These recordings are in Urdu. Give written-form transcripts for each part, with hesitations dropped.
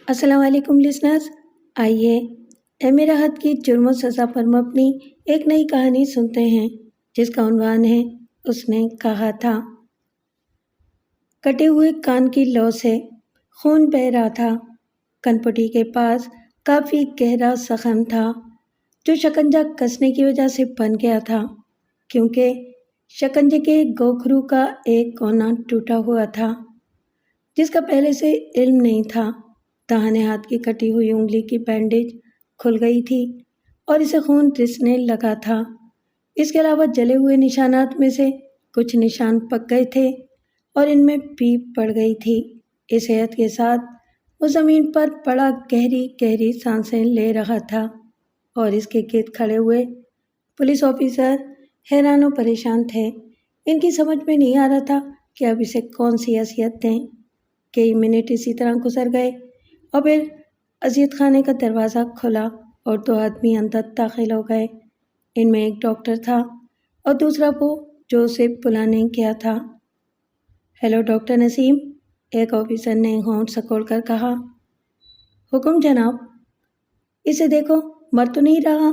السلام علیکم لسنرز، آئیے ایم راحت کی جرم و سزا پر مبنی ایک نئی کہانی سنتے ہیں جس کا عنوان ہے اس نے کہا تھا۔ کٹے ہوئے کان کی لو سے خون بہہ رہا تھا۔ کنپٹی کے پاس کافی گہرا زخم تھا جو شکنجہ کسنے کی وجہ سے بن گیا تھا، کیونکہ شکنجے کے گوکھرو کا ایک کونا ٹوٹا ہوا تھا جس کا پہلے سے علم نہیں تھا۔ داہنے ہاتھ کی کٹی ہوئی انگلی کی بینڈیج کھل گئی تھی اور اسے خون رسنے لگا تھا۔ اس کے علاوہ جلے ہوئے نشانات میں سے کچھ نشان پک گئے تھے اور ان میں پیپ پڑ گئی تھی۔ اس حیرت کے ساتھ وہ زمین پر پڑا گہری گہری سانسیں لے رہا تھا اور اس کے گرد کھڑے ہوئے پولیس آفیسر حیران و پریشان تھے۔ ان کی سمجھ میں نہیں آ رہا تھا کہ اب اسے کون سی اذیت دیں۔ کئی منٹ اسی طرح گزر گئے اور پھر اذیت خانے کا دروازہ کھلا اور دو آدمی اندر داخل ہو گئے۔ ان میں ایک ڈاکٹر تھا اور دوسرا وہ جو اسے بلانے گیا تھا۔ ہیلو ڈاکٹر نسیم، ایک آفیسر نے ہونٹ سکوڑ کر کہا۔ حکم جناب۔ اسے دیکھو، مر تو نہیں رہا؟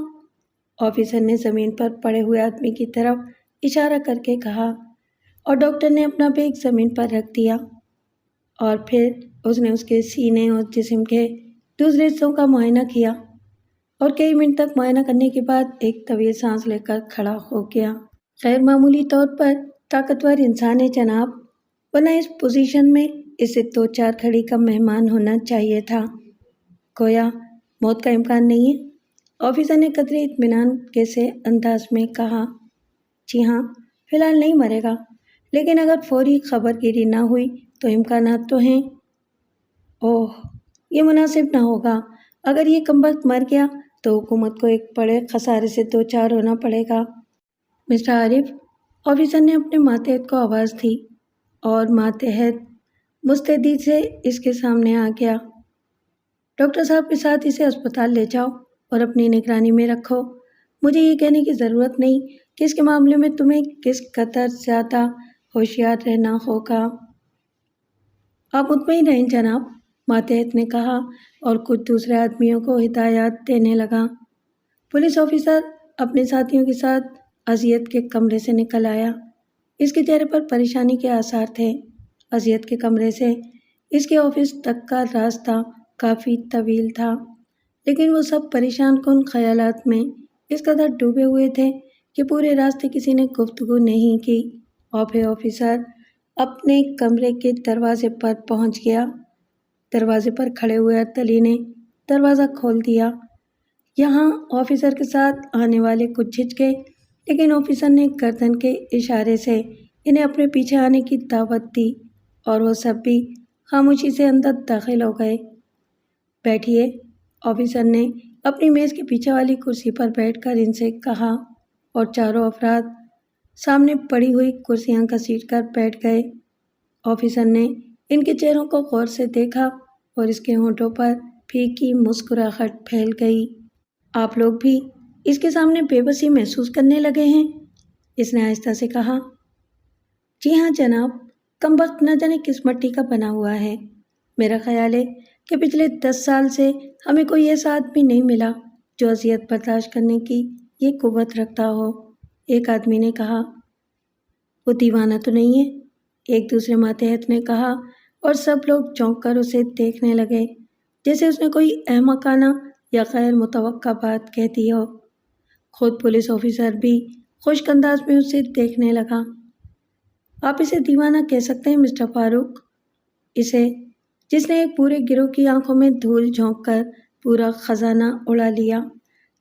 آفیسر نے زمین پر پڑے ہوئے آدمی کی طرف اشارہ کر کے کہا اور ڈاکٹر نے اپنا بیگ زمین پر رکھ دیا اور پھر اس نے اس کے سینے اور جسم کے دوسرے حصوں کا معائنہ کیا اور کئی منٹ تک معائنہ کرنے کے بعد ایک طویل سانس لے کر کھڑا ہو گیا۔ غیر معمولی طور پر طاقتور انسان ہے جناب، ورنہ اس پوزیشن میں اسے 2-4 گھڑی کا مہمان ہونا چاہیے تھا۔ گویا موت کا امکان نہیں ہے؟ آفیسر نے قدرے اطمینان کے سے انداز میں کہا۔ جی ہاں، فی الحال نہیں مرے گا، لیکن اگر فوری خبر گیری نہ ہوئی تو امکانات تو ہیں۔ اوہ، یہ مناسب نہ ہوگا۔ اگر یہ کمبخت مر گیا تو حکومت کو ایک بڑے خسارے سے دوچار ہونا پڑے گا۔ مسٹر عارف، آفیسر نے اپنے ماتحت کو آواز دی اور ماتحت مستعدی سے اس کے سامنے آ گیا۔ ڈاکٹر صاحب کے ساتھ اسے اسپتال لے جاؤ اور اپنی نگرانی میں رکھو۔ مجھے یہ کہنے کی ضرورت نہیں کہ اس کے معاملے میں تمہیں کس قدر زیادہ ہوشیار رہنا ہوگا۔ آپ مطمئن رہیں جناب، ماتحت نے کہا اور کچھ دوسرے آدمیوں کو ہدایات دینے لگا۔ پولیس آفیسر اپنے ساتھیوں کے ساتھ اذیت کے کمرے سے نکل آیا۔ اس کے چہرے پر پریشانی کے آثار تھے۔ اذیت کے کمرے سے اس کے آفس تک کا راستہ کافی طویل تھا، لیکن وہ سب پریشان کن خیالات میں اس قدر ڈوبے ہوئے تھے کہ پورے راستے کسی نے گفتگو نہیں کی۔ اور پھر آفیسر اپنے کمرے کے دروازے پر پہنچ گیا۔ دروازے پر کھڑے ہوئے ارطلی نے دروازہ کھول دیا۔ یہاں آفیسر کے ساتھ آنے والے کچھ جھجکے، لیکن آفیسر نے گردن کے اشارے سے انہیں اپنے پیچھے آنے کی دعوت دی اور وہ سب بھی خاموشی سے اندر داخل ہو گئے۔ بیٹھیے، آفیسر نے اپنی میز کے پیچھے والی کرسی پر بیٹھ کر ان سے کہا اور چاروں افراد سامنے پڑی ہوئی کرسیاں گھسیٹ کر بیٹھ گئے۔ آفیسر نے ان کے چہروں کو غور سے دیکھا اور اس کے ہونٹوں پر پھیکی مسکراہٹ پھیل گئی۔ آپ لوگ بھی اس کے سامنے بے بسی محسوس کرنے لگے ہیں؟ اس نے آہستہ سے کہا۔ جی ہاں جناب، کمبخت نہ جانے کس مٹی کا بنا ہوا ہے۔ میرا خیال ہے کہ پچھلے 10 سال سے ہمیں کوئی ایسا آدمی نہیں ملا جو اذیت برداشت کرنے کی یہ قوت رکھتا ہو، ایک آدمی نے کہا۔ وہ دیوانہ تو نہیں ہے؟ ایک دوسرے ماتحت نے کہا اور سب لوگ چونک کر اسے دیکھنے لگے جیسے اس نے کوئی احمقانہ یا غیر متوقع بات کہہ دی ہو۔ خود پولیس آفیسر بھی خشک انداز میں اسے دیکھنے لگا۔ آپ اسے دیوانہ کہہ سکتے ہیں مسٹر فاروق، اسے جس نے ایک پورے گروہ کی آنکھوں میں دھول جھونک کر پورا خزانہ اڑا لیا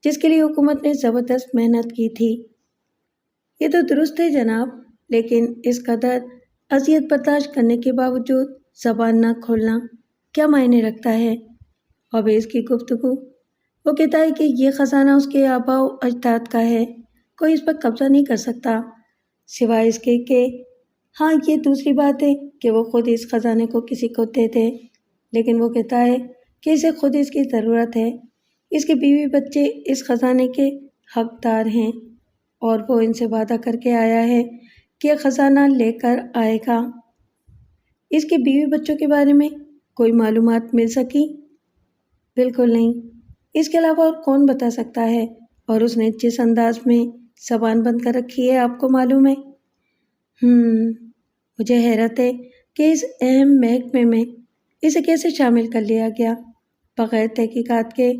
جس کے لیے حکومت نے زبردست محنت کی تھی۔ یہ تو درست ہے جناب، لیکن اس قدر اذیت برداشت کرنے کے باوجود زبان نہ کھولنا کیا معنی رکھتا ہے؟ اور اس کی گفتگو، وہ کہتا ہے کہ یہ خزانہ اس کے آباء و اجداد کا ہے، کوئی اس پر قبضہ نہیں کر سکتا سوائے اس کے کہ ہاں یہ دوسری بات ہے کہ وہ خود اس خزانے کو کسی کو دے دے، لیکن وہ کہتا ہے کہ اسے خود اس کی ضرورت ہے۔ اس کے بیوی بچے اس خزانے کے حقدار ہیں اور وہ ان سے وعدہ کر کے آیا ہے کہ خزانہ لے کر آئے گا۔ اس کے بیوی بچوں کے بارے میں کوئی معلومات مل سکی؟ بالکل نہیں، اس کے علاوہ اور کون بتا سکتا ہے؟ اور اس نے جس انداز میں زبان بند کر رکھی ہے آپ کو معلوم ہے؟ مجھے حیرت ہے کہ اس اہم محکمے میں اسے کیسے شامل کر لیا گیا بغیر تحقیقات کے۔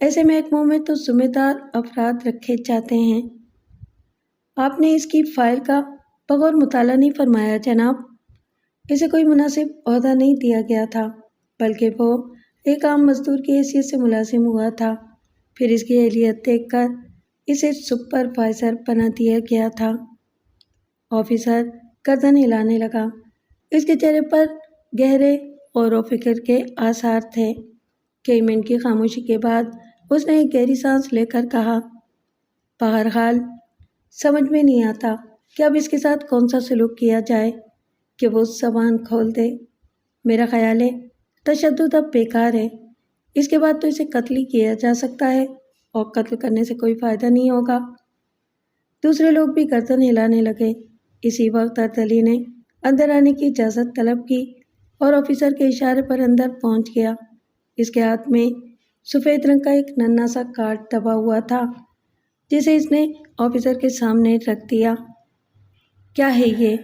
ایسے محکموں میں تو ذمہ دار افراد رکھے جاتے ہیں۔ آپ نے اس کی فائل کا بغور مطالعہ نہیں فرمایا جناب؟ اسے کوئی مناسب عہدہ نہیں دیا گیا تھا، بلکہ وہ ایک عام مزدور کی حیثیت سے ملازم ہوا تھا۔ پھر اس کی اہلیت دیکھ کر اسے سپروائزر بنا دیا گیا تھا۔ آفیسر گردن ہلانے لگا۔ اس کے چہرے پر گہرے غور و فکر کے آثار تھے۔ کئی منٹ کی خاموشی کے بعد اس نے ایک گہری سانس لے کر کہا، بہرحال سمجھ میں نہیں آتا کہ اب اس کے ساتھ کون سا سلوک کیا جائے کہ وہ زبان کھول دے۔ میرا خیال ہے تشدد اب بیکار ہے۔ اس کے بعد تو اسے قتل ہی کیا جا سکتا ہے، اور قتل کرنے سے کوئی فائدہ نہیں ہوگا۔ دوسرے لوگ بھی گردن ہلانے لگے۔ اسی وقت ارطلی نے اندر آنے کی اجازت طلب کی اور آفیسر کے اشارے پر اندر پہنچ گیا۔ اس کے ہاتھ میں سفید رنگ کا ایک ننھا سا کارڈ دبا ہوا تھا، جسے اس نے آفیسر کے سامنے رکھ دیا۔ کیا ہے یہ؟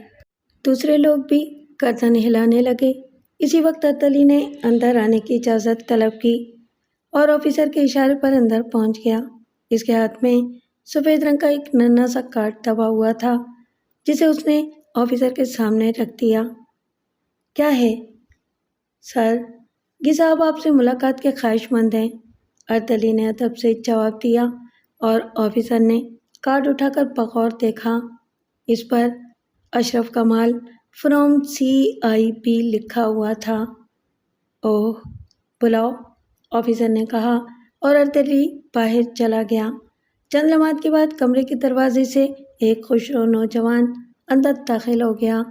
دوسرے لوگ بھی گردن ہلانے لگے۔ اسی وقت ارطلی نے اندر آنے کی اجازت طلب کی اور آفیسر کے اشارے پر اندر پہنچ گیا۔ اس کے ہاتھ میں سفید رنگ کا ایک ننھا سا کارڈ دبا ہوا تھا، جسے اس نے آفیسر کے سامنے رکھ دیا۔ کیا ہے؟ سر، یہ صاحب آپ سے ملاقات کے خواہش مند ہیں، ارطلی نے ادب سے جواب دیا، اور آفیسر نے کارڈ اٹھا کر بغور دیکھا۔ اس پر اشرف کمال فرام CIB لکھا ہوا تھا۔ اوہ، بلاؤ، آفیسر نے کہا، اور ارطلی باہر چلا گیا۔ چند لمحات کے بعد کمرے کے دروازے سے ایک خوشرو نوجوان اندر داخل ہو گیا۔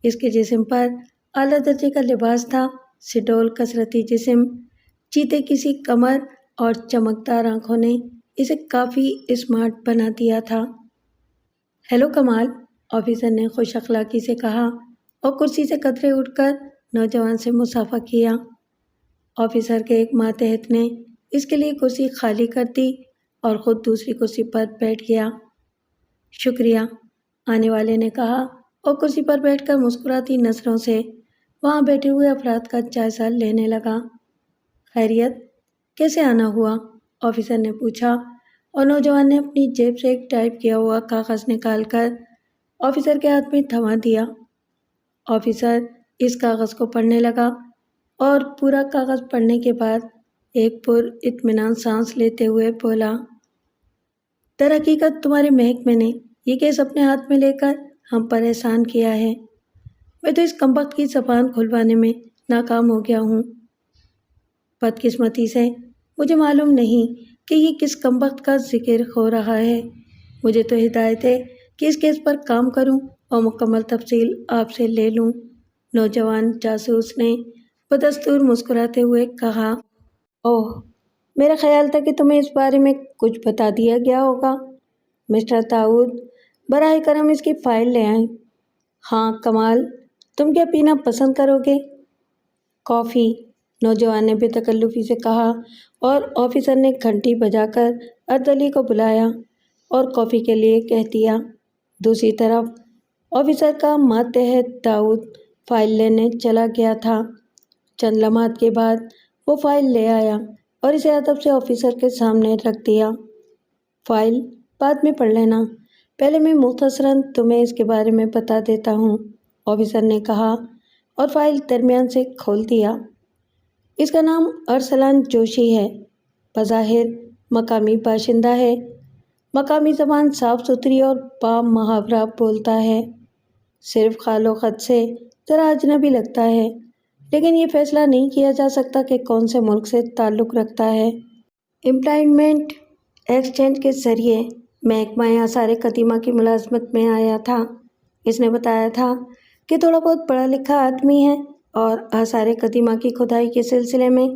اس کے جسم پر اعلیٰ درجے کا لباس تھا، سڈول کثرتی جسم، چیتے کی سی کمر اور چمکدار آنکھوں نے اسے کافی اسمارٹ بنا دیا تھا۔ ہیلو کمال، آفیسر نے خوش اخلاقی سے کہا اور کرسی سے قدرے اٹھ کر نوجوان سے مصافحہ کیا۔ آفیسر کے ایک ماتحت نے اس کے لیے کرسی خالی کر دی اور خود دوسری کرسی پر بیٹھ گیا۔ شکریہ، آنے والے نے کہا، اور کرسی پر بیٹھ کر مسکراتی نظروں سے وہاں بیٹھے ہوئے افراد کا جائزہ لینے لگا۔ خیریت، کیسے آنا ہوا؟ آفیسر نے پوچھا، اور نوجوان نے اپنی جیب سے ایک ٹائپ کیا ہوا کاغذ نکال کر آفیسر کے ہاتھ میں تھما دیا۔ آفیسر اس کاغذ کو پڑھنے لگا اور پورا کاغذ پڑھنے کے بعد ایک پر اطمینان سانس لیتے ہوئے بولا، در حقیقت تمہارے محکمے نے یہ کیس اپنے ہاتھ میں لے کر ہم پر احسان کیا ہے۔ میں تو اس کمبخت کی زبان کھلوانے میں ناکام ہو گیا ہوں۔ بدقسمتی سے مجھے معلوم نہیں کہ یہ کس کمبخت کا ذکر ہو رہا ہے۔ مجھے تو ہدایت ہے کہ اس کیس پر کام کروں اور مکمل تفصیل آپ سے لے لوں۔ نوجوان جاسوس نے بدستور مسکراتے ہوئے کہا، اوہ، میرا خیال تھا کہ تمہیں اس بارے میں کچھ بتا دیا گیا ہوگا۔ مسٹر داؤد، براہ کرم اس کی فائل لے آئیں۔ ہاں کمال، تم کیا پینا پسند کرو گے؟ کافی، نوجوان نے بے تکلفی سے کہا، اور آفیسر نے گھنٹی بجا کر ارطلی کو بلایا اور کافی کے لیے کہہ دیا۔ دوسری طرف آفیسر کا ماتحت داؤد فائل لینے چلا گیا تھا۔ چند لمحات کے بعد وہ فائل لے آیا اور اسے ادب سے آفیسر کے سامنے رکھ دیا۔ فائل بعد میں پڑھ لینا، پہلے میں مختصراً تمہیں اس کے بارے میں بتا دیتا ہوں، آفیسر نے کہا، اور فائل درمیان سے کھول دیا۔ اس کا نام ارسلان جوشی ہے، بظاہر مقامی باشندہ ہے، مقامی زبان صاف ستھری اور با محاورہ بولتا ہے، صرف خال و خط سے ذرا اجنبی لگتا ہے، لیکن یہ فیصلہ نہیں کیا جا سکتا کہ کون سے ملک سے تعلق رکھتا ہے۔ امپلائمنٹ ایکسچینج کے ذریعے محکمہ آثار قدیمہ کی ملازمت میں آیا تھا۔ اس نے بتایا تھا کہ تھوڑا بہت پڑھا لکھا آدمی ہے اور آثار قدیمہ کی کھدائی کے سلسلے میں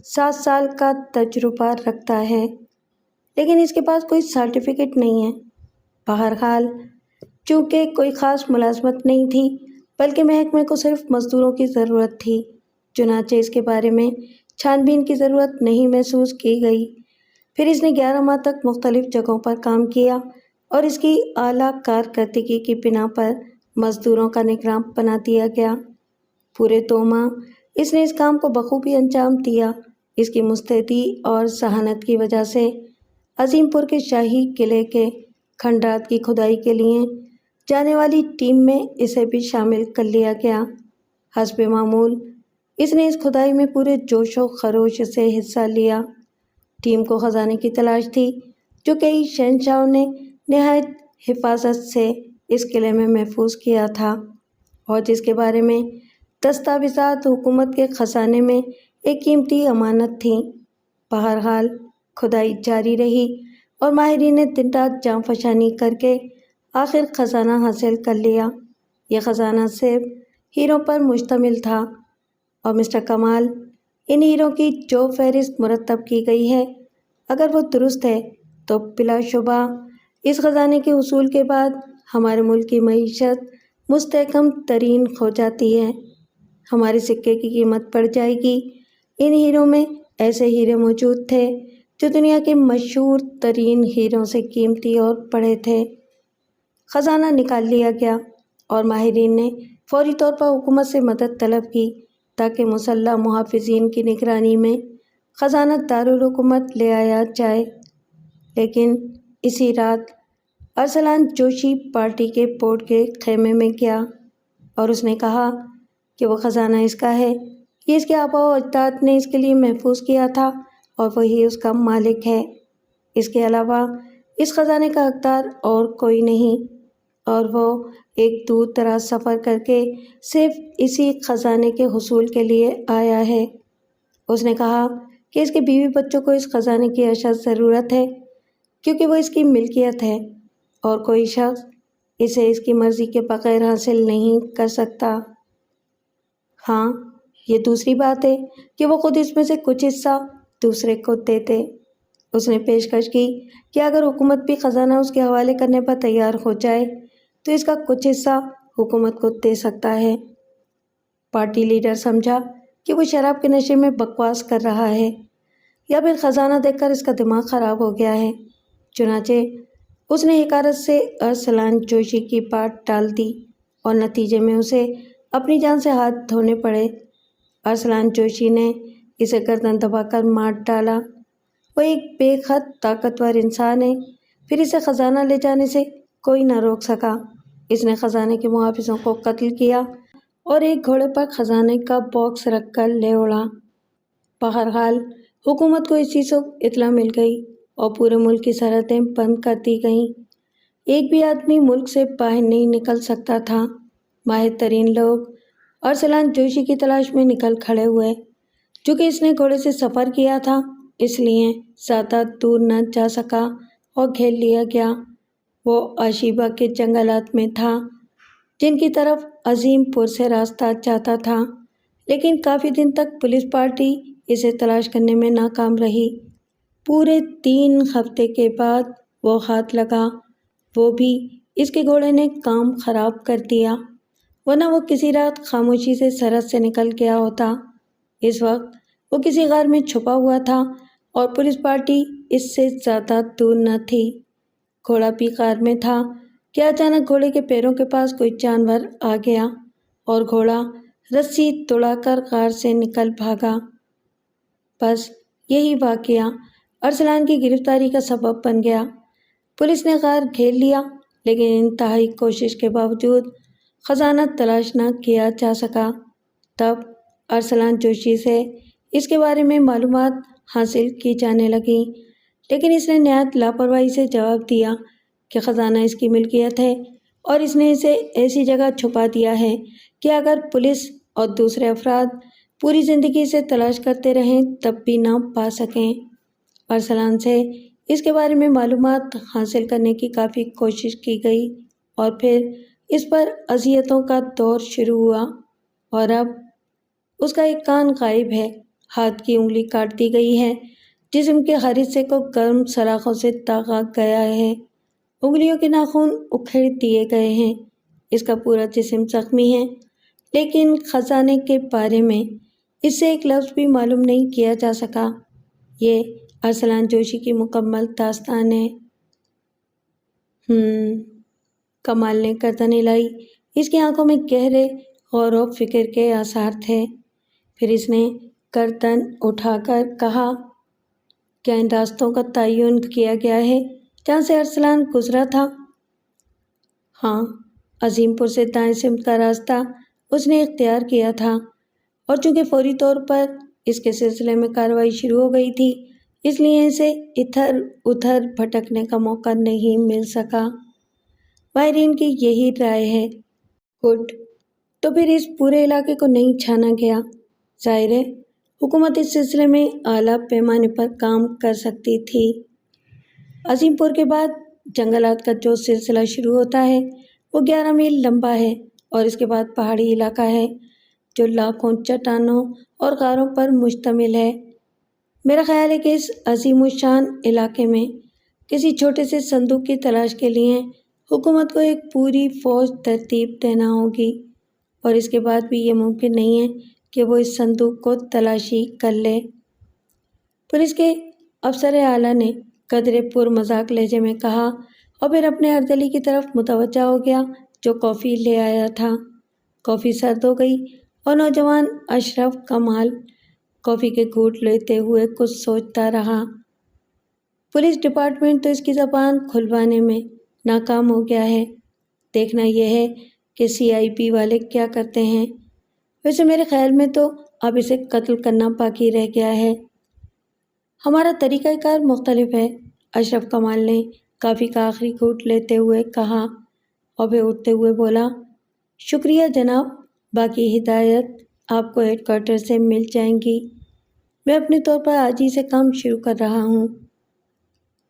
7 سال کا تجربہ رکھتا ہے، لیکن اس کے پاس کوئی سرٹیفکیٹ نہیں ہے۔ بہرحال چونکہ کوئی خاص ملازمت نہیں تھی بلکہ محکمے کو صرف مزدوروں کی ضرورت تھی، چنانچہ اس کے بارے میں چھان بین کی ضرورت نہیں محسوس کی گئی۔ پھر اس نے 11 ماہ تک مختلف جگہوں پر کام کیا اور اس کی اعلیٰ کارکردگی کی بنا پر مزدوروں کا نگراں بنا دیا گیا۔ پورے 2 ماہ اس نے اس کام کو بخوبی انجام دیا۔ اس کی مستعدی اور ذہانت کی وجہ سے عظیم پور کے شاہی قلعے کے کھنڈرات کی کھدائی کے لیے جانے والی ٹیم میں اسے بھی شامل کر لیا گیا۔ حسب معمول اس نے اس کھدائی میں پورے جوش و خروش سے حصہ لیا۔ ٹیم کو خزانے کی تلاش تھی جو کئی شہنشاہوں نے نہایت حفاظت سے اس قلعے میں محفوظ کیا تھا اور جس کے بارے میں دستاویزات حکومت کے خزانے میں ایک قیمتی امانت تھیں۔ بہرحال کھدائی جاری رہی اور ماہرین نے دن رات جاں فشانی کر کے آخر خزانہ حاصل کر لیا۔ یہ خزانہ صرف ہیروں پر مشتمل تھا اور مسٹر کمال ان ہیروں کی جو فہرست مرتب کی گئی ہے اگر وہ درست ہے تو بلا شبہ اس خزانے کے حصول کے بعد ہمارے ملک کی معیشت مستحکم ترین ہو جاتی ہے۔ ہمارے سکے کی قیمت بڑھ جائے گی۔ ان ہیروں میں ایسے ہیرے موجود تھے جو دنیا کے مشہور ترین ہیروں سے قیمتی اور بڑے تھے۔ خزانہ نکال لیا گیا اور ماہرین نے فوری طور پر حکومت سے مدد طلب کی تاکہ مسلح محافظین کی نگرانی میں خزانہ دارالحکومت لے آیا جائے۔ لیکن اسی رات ارسلان جوشی پارٹی کے بورڈ کے خیمے میں گیا اور اس نے کہا کہ وہ خزانہ اس کا ہے، یہ اس کے آباء و اجداد نے اس کے لیے محفوظ کیا تھا اور وہی اس کا مالک ہے۔ اس کے علاوہ اس خزانے کا حقدار اور کوئی نہیں اور وہ ایک دور دراز سفر کر کے صرف اسی خزانے کے حصول کے لیے آیا ہے۔ اس نے کہا کہ اس کے بیوی بچوں کو اس خزانے کی اشد ضرورت ہے کیونکہ وہ اس کی ملکیت ہے اور کوئی شخص اسے اس کی مرضی کے بغیر حاصل نہیں کر سکتا۔ ہاں، یہ دوسری بات ہے کہ وہ خود اس میں سے کچھ حصہ دوسرے کو دیتے۔ اس نے پیشکش کی کہ اگر حکومت بھی خزانہ اس کے حوالے کرنے پر تیار ہو جائے تو اس کا کچھ حصہ حکومت کو دے سکتا ہے۔ پارٹی لیڈر سمجھا کہ وہ شراب کے نشے میں بکواس کر رہا ہے یا پھر خزانہ دیکھ کر اس کا دماغ خراب ہو گیا ہے۔ چنانچہ اس نے حقارت سے ارسلان جوشی کی بات ٹال دی اور نتیجے میں اسے اپنی جان سے ہاتھ دھونے پڑے۔ ارسلان جوشی نے اسے گردن دبا کر مار ڈالا۔ وہ ایک بے حد طاقتور انسان ہے، پھر اسے خزانہ لے جانے سے کوئی نہ روک سکا۔ اس نے خزانے کے محافظوں کو قتل کیا اور ایک گھوڑے پر خزانے کا باکس رکھ کر لے اڑا۔ بہرحال حکومت کو اسی وقت اطلاع مل گئی اور پورے ملک کی سرحدیں بند کر دی گئیں۔ ایک بھی آدمی ملک سے باہر نہیں نکل سکتا تھا۔ ماہر ترین لوگ ارسلان جوشی کی تلاش میں نکل کھڑے ہوئے۔ چونکہ اس نے گھوڑے سے سفر کیا تھا اس لیے زیادہ دور نہ جا سکا اور گھیر لیا گیا۔ وہ آشیبا کے جنگلات میں تھا جن کی طرف عظیم پور سے راستہ جاتا تھا، لیکن کافی دن تک پولیس پارٹی اسے تلاش کرنے میں ناکام رہی۔ پورے 3 ہفتے کے بعد وہ ہاتھ لگا، وہ بھی اس کے گھوڑے نے کام خراب کر دیا، ورنہ وہ کسی رات خاموشی سے سرحد سے نکل گیا ہوتا۔ اس وقت وہ کسی غار میں چھپا ہوا تھا اور پولیس پارٹی اس سے زیادہ دور نہ تھی۔ گھوڑا بھی غار میں تھا کہ اچانک گھوڑے کے پیروں کے پاس کوئی جانور آ گیا اور گھوڑا رسی توڑا کر غار سے نکل بھاگا۔ بس یہی واقعہ ارسلان کی گرفتاری کا سبب بن گیا۔ پولیس نے غار گھیر لیا لیکن انتہائی کوشش کے باوجود خزانہ تلاش نہ کیا جا سکا۔ تب ارسلان جوشی سے اس کے بارے میں معلومات حاصل کی جانے لگیں، لیکن اس نے نہایت لاپرواہی سے جواب دیا کہ خزانہ اس کی ملکیت ہے اور اس نے اسے ایسی جگہ چھپا دیا ہے کہ اگر پولیس اور دوسرے افراد پوری زندگی اسے تلاش کرتے رہیں تب بھی نہ پا سکیں۔ ارسلان سے اس کے بارے میں معلومات حاصل کرنے کی کافی کوشش کی گئی اور پھر اس پر اذیتوں کا دور شروع ہوا اور اب اس کا ایک کان غائب ہے، ہاتھ کی انگلی کاٹ دی گئی ہے، جسم کے ہر حصے کو گرم سلاخوں سے داغا گیا ہے، انگلیوں کے ناخن اکھیڑ دیے گئے ہیں، اس کا پورا جسم زخمی ہے، لیکن خزانے کے بارے میں اس سے ایک لفظ بھی معلوم نہیں کیا جا سکا۔ یہ ارسلان جوشی کی مکمل داستان ہے۔ کمال نے گردن ہلائی۔ اس کی آنکھوں میں گہرے غور و فکر کے آثار تھے۔ پھر اس نے گردن اٹھا کر کہا، کیا ان راستوں کا تعین کیا گیا ہے جہاں سے ارسلان گزرا تھا؟ ہاں، عظیم پور سے دائیں سمت کا راستہ اس نے اختیار کیا تھا، اور چونکہ فوری طور پر اس کے سلسلے میں کارروائی شروع ہو گئی تھی، اس لیے اسے ادھر ادھر بھٹکنے کا موقع نہیں مل سکا۔ ماہرین کی یہی رائے ہے۔ گڈ، تو پھر اس پورے علاقے کو نہیں چھانا گیا۔ ظاہر ہے حکومت اس سلسلے میں اعلیٰ پیمانے پر کام کر سکتی تھی۔ عظیم پور کے بعد جنگلات کا جو سلسلہ شروع ہوتا ہے وہ 11 میل لمبا ہے، اور اس کے بعد پہاڑی علاقہ ہے جو لاکھوں چٹانوں اور غاروں پر مشتمل ہے۔ میرا خیال ہے کہ اس عظیم الشان علاقے میں کسی چھوٹے سے صندوق کی تلاش کے لیے حکومت کو ایک پوری فوج ترتیب دینا ہوگی، اور اس کے بعد بھی یہ ممکن نہیں ہے کہ وہ اس صندوق کو تلاشی کر لے۔ پولیس کے افسر اعلیٰ نے قدرے پر مذاق لہجے میں کہا، اور پھر اپنے اردلی کی طرف متوجہ ہو گیا جو کافی لے آیا تھا۔ کافی سرد ہو گئی اور نوجوان اشرف کمال کافی کے گھونٹ لیتے ہوئے کچھ سوچتا رہا۔ پولیس ڈپارٹمنٹ تو اس کی زبان کھلوانے میں ناکام ہو گیا ہے۔ دیکھنا یہ ہے کہ CIP والے کیا کرتے ہیں۔ ویسے میرے خیال میں تو اب اسے قتل کرنا باقی رہ گیا ہے۔ ہمارا طریقہ کار مختلف ہے، اشرف کمال نے کافی کا آخری گھونٹ لیتے ہوئے کہا، اور پھر اٹھتے ہوئے بولا، شکریہ جناب، باقی ہدایت آپ کو ہیڈ کوارٹر سے مل جائیں گی۔ میں اپنے طور پر آج ہی سے کام شروع کر رہا ہوں۔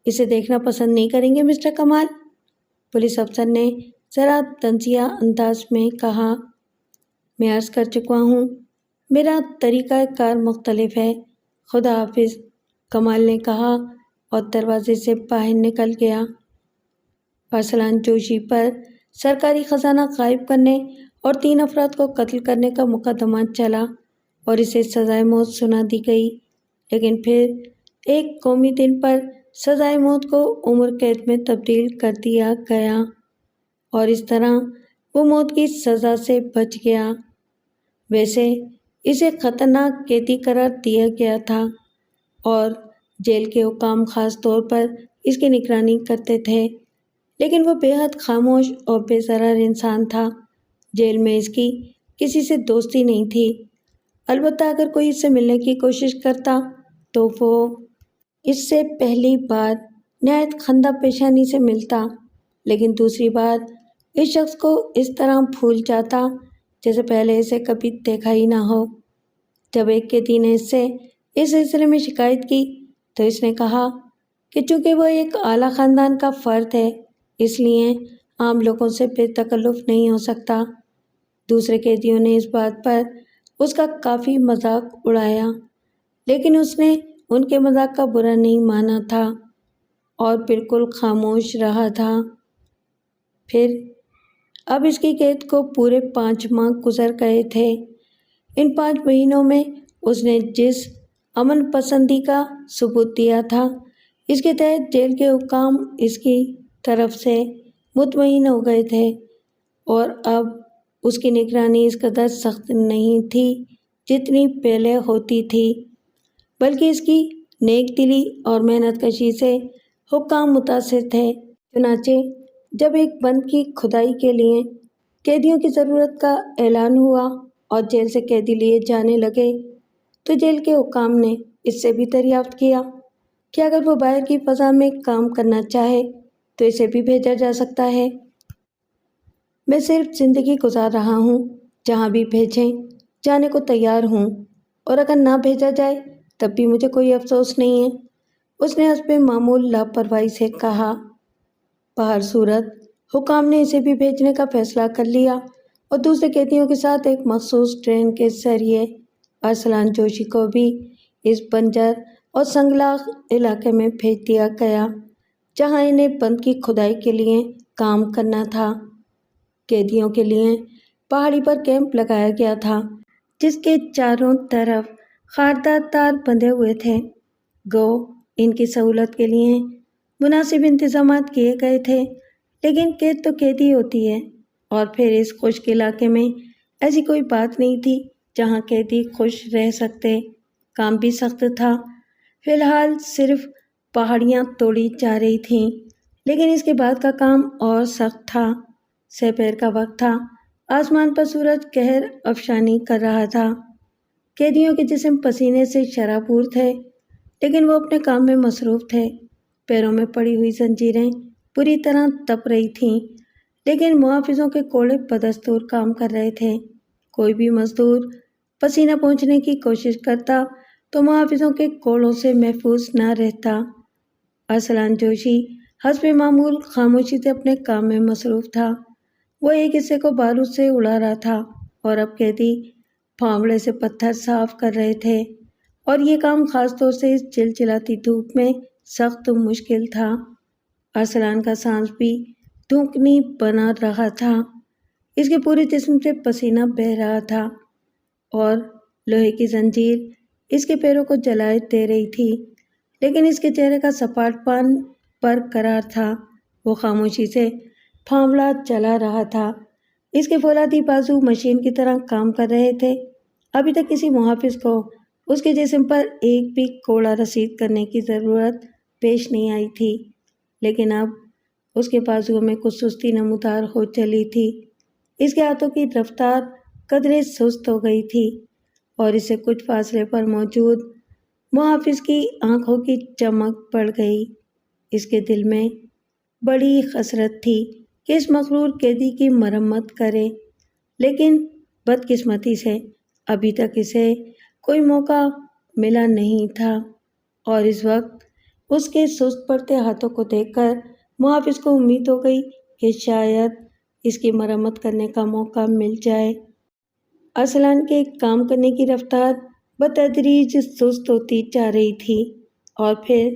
اسے دیکھنا پسند نہیں کریں گے مسٹر کمال؟ پولیس افسر نے ذرا طنزیہ انداز میں کہا۔ میں عرض کر چکا ہوں، میرا طریقہ کار مختلف ہے۔ خدا حافظ، کمال نے کہا اور دروازے سے باہر نکل گیا۔ ارسلان جوشی پر سرکاری خزانہ غائب کرنے اور 3 افراد کو قتل کرنے کا مقدمہ چلا اور اسے سزائے موت سنا دی گئی، لیکن پھر ایک قومی دن پر سزائے موت کو عمر قید میں تبدیل کر دیا گیا، اور اس طرح وہ موت کی سزا سے بچ گیا۔ ویسے اسے خطرناک قیدی قرار دیا گیا تھا، اور جیل کے حکام خاص طور پر اس کی نگرانی کرتے تھے، لیکن وہ بے حد خاموش اور بے ضرر انسان تھا۔ جیل میں اس کی کسی سے دوستی نہیں تھی، البتہ اگر کوئی اس سے ملنے کی کوشش کرتا تو وہ اس سے پہلی بار نہایت خندہ پیشانی سے ملتا، لیکن دوسری بار اس شخص کو اس طرح بھول جاتا جیسے پہلے اسے کبھی دیکھا ہی نہ ہو۔ جب ایک قیدی نے اس سے اس سلسلے میں شکایت کی تو اس نے کہا کہ چونکہ وہ ایک اعلیٰ خاندان کا فرد ہے، اس لیے عام لوگوں سے بے تکلف نہیں ہو سکتا۔ دوسرے قیدیوں نے اس بات پر اس کا کافی مذاق اڑایا، لیکن اس نے ان کے مذاق کا برا نہیں مانا تھا اور بالکل خاموش رہا تھا۔ پھر اب اس کی قید کو پورے 5 ماہ گزر گئے تھے۔ ان 5 مہینوں میں اس نے جس امن پسندی کا ثبوت دیا تھا، اس کے تحت جیل کے حکام اس کی طرف سے مطمئن ہو گئے تھے، اور اب اس کی نگرانی اس قدر سخت نہیں تھی جتنی پہلے ہوتی تھی، بلکہ اس کی نیک دلی اور محنت کشی سے حکام متاثر تھے۔ چنانچہ جب ایک بند کی کھدائی کے لیے قیدیوں کی ضرورت کا اعلان ہوا اور جیل سے قیدی لیے جانے لگے تو جیل کے حکام نے اس سے بھی دریافت کیا کہ اگر وہ باہر کی فضا میں کام کرنا چاہے تو اسے بھی بھیجا جا سکتا ہے۔ میں صرف زندگی گزار رہا ہوں، جہاں بھی بھیجیں جانے کو تیار ہوں، اور اگر نہ بھیجا جائے تب بھی مجھے کوئی افسوس نہیں ہے، اس نے حسب معمول لاپرواہی سے کہا۔ بہر صورت حکام نے اسے بھی بھیجنے کا فیصلہ کر لیا اور دوسرے قیدیوں کے ساتھ ایک مخصوص ٹرین کے ذریعے ارسلان جوشی کو بھی اس بنجر اور سنگلاخ علاقے میں بھیج دیا گیا جہاں انہیں بند کی کھدائی کے لیے کام کرنا تھا۔ قیدیوں کے لیے پہاڑی پر کیمپ لگایا گیا تھا جس کے چاروں طرف خاردار تار بندھے ہوئے تھے۔ گو ان کی سہولت کے لیے مناسب انتظامات کیے گئے تھے، لیکن قید تو قید ہی ہوتی ہے، اور پھر اس خشک علاقے میں ایسی کوئی بات نہیں تھی جہاں قیدی خوش رہ سکتے۔ کام بھی سخت تھا۔ فی الحال صرف پہاڑیاں توڑی جا رہی تھیں، لیکن اس کے بعد کا کام اور سخت تھا۔ سپہر کا وقت تھا۔ آسمان پر سورج قہر افشانی کر رہا تھا۔ قیدیوں کے جسم پسینے سے شرابور تھے، لیکن وہ اپنے کام میں مصروف تھے۔ پیروں میں پڑی ہوئی زنجیریں پوری طرح تپ رہی تھیں، لیکن محافظوں کے کوڑے بدستور کام کر رہے تھے۔ کوئی بھی مزدور پسینہ پہنچنے کی کوشش کرتا تو محافظوں کے کوڑوں سے محفوظ نہ رہتا۔ ارسلان جوشی حسب معمول خاموشی سے اپنے کام میں مصروف تھا۔ وہ ایک حصے کو بارود سے اڑا رہا تھا اور اب قیدی پھاوڑے سے پتھر صاف کر رہے تھے، اور یہ کام خاص طور سے اس چلچلاتی دھوپ میں سخت مشکل تھا۔ ارسلان کا سانس بھی دھونکنی بنا رہا تھا۔ اس کے پورے جسم سے پسینہ بہہ رہا تھا، اور لوہے کی زنجیر اس کے پیروں کو جلائے دے رہی تھی، لیکن اس کے چہرے کا سپاٹ پان برقرار تھا۔ وہ خاموشی سے پھاوڑا چلا رہا تھا۔ اس کے فولادی بازو مشین کی طرح کام کر رہے تھے۔ ابھی تک کسی محافظ کو اس کے جسم پر ایک بھی کوڑا رسید کرنے کی ضرورت پیش نہیں آئی تھی، لیکن اب اس کے بازوؤں میں کچھ سستی نمودار ہو چلی تھی۔ اس کے ہاتھوں کی رفتار قدرے سست ہو گئی تھی، اور اس سے کچھ فاصلے پر موجود محافظ کی آنکھوں کی چمک بڑھ گئی۔ اس کے دل میں بڑی حسرت تھی کہ اس مغرور قیدی کی مرمت کرے، لیکن بدقسمتی سے ابھی تک اسے کوئی موقع ملا نہیں تھا، اور اس وقت اس کے سست پڑتے ہاتھوں کو دیکھ کر محافظ کو امید ہو گئی کہ شاید اس کی مرمت کرنے کا موقع مل جائے۔ ارسلان کے کام کرنے کی رفتار بتدریج سست ہوتی جا رہی تھی، اور پھر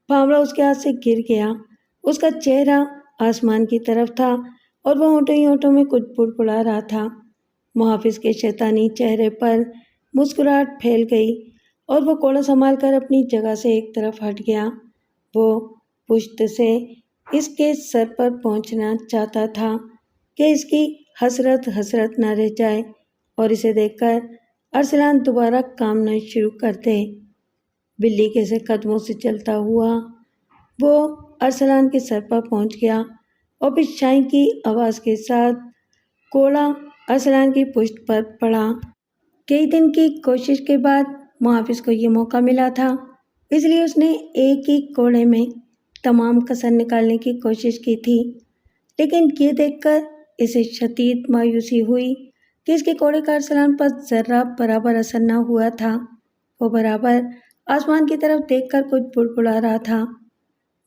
پھاوڑا اس کے ہاتھ سے گر گیا۔ اس کا چہرہ آسمان کی طرف تھا، اور وہ ہونٹوں ہی ہونٹوں میں کچھ بڑبڑا رہا تھا۔ محافظ کے شیطانی چہرے پر مسکراہٹ پھیل گئی، اور وہ کوڑا سنبھال کر اپنی جگہ سے ایک طرف ہٹ گیا۔ وہ پشت سے اس کے سر پر پہنچنا چاہتا تھا کہ اس کی حسرت نہ رہ جائے، اور اسے دیکھ کر ارسلان دوبارہ کام نہ شروع کر دے۔ بلی کے سے قدموں سے چلتا ہوا وہ ارسلان کے سر پر پہنچ گیا، اور پھر شائیں کی آواز کے ساتھ کوڑا ارسلان کی پشت پر پڑا۔ کئی دن کی کوشش کے بعد محافظ کو یہ موقع ملا تھا، اس لیے اس نے ایک ہی کوڑے میں تمام کسر نکالنے کی کوشش کی تھی، لیکن یہ دیکھ کر اسے شدید مایوسی ہوئی کہ اس کے کوڑے کا ارسلان پر ذرہ برابر اثر نہ ہوا تھا۔ وہ برابر آسمان کی طرف دیکھ کر کچھ بڑبڑا رہا تھا۔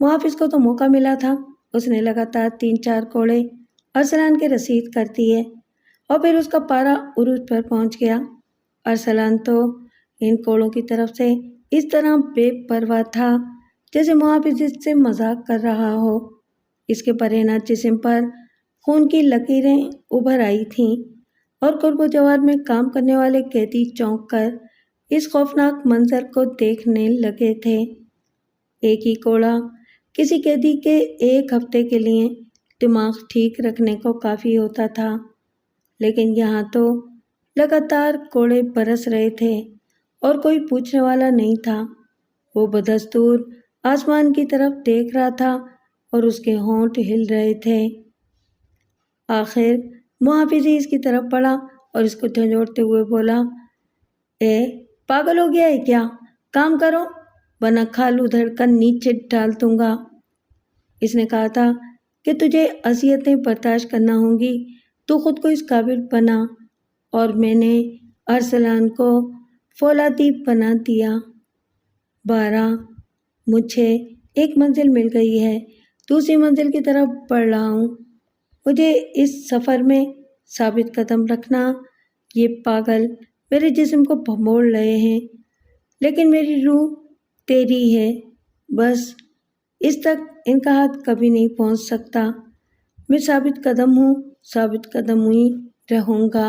محافظ کو تو موقع ملا تھا۔ اس نے لگاتار 3-4 کوڑے ارسلان کے رسید کر دیے، اور پھر اس کا پارا عروج پر پہنچ گیا۔ ارسلان تو ان کوڑوں کی طرف سے اس طرح بے پرواہ تھا جیسے محافظ اس سے مذاق کر رہا ہو۔ اس کے پرینا جسم پر خون کی لکیریں ابھر آئی تھیں، اور قرب و جوار میں کام کرنے والے قیدی چونک کر اس خوفناک منظر کو دیکھنے لگے تھے۔ ایک ہی کوڑا کسی قیدی کے ایک ہفتے کے لیے دماغ ٹھیک رکھنے کو کافی ہوتا تھا، لیکن یہاں تو لگاتار کوڑے برس رہے تھے اور کوئی پوچھنے والا نہیں تھا۔ وہ بدستور آسمان کی طرف دیکھ رہا تھا، اور اس کے ہونٹ ہل رہے تھے۔ آخر محافظ ہی اس کی طرف بڑھا اور اس کو جھنجھوڑتے ہوئے بولا، اے پاگل ہو گیا ہے کیا؟ کام کرو، ورنہ کھال ادھڑ کر نیچے ڈال دوں گا۔ اس نے کہا تھا کہ تجھے اذیتیں برداشت کرنا ہوں گی، تو خود کو اس قابل بنا، اور میں نے ارسلان کو فولادی بنا دیا۔ 12 مجھے ایک منزل مل گئی ہے، دوسری منزل کی طرف بڑھ رہا ہوں۔ مجھے اس سفر میں ثابت قدم رکھنا۔ یہ پاگل میرے جسم کو بھموڑ رہے ہیں، لیکن میری روح تیری ہے، بس اس تک ان کا ہاتھ کبھی نہیں پہنچ سکتا۔ میں ثابت قدم ہوں، ثابت قدم ہی رہوں گا۔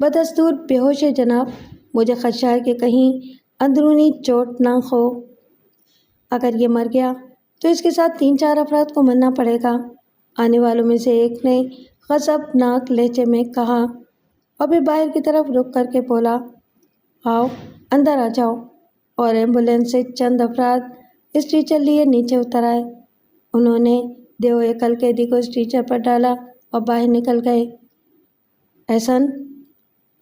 بدستور بے ہوش ہے جناب، مجھے خدشہ ہے کہ کہیں اندرونی چوٹ نہ ہو۔ اگر یہ مر گیا تو اس کے ساتھ 3-4 افراد کو مرنا پڑے گا۔ آنے والوں میں سے ایک نے غضبناک لہجے میں کہا اور پھر باہر کی طرف رخ کر کے بولا، آؤ اندر آ جاؤ۔ اور ایمبولینس سے چند افراد اسٹریچر لیے نیچے اتر آئے۔ انہوں نے دیو ایکل قیدی کو اسٹریچر پر ڈالا اور باہر نکل گئے۔ احسن،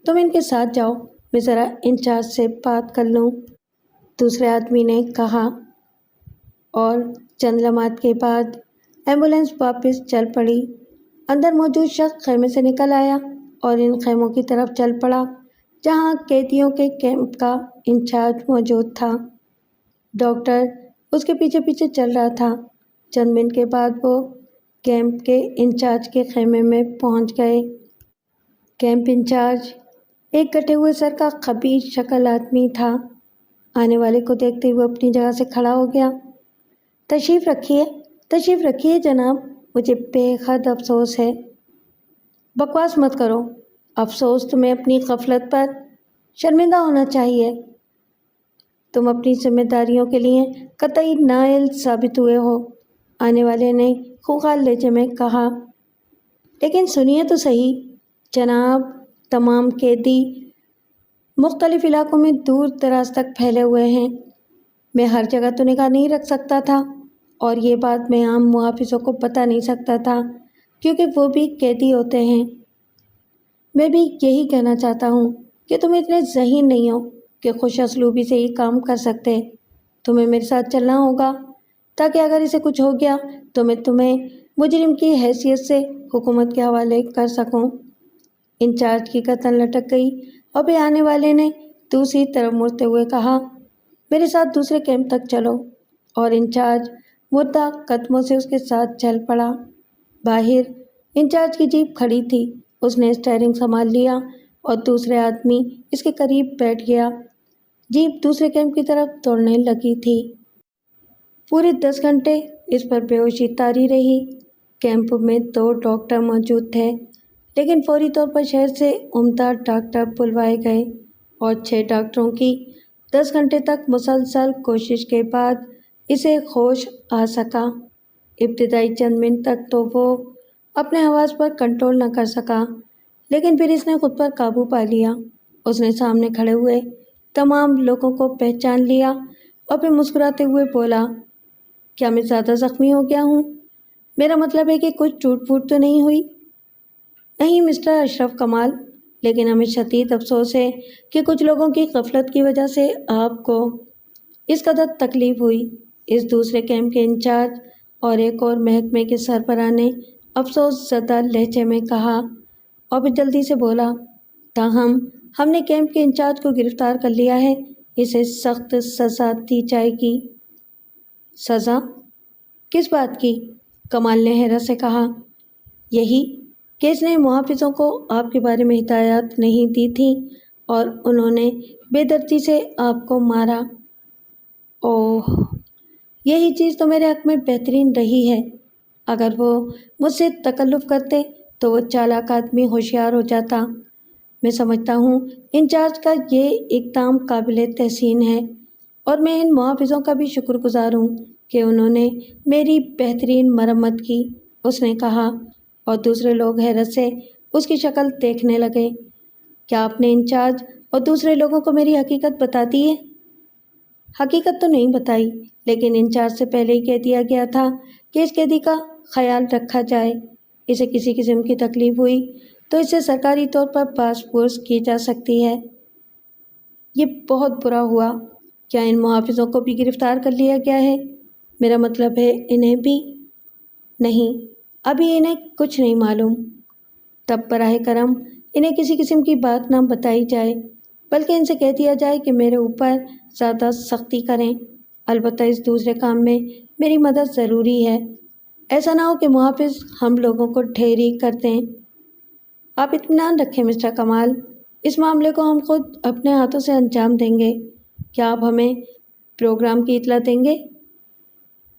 تم ان کے ساتھ جاؤ، میں ذرا انچارج سے بات کر لوں، دوسرے آدمی نے کہا۔ اور چند لمحات کے بعد ایمبولینس واپس چل پڑی۔ اندر موجود شخص خیمے سے نکل آیا اور ان خیموں کی طرف چل پڑا جہاں قیدیوں کے کیمپ کا انچارج موجود تھا۔ ڈاکٹر اس کے پیچھے پیچھے چل رہا تھا۔ چند منٹ کے بعد وہ کیمپ کے انچارج کے خیمے میں پہنچ گئے۔ کیمپ انچارج ایک کٹے ہوئے سر کا خبیث شکل آدمی تھا۔ آنے والے کو دیکھتے ہوئے اپنی جگہ سے کھڑا ہو گیا۔ تشریف رکھیے جناب، مجھے بے حد افسوس ہے۔ بکواس مت کرو، افسوس تمہیں اپنی غفلت پر شرمندہ ہونا چاہیے۔ تم اپنی ذمہ داریوں کے لیے قطعی نااہل ثابت ہوئے ہو، آنے والے نے خوخار لہجے میں کہا۔ لیکن سنیے تو صحیح جناب، تمام قیدی مختلف علاقوں میں دور دراز تک پھیلے ہوئے ہیں۔ میں ہر جگہ تو نگاہ نہیں رکھ سکتا تھا، اور یہ بات میں عام محافظوں کو بتا نہیں سکتا تھا کیونکہ وہ بھی قیدی ہوتے ہیں۔ میں بھی یہی کہنا چاہتا ہوں کہ تم اتنے ذہین نہیں ہو کہ خوش اسلوبی سے یہ کام کر سکتے۔ تمہیں میرے ساتھ چلنا ہوگا تاکہ اگر اسے کچھ ہو گیا تو میں تمہیں مجرم کی حیثیت سے حکومت کے حوالے کر سکوں۔ انچارج کی گردن لٹک گئی اور پھر آنے والے نے دوسری طرف مڑتے ہوئے کہا، میرے ساتھ دوسرے کیمپ تک چلو۔ اور انچارج مردہ قدموں سے اس کے ساتھ چل پڑا۔ باہر انچارج کی جیپ کھڑی تھی۔ اس نے اسٹیئرنگ سنبھال لیا اور دوسرے آدمی اس کے قریب بیٹھ گیا۔ جیپ دوسرے کیمپ کی طرف دوڑنے لگی تھی۔ پورے 10 گھنٹے اس پر بے ہوشی طاری رہی۔ کیمپ میں 2 ڈاکٹر موجود تھے، لیکن فوری طور پر شہر سے عمدہ ڈاکٹر بلوائے گئے اور 6 ڈاکٹروں کی 10 گھنٹے تک مسلسل کوشش کے بعد اسے ہوش آ سکا۔ ابتدائی چند منٹ تک تو وہ اپنے حواس پر کنٹرول نہ کر سکا، لیکن پھر اس نے خود پر قابو پا لیا۔ اس نے سامنے کھڑے ہوئے تمام لوگوں کو پہچان لیا اور پھر مسکراتے ہوئے بولا، کیا میں زیادہ زخمی ہو گیا ہوں؟ میرا مطلب ہے کہ کچھ ٹوٹ پھوٹ تو نہیں ہوئی؟ نہیں مسٹر اشرف کمال، لیکن ہمیں شدید افسوس ہے کہ کچھ لوگوں کی غفلت کی وجہ سے آپ کو اس قدر تکلیف ہوئی۔ اس دوسرے کیمپ کے انچارج اور ایک اور محکمے کے سربراہ نے افسوس زدہ لہجے میں کہا اور پھر جلدی سے بولا، تاہم ہم نے کیمپ کے انچارج کو گرفتار کر لیا ہے، اسے سخت سزا دی جائے گی۔ سزا؟ کس بات کی؟ کمال نے حیرت سے کہا۔ یہی کہ اس نے محافظوں کو آپ کے بارے میں ہدایات نہیں دی تھیں اور انہوں نے بے دردی سے آپ کو مارا۔ اوہ، یہی چیز تو میرے حق میں بہترین رہی ہے۔ اگر وہ مجھ سے تکلف کرتے تو وہ چالاک آدمی ہوشیار ہو جاتا۔ میں سمجھتا ہوں انچارج کا یہ اقدام قابل تحسین ہے اور میں ان محافظوں کا بھی شکر گزار ہوں کہ انہوں نے میری بہترین مرمت کی، اس نے کہا، اور دوسرے لوگ حیرت سے اس کی شکل دیکھنے لگے۔ کیا آپ نے انچارج اور دوسرے لوگوں کو میری حقیقت بتا دی ہے؟ حقیقت تو نہیں بتائی، لیکن انچارج سے پہلے ہی کہہ دیا گیا تھا کہ اس قیدی کا خیال رکھا جائے۔ اسے کسی قسم کی تکلیف ہوئی تو اس سے سرکاری طور پر باس پرس کی جا سکتی ہے۔ یہ بہت برا ہوا۔ کیا ان محافظوں کو بھی گرفتار کر لیا گیا ہے؟ میرا مطلب ہے انہیں بھی؟ نہیں، ابھی انہیں کچھ نہیں معلوم۔ تب براہ کرم انہیں کسی قسم کی بات نہ بتائی جائے، بلکہ ان سے کہہ دیا جائے کہ میرے اوپر زیادہ سختی کریں۔ البتہ اس دوسرے کام میں میری مدد ضروری ہے۔ ایسا نہ ہو کہ محافظ ہم لوگوں کو ڈھیری کر دیں۔ آپ اطمینان رکھیں مسٹر کمال، اس معاملے کو ہم خود اپنے ہاتھوں سے انجام دیں گے۔ کیا آپ ہمیں پروگرام کی اطلاع دیں گے؟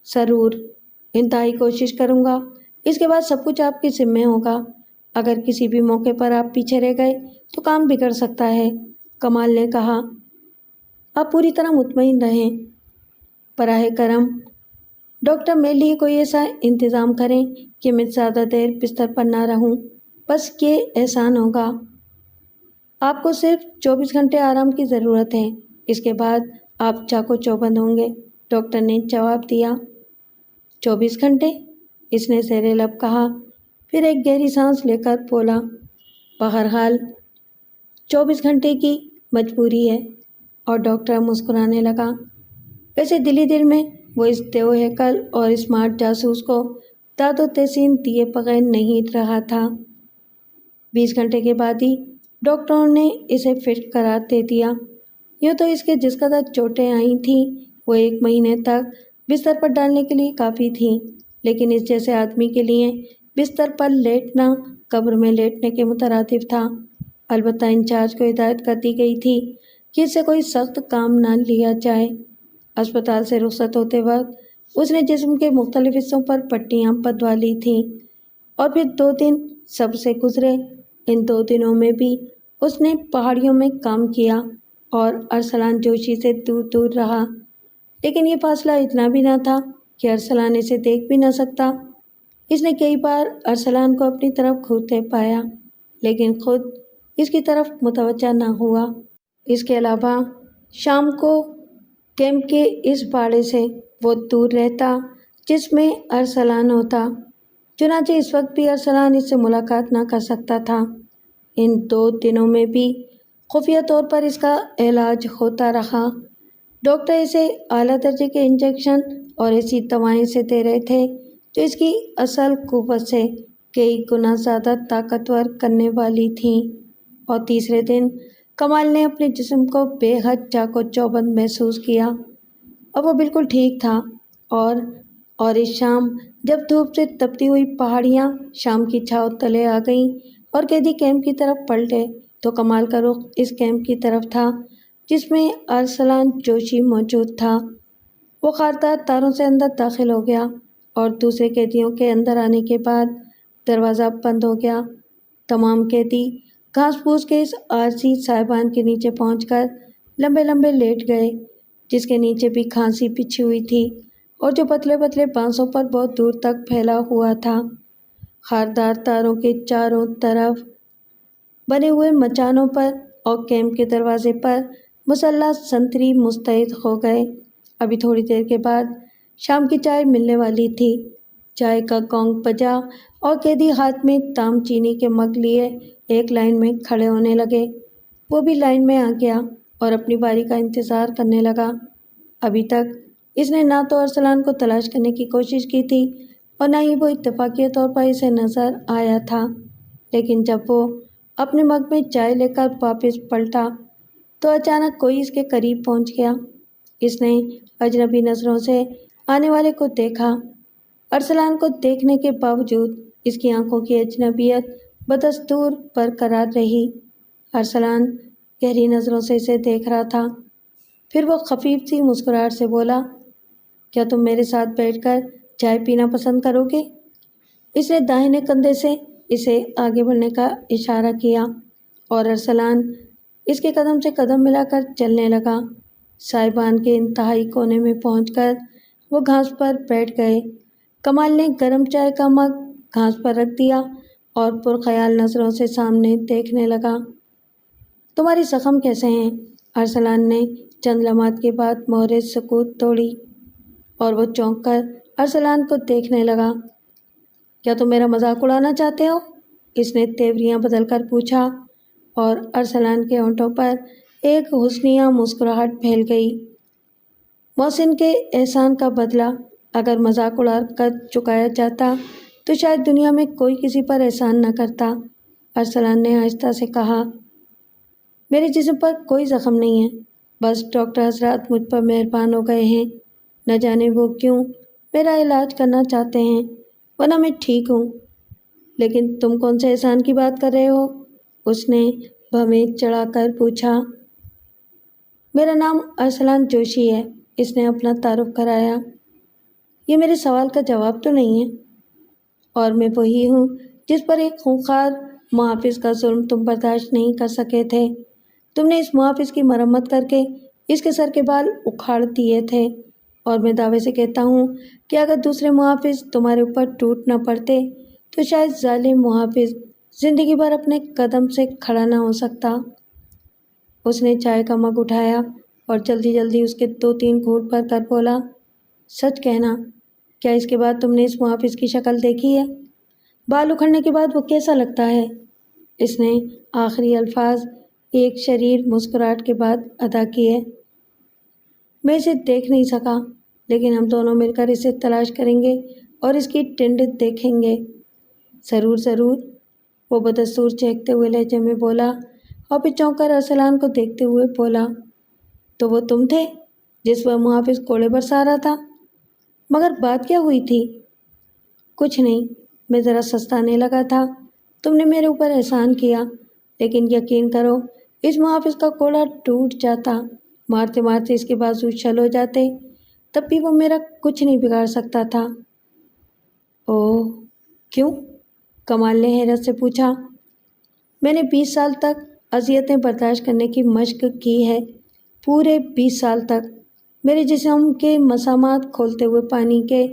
ضرور، انتہائی کوشش کروں گا۔ اس کے بعد سب کچھ آپ کے ذمے ہوگا۔ اگر کسی بھی موقع پر آپ پیچھے رہ گئے تو کام بگڑ سکتا ہے، کمال نے کہا۔ آپ پوری طرح مطمئن رہیں۔ براہ کرم ڈاکٹر میرے لیے کوئی ایسا انتظام کریں کہ میں زیادہ دیر بستر پر نہ رہوں، بس یہ احسان ہوگا۔ آپ کو صرف 24 گھنٹے آرام کی ضرورت ہے، اس کے بعد آپ چاقو چوبند ہوں گے، ڈاکٹر نے جواب دیا۔ 24 گھنٹے؟ اس نے زیر لب کہا، پھر ایک گہری سانس لے کر بولا، بہرحال 24 گھنٹے کی مجبوری ہے، اور ڈاکٹر مسکرانے لگا۔ ویسے دل ہی دل میں وہ اس دیو ہیکل اور اسمارٹ جاسوس کو داد و تحسین دیے بغیر نہیں رہا تھا۔ 20 گھنٹے کے بعد ہی ڈاکٹروں نے اسے فٹ قرار دے دیا۔ یوں تو اس کے جس قدر چوٹیں آئی تھیں وہ 1 مہینے تک بستر پر ڈالنے کے لیے کافی تھیں، لیکن اس جیسے آدمی کے لیے بستر پر لیٹنا قبر میں لیٹنے کے مترادف تھا۔ البتہ انچارج کو ہدایت کر دی گئی تھی کہ اس سے کوئی سخت کام نہ لیا جائے۔ اسپتال سے رخصت ہوتے وقت اس نے جسم کے مختلف حصوں پر پٹیاں بندھوا لی تھیں، اور پھر 2 دن صبر سے گزرے۔ ان 2 دنوں میں بھی اس نے پہاڑیوں میں کام کیا اور ارسلان جوشی سے دور دور رہا، لیکن یہ فاصلہ اتنا بھی نہ تھا کہ ارسلان اسے دیکھ بھی نہ سکتا۔ اس نے کئی بار ارسلان کو اپنی طرف گھورتے پایا، لیکن خود اس کی طرف متوجہ نہ ہوا۔ اس کے علاوہ شام کو کیمپ کے اس باڑے سے وہ دور رہتا جس میں ارسلان ہوتا، چنانچہ اس وقت بھی ارسلان اس سے ملاقات نہ کر سکتا تھا۔ ان 2 دنوں میں بھی خفیہ طور پر اس کا علاج ہوتا رہا۔ ڈاکٹر اسے اعلیٰ درجے کے انجیکشن اور ایسی دوائیں سے دے رہے تھے جو اس کی اصل قوت سے کئی گنا زیادہ طاقتور کرنے والی تھیں، اور تیسرے دن کمال نے اپنے جسم کو بے حد چاق و چوبند محسوس کیا۔ اب وہ بالکل ٹھیک تھا، اور اس شام جب دھوپ سے تپتی ہوئی پہاڑیاں شام کی چھاؤں تلے آ گئیں اور قیدی کیمپ کی طرف پلٹے تو کمال کا رخ اس کیمپ کی طرف تھا جس میں ارسلان جوشی موجود تھا۔ وہ خاردار تاروں سے اندر داخل ہو گیا، اور دوسرے قیدیوں کے اندر آنے کے بعد دروازہ بند ہو گیا۔ تمام قیدی گھاس پھوس کے اس عارضی سائبان کے نیچے پہنچ کر لمبے لمبے لیٹ گئے، جس کے نیچے بھی کھانسی بچھی ہوئی تھی اور جو پتلے پتلے بانسوں پر بہت دور تک پھیلا ہوا تھا۔ خاردار تاروں کے چاروں طرف بنے ہوئے مچانوں پر اور کیمپ کے دروازے پر مسلح سنتری مستعد ہو گئے۔ ابھی تھوڑی دیر کے بعد شام کی چائے ملنے والی تھی۔ چائے کا گونگ بجا اور قیدی ہاتھ میں تام چینی کے مگ لیے ایک لائن میں کھڑے ہونے لگے۔ وہ بھی لائن میں آ گیا اور اپنی باری کا انتظار کرنے لگا۔ ابھی تک اس نے نہ تو ارسلان کو تلاش کرنے کی کوشش کی تھی اور نہ ہی وہ اتفاقی طور پر اسے نظر آیا تھا، لیکن جب وہ اپنے مگ میں چائے لے کر واپس پلٹا تو اچانک کوئی اس کے قریب پہنچ گیا۔ اس نے اجنبی نظروں سے آنے والے کو دیکھا۔ ارسلان کو دیکھنے کے باوجود اس کی آنکھوں کی اجنبیت بدستور برقرار رہی۔ ارسلان گہری نظروں سے اسے دیکھ رہا تھا۔ پھر وہ خفیف سی مسکراہٹ سے بولا، کیا تم میرے ساتھ بیٹھ کر چائے پینا پسند کرو گے؟ اس نے داہنے کندھے سے اسے آگے بڑھنے کا اشارہ کیا، اور ارسلان اس کے قدم سے قدم ملا کر چلنے لگا۔ سائبان کے انتہائی کونے میں پہنچ کر وہ گھاس پر بیٹھ گئے۔ کمال نے گرم چائے کا مگ گھاس پر رکھ دیا اور پرخیال نظروں سے سامنے دیکھنے لگا۔ تمہاری زخم کیسے ہیں؟ ارسلان نے چند لمحات کے بعد مہرے سکوت توڑی، اور وہ چونک کر ارسلان کو دیکھنے لگا۔ کیا تم میرا مذاق اڑانا چاہتے ہو؟ اس نے تیوریاں بدل کر پوچھا، اور ارسلان کے ہونٹوں پر ایک حسنیہ مسکراہٹ پھیل گئی۔ محسن کے احسان کا بدلہ اگر مذاق اڑا کر چکایا جاتا تو شاید دنیا میں کوئی کسی پر احسان نہ کرتا، ارسلان نے آہستہ سے کہا۔ میرے جسم پر کوئی زخم نہیں ہے، بس ڈاکٹر حضرات مجھ پر مہربان ہو گئے ہیں، نہ جانے وہ کیوں میرا علاج کرنا چاہتے ہیں، ورنہ میں ٹھیک ہوں۔ لیکن تم کون سے احسان کی بات کر رہے ہو؟ اس نے بھویں چڑھا کر پوچھا۔ میرا نام ارسلان جوشی ہے، اس نے اپنا تعارف کرایا۔ یہ میرے سوال کا جواب تو نہیں ہے، اور میں وہی ہوں جس پر ایک خونخوار محافظ کا ظلم تم برداشت نہیں کر سکے تھے۔ تم نے اس محافظ کی مرمت کر کے اس کے سر کے بال اکھاڑ دیے تھے، اور میں دعوے سے کہتا ہوں کہ اگر دوسرے محافظ تمہارے اوپر ٹوٹ نہ پڑتے تو شاید ظالم محافظ زندگی بھر اپنے قدم سے کھڑا نہ ہو سکتا۔ اس نے چائے کا مگ اٹھایا اور جلدی جلدی اس کے 2-3 گھونٹ بھر کر بولا، سچ کہنا، کیا اس کے بعد تم نے اس محافظ کی شکل دیکھی ہے؟ بال اکھڑنے کے بعد وہ کیسا لگتا ہے؟ اس نے آخری الفاظ ایک شریر مسکراہٹ کے بعد ادا کیے۔ میں اسے دیکھ نہیں سکا، لیکن ہم دونوں مل کر اسے تلاش کریں گے اور اس کی ٹنڈ دیکھیں گے۔ ضرور ضرور، وہ بدستور چہکتے ہوئے لہجے میں بولا، اور پھر چونک کر ارسلان کو دیکھتے ہوئے بولا، تو وہ تم تھے جس پر محافظ کوڑے برسا رہا تھا؟ مگر بات کیا ہوئی تھی؟ کچھ نہیں، میں ذرا سستانے لگا تھا۔ تم نے میرے اوپر احسان کیا، لیکن یقین کرو اس محافظ کا کوڑا ٹوٹ جاتا، مارتے مارتے اس کے بازو چھل ہو جاتے، تب بھی وہ میرا کچھ نہیں بگاڑ سکتا تھا۔ اوہ، کیوں؟ کمال نے حیرت سے پوچھا۔ میں نے 20 سال تک اذیتیں برداشت کرنے کی مشق کی ہے، پورے 20 سال تک۔ میرے جسم کے مسامات کھولتے ہوئے پانی کے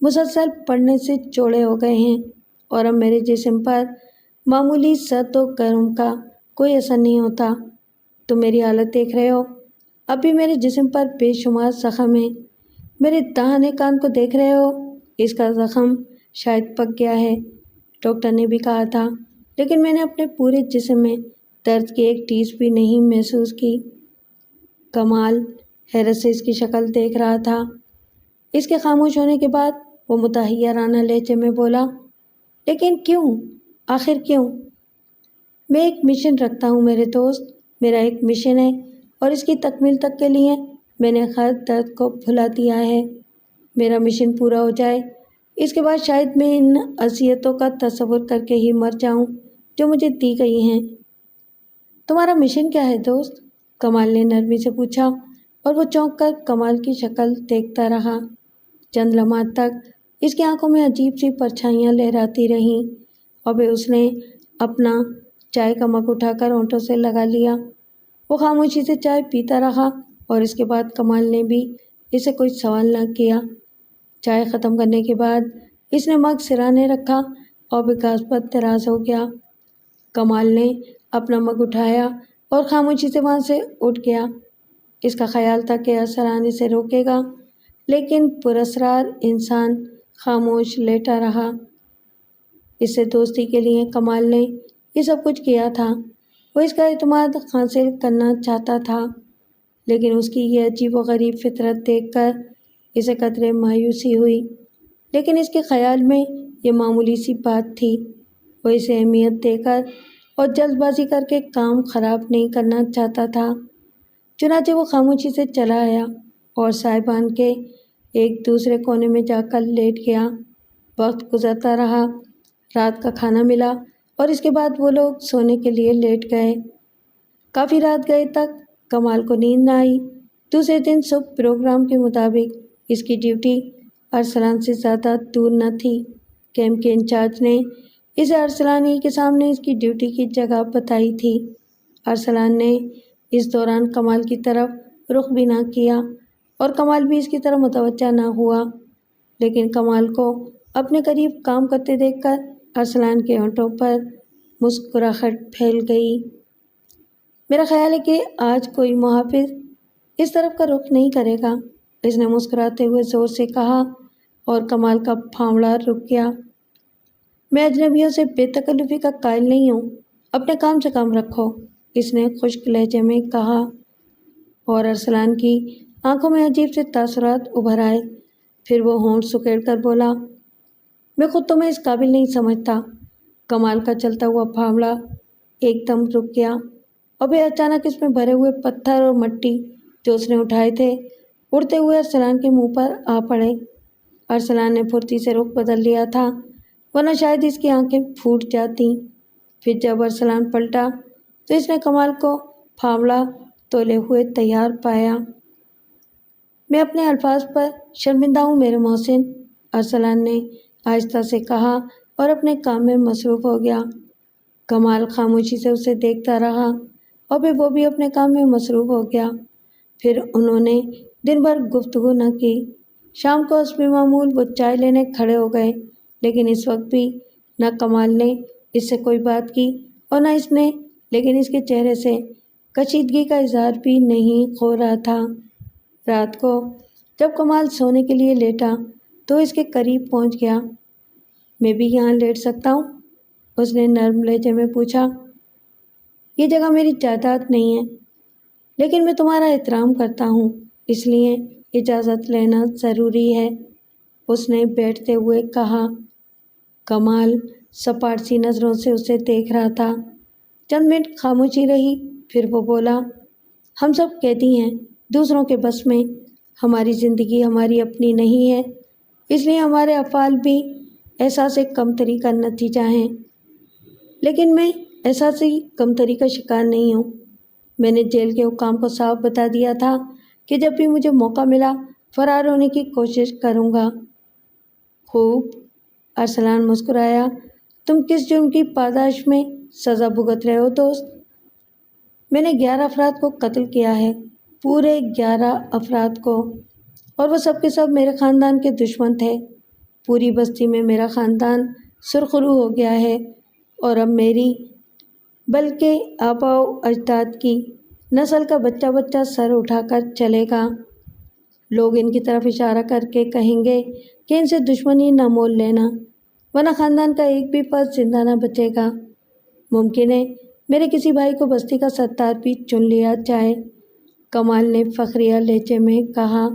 مسلسل پڑنے سے چوڑے ہو گئے ہیں، اور اب میرے جسم پر معمولی سرد و گرم کا کوئی اثر نہیں ہوتا۔ تم میری حالت دیکھ رہے ہو، اب بھی میرے جسم پر بے شمار زخم ہیں۔ میرے داہنے کان کو دیکھ رہے ہو، اس کا زخم شاید پک گیا ہے، ڈاکٹر نے بھی کہا تھا، لیکن میں نے اپنے پورے جسم میں درد کی ایک ٹیس بھی نہیں محسوس کی۔ کمال حیرت سے اس کی شکل دیکھ رہا تھا۔ اس کے خاموش ہونے کے بعد وہ متحیرانہ لہجے میں بولا، لیکن کیوں؟ آخر کیوں؟ میں ایک مشن رکھتا ہوں میرے دوست، میرا ایک مشن ہے، اور اس کی تکمیل تک کے لیے میں نے ہر درد کو بھلا دیا ہے۔ میرا مشن پورا ہو جائے، اس کے بعد شاید میں ان اذیتوں کا تصور کر کے ہی مر جاؤں جو مجھے دی گئی ہیں۔ تمہارا مشن کیا ہے دوست؟ کمال نے نرمی سے پوچھا، اور وہ چونک کر کمال کی شکل دیکھتا رہا۔ چند لمحات تک اس کی آنکھوں میں عجیب سی پرچھائیاں لہراتی رہیں، اور پھر اس نے اپنا چائے کا مگ اٹھا کر ہونٹوں سے لگا لیا۔ وہ خاموشی سے چائے پیتا رہا، اور اس کے بعد کمال نے بھی اسے کوئی سوال نہ کیا۔ چائے ختم کرنے کے بعد اس نے مگ سرانے رکھا اور پھر گھاس پر دراز ہو گیا۔ کمال نے اپنا مگ اٹھایا اور خاموشی سے وہاں سے اٹھ گیا۔ اس کا خیال تھا کہ ارسلان اسے روکے گا، لیکن پراسرار انسان خاموش لیٹا رہا۔ اس سے دوستی کے لیے کمال نے یہ سب کچھ کیا تھا۔ وہ اس کا اعتماد حاصل کرنا چاہتا تھا، لیکن اس کی یہ عجیب و غریب فطرت دیکھ کر اسے قدرے مایوسی ہوئی۔ لیکن اس کے خیال میں یہ معمولی سی بات تھی۔ وہ اسے اہمیت دے کر اور جلد بازی کر کے کام خراب نہیں کرنا چاہتا تھا۔ چنانچہ وہ خاموشی سے چلا آیا اور صاحبان کے ایک دوسرے کونے میں جا کر لیٹ گیا۔ وقت گزرتا رہا، رات کا کھانا ملا، اور اس کے بعد وہ لوگ سونے کے لیے لیٹ گئے۔ کافی رات گئے تک کمال کو نیند نہ آئی۔ دوسرے دن صبح پروگرام کے مطابق اس کی ڈیوٹی ارسلان سے زیادہ دور نہ تھی۔ کیمپ کے انچارج نے اسے ارسلان ہی کے سامنے اس کی ڈیوٹی کی جگہ بتائی تھی۔ ارسلان نے اس دوران کمال کی طرف رخ بھی نہ کیا، اور کمال بھی اس کی طرف متوجہ نہ ہوا، لیکن کمال کو اپنے قریب کام کرتے دیکھ کر ارسلان کے ہونٹوں پر مسکراہٹ پھیل گئی۔ میرا خیال ہے کہ آج کوئی محافظ اس طرف کا رخ نہیں کرے گا، اس نے مسکراتے ہوئے زور سے کہا، اور کمال کا پھاوڑا رک گیا۔ میں اجنبیوں سے بے تکلفی کا قائل نہیں ہوں، اپنے کام سے کام رکھو، اس نے خشک لہجے میں کہا، اور ارسلان کی آنکھوں میں عجیب سے تاثرات ابھر آئے۔ پھر وہ ہونٹ سکیڑ کر بولا، میں خود تمہیں اس قابل نہیں سمجھتا۔ کمال کا چلتا ہوا پھاوڑا ایک دم رک گیا، اور پھر اچانک اس میں بھرے ہوئے پتھر اور مٹی جو اس نے اٹھائے تھے اڑتے ہوئے ارسلان کے منہ پر آ پڑے۔ ارسلان نے پھرتی سے رخ بدل لیا تھا، ورنہ شاید اس کی آنکھیں پھوٹ جاتیں۔ پھر جب ارسلان پلٹا تو اس نے کمال کو پھاوڑا تولے ہوئے تیار پایا۔ میں اپنے الفاظ پر شرمندہ ہوں میرے محسن، ارسلان نے آہستہ سے کہا، اور اپنے کام میں مصروف ہو گیا۔ کمال خاموشی سے اسے دیکھتا رہا اور پھر وہ بھی اپنے کام میں مصروف ہو گیا۔ پھر انہوں نے دن بھر گفتگو نہ کی۔ شام کو حسب معمول وہ چائے لینے کھڑے ہو گئے، لیکن اس وقت بھی نہ کمال نے اس سے کوئی بات کی اور نہ اس نے، لیکن اس کے چہرے سے کشیدگی کا اظہار بھی نہیں ہو رہا تھا۔ رات کو جب کمال سونے کے لیے لیٹا تو اس کے قریب پہنچ گیا۔ میں بھی یہاں لیٹ سکتا ہوں؟ اس نے نرم لہجے میں پوچھا۔ یہ جگہ میری جائیداد نہیں ہے، لیکن میں تمہارا احترام کرتا ہوں، اس لیے اجازت لینا ضروری ہے، اس نے بیٹھتے ہوئے کہا۔ کمال سپاٹ سی نظروں سے اسے دیکھ رہا تھا۔ چند منٹ خاموشی رہی، پھر وہ بولا، ہم سب قیدی ہیں دوسروں کے بس میں، ہماری زندگی ہماری اپنی نہیں ہے، اس لیے ہمارے افعال بھی احساس کمتری کا نتیجہ ہیں۔ لیکن میں احساس کمتری کا شکار نہیں ہوں۔ میں نے جیل کے حکام کو صاف بتا دیا تھا کہ جب بھی مجھے موقع ملا فرار ہونے کی کوشش کروں گا۔ خوب، ارسلان مسکرایا۔ تم کس جرم کی پاداش میں سزا بھگت رہے ہو دوست؟ میں نے 11 افراد کو قتل کیا ہے، پورے 11 افراد کو، اور وہ سب کے سب میرے خاندان کے دشمن تھے۔ پوری بستی میں میرا خاندان سرخرو ہو گیا ہے، اور اب میری بلکہ آباء و اجداد کی نسل کا بچہ بچہ سر اٹھا کر چلے گا۔ لوگ ان کی طرف اشارہ کر کے کہیں گے کہ ان سے دشمنی نہ مول لینا، ورنہ خاندان کا ایک بھی فرد زندہ نہ بچے گا۔ ممکن ہے میرے کسی بھائی کو بستی کا سردار بھی چن لیا جائے، کمال نے فخریہ لہجے میں کہا۔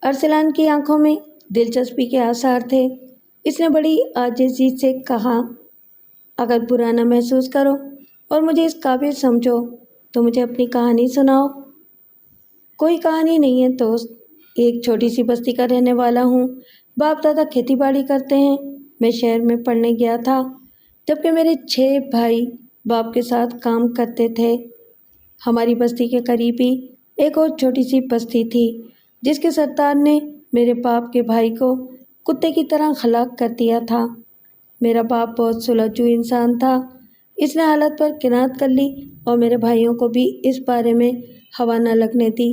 ارسلان کی آنکھوں میں دلچسپی کے آثار تھے۔ اس نے بڑی عاجزی سے کہا، اگر برا نہ محسوس کرو اور مجھے اس قابل سمجھو تو مجھے اپنی کہانی سناؤ۔ کوئی کہانی نہیں ہے دوست، ایک چھوٹی سی بستی کا رہنے والا ہوں، باپ دادا کھیتی باڑی کرتے ہیں، میں شہر میں پڑھنے گیا تھا، جبکہ میرے 6 بھائی باپ کے ساتھ کام کرتے تھے۔ ہماری بستی کے قریب ہی ایک اور چھوٹی سی بستی تھی، جس کے سردار نے میرے باپ کے بھائی کو کتے کی طرح ہلاک کر دیا تھا۔ میرا باپ بہت سلجھو انسان تھا، اس نے حالت پر قناعت کر لی اور میرے بھائیوں کو بھی اس بارے میں ہوا نہ لگنے دی۔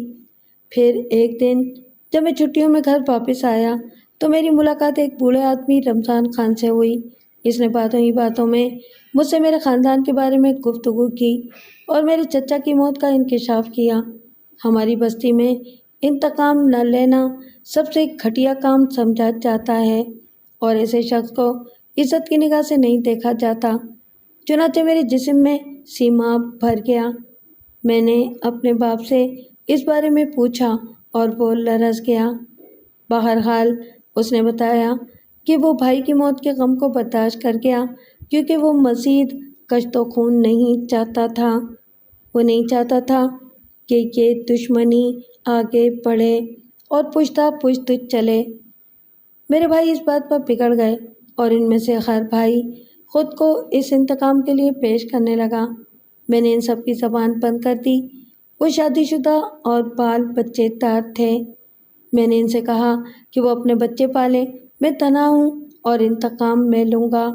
پھر ایک دن جب میں چھٹیوں میں گھر واپس آیا تو میری ملاقات ایک بوڑھے آدمی رمضان خان سے ہوئی۔ اس نے باتوں ہی باتوں میں مجھ سے میرے خاندان کے بارے میں گفتگو کی اور میرے چچا کی موت کا انکشاف کیا۔ ہماری بستی میں انتقام نہ لینا سب سے گھٹیا کام سمجھا جاتا ہے اور ایسے شخص کو عزت کی نگاہ سے نہیں دیکھا جاتا۔ چنانچہ میرے جسم میں سیماب بھر گیا۔ میں نے اپنے باپ سے اس بارے میں پوچھا اور وہ لرز گیا۔ بہرحال اس نے بتایا کہ وہ بھائی کی موت کے غم کو برداشت کر گیا کیونکہ وہ مزید کشت و خون نہیں چاہتا تھا۔ وہ نہیں چاہتا تھا کہ یہ دشمنی آگے بڑھے اور پشتہ پشت چلے۔ میرے بھائی اس بات پر بگڑ گئے اور ان میں سے ہر بھائی خود کو اس انتقام کے لیے پیش کرنے لگا۔ میں نے ان سب کی زبان بند کر دی۔ وہ شادی شدہ اور بال بچے دار تھے۔ میں نے ان سے کہا کہ وہ اپنے بچے پالیں، میں تنہا ہوں اور انتقام میں لوں گا۔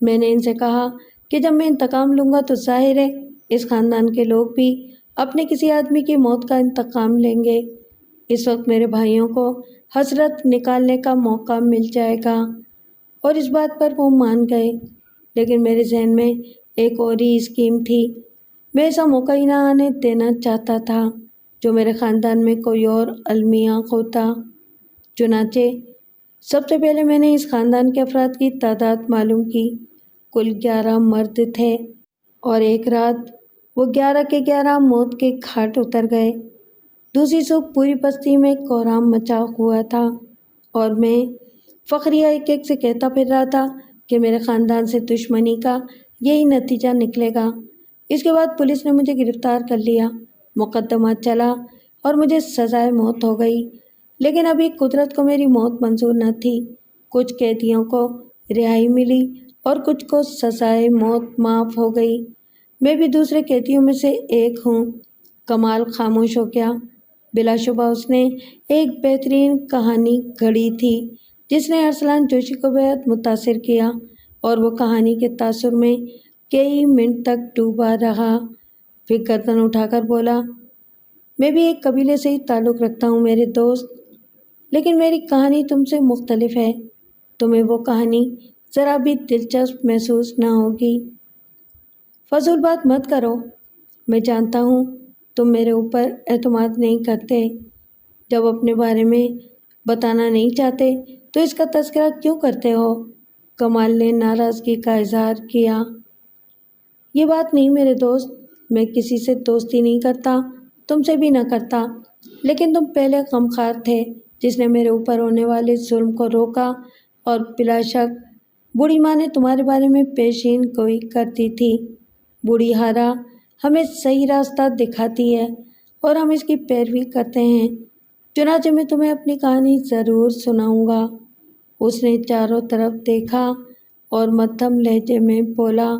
میں نے ان سے کہا کہ جب میں انتقام لوں گا تو ظاہر ہے اس خاندان کے لوگ بھی اپنے کسی آدمی کی موت کا انتقام لیں گے۔ اس وقت میرے بھائیوں کو حسرت نکالنے کا موقع مل جائے گا، اور اس بات پر وہ مان گئے۔ لیکن میرے ذہن میں ایک اور ہی اسکیم تھی۔ میں ایسا موقع ہی نہ آنے دینا چاہتا تھا جو میرے خاندان میں کوئی اور المیہ ہوتا۔ چنانچہ سب سے پہلے میں نے اس خاندان کے افراد کی تعداد معلوم کی۔ کل 11 مرد تھے، اور ایک رات وہ 11 کے 11 موت کے گھاٹ اتر گئے۔ دوسری صبح پوری بستی میں کوہرام مچا ہوا تھا، اور میں فخریہ ایک ایک سے کہتا پھر رہا تھا کہ میرے خاندان سے دشمنی کا یہی نتیجہ نکلے گا۔ اس کے بعد پولیس نے مجھے گرفتار کر لیا، مقدمہ چلا اور مجھے سزائے موت ہو گئی۔ لیکن ابھی قدرت کو میری موت منظور نہ تھی۔ کچھ قیدیوں کو رہائی ملی اور کچھ کو سزائے موت معاف ہو گئی۔ میں بھی دوسرے قیدیوں میں سے ایک ہوں۔ کمال خاموش ہو گیا۔ بلا شبہ اس نے ایک بہترین کہانی گھڑی تھی جس نے ارسلان جوشی کو بہت متاثر کیا اور وہ کہانی کے تاثر میں کئی منٹ تک ڈوبا رہا۔ پھر گردن اٹھا کر بولا، میں بھی ایک قبیلے سے ہی تعلق رکھتا ہوں میرے دوست، لیکن میری کہانی تم سے مختلف ہے۔ تمہیں وہ کہانی ذرا بھی دلچسپ محسوس نہ ہوگی۔ فضول بات مت کرو، میں جانتا ہوں تم میرے اوپر اعتماد نہیں کرتے۔ جب اپنے بارے میں بتانا نہیں چاہتے تو اس کا تذکرہ کیوں کرتے ہو؟ کمال نے ناراضگی کا اظہار کیا۔ یہ بات نہیں میرے دوست، میں کسی سے دوستی نہیں کرتا، تم سے بھی نہ کرتا، لیکن تم پہلے غمخوار تھے جس نے میرے اوپر ہونے والے ظلم کو روکا، اور بلا شک بوڑھی ماں نے تمہارے بارے میں پیشین گوئی کرتی تھی۔ بوڑھی ہارا ہمیں صحیح راستہ دکھاتی ہے اور ہم اس کی پیروی کرتے ہیں، چنانچہ میں تمہیں اپنی کہانی ضرور سناؤں گا۔ اس نے چاروں طرف دیکھا اور مدھم لہجے میں بولا،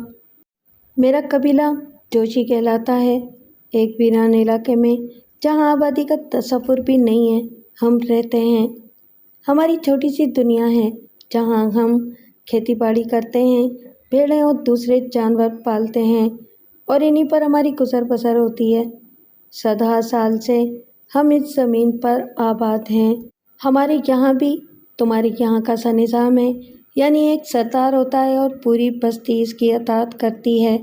میرا قبیلہ جوشی کہلاتا ہے، ایک ویران علاقے میں جہاں آبادی کا تصور بھی نہیں ہے ہم رہتے ہیں۔ ہماری چھوٹی سی دنیا ہے جہاں ہم کھیتی باڑی کرتے ہیں، بھیڑیں اور دوسرے جانور پالتے ہیں اور انہی پر ہماری گزر بسر ہوتی ہے۔ صدہا سال سے ہم اس زمین پر آباد ہیں۔ ہمارے یہاں بھی تمہارے یہاں کا سا نظام ہے، یعنی ایک سردار ہوتا ہے اور پوری بستی اس کی اطاعت کرتی ہے۔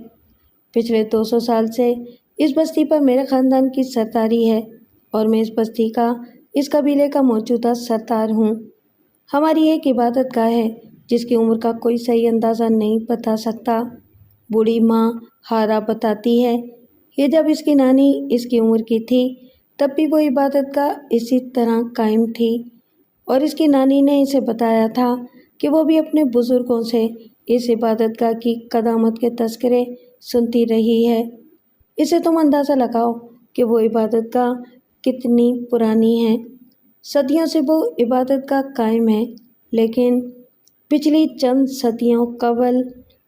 پچھلے 200 سال سے اس بستی پر میرے خاندان کی سرداری ہے اور میں اس بستی کا، اس قبیلے کا موجودہ سردار ہوں۔ ہماری ایک عبادت گاہ ہے جس کی عمر کا کوئی صحیح اندازہ نہیں بتا سکتا۔ بوڑھی ماں ہارا بتاتی ہے، یہ جب اس کی نانی اس کی عمر کی تھی تب بھی وہ عبادت گاہ اسی طرح قائم تھی، اور اس کی نانی نے اسے بتایا تھا کہ وہ بھی اپنے بزرگوں سے اس عبادت گاہ کی قدامت کے تذکرے سنتی رہی ہے۔ اسے تم اندازہ لگاؤ کہ وہ عبادت گاہ کتنی پرانی ہے۔ صدیوں سے وہ عبادت گاہ قائم ہے، لیکن پچھلی چند صدیوں قبل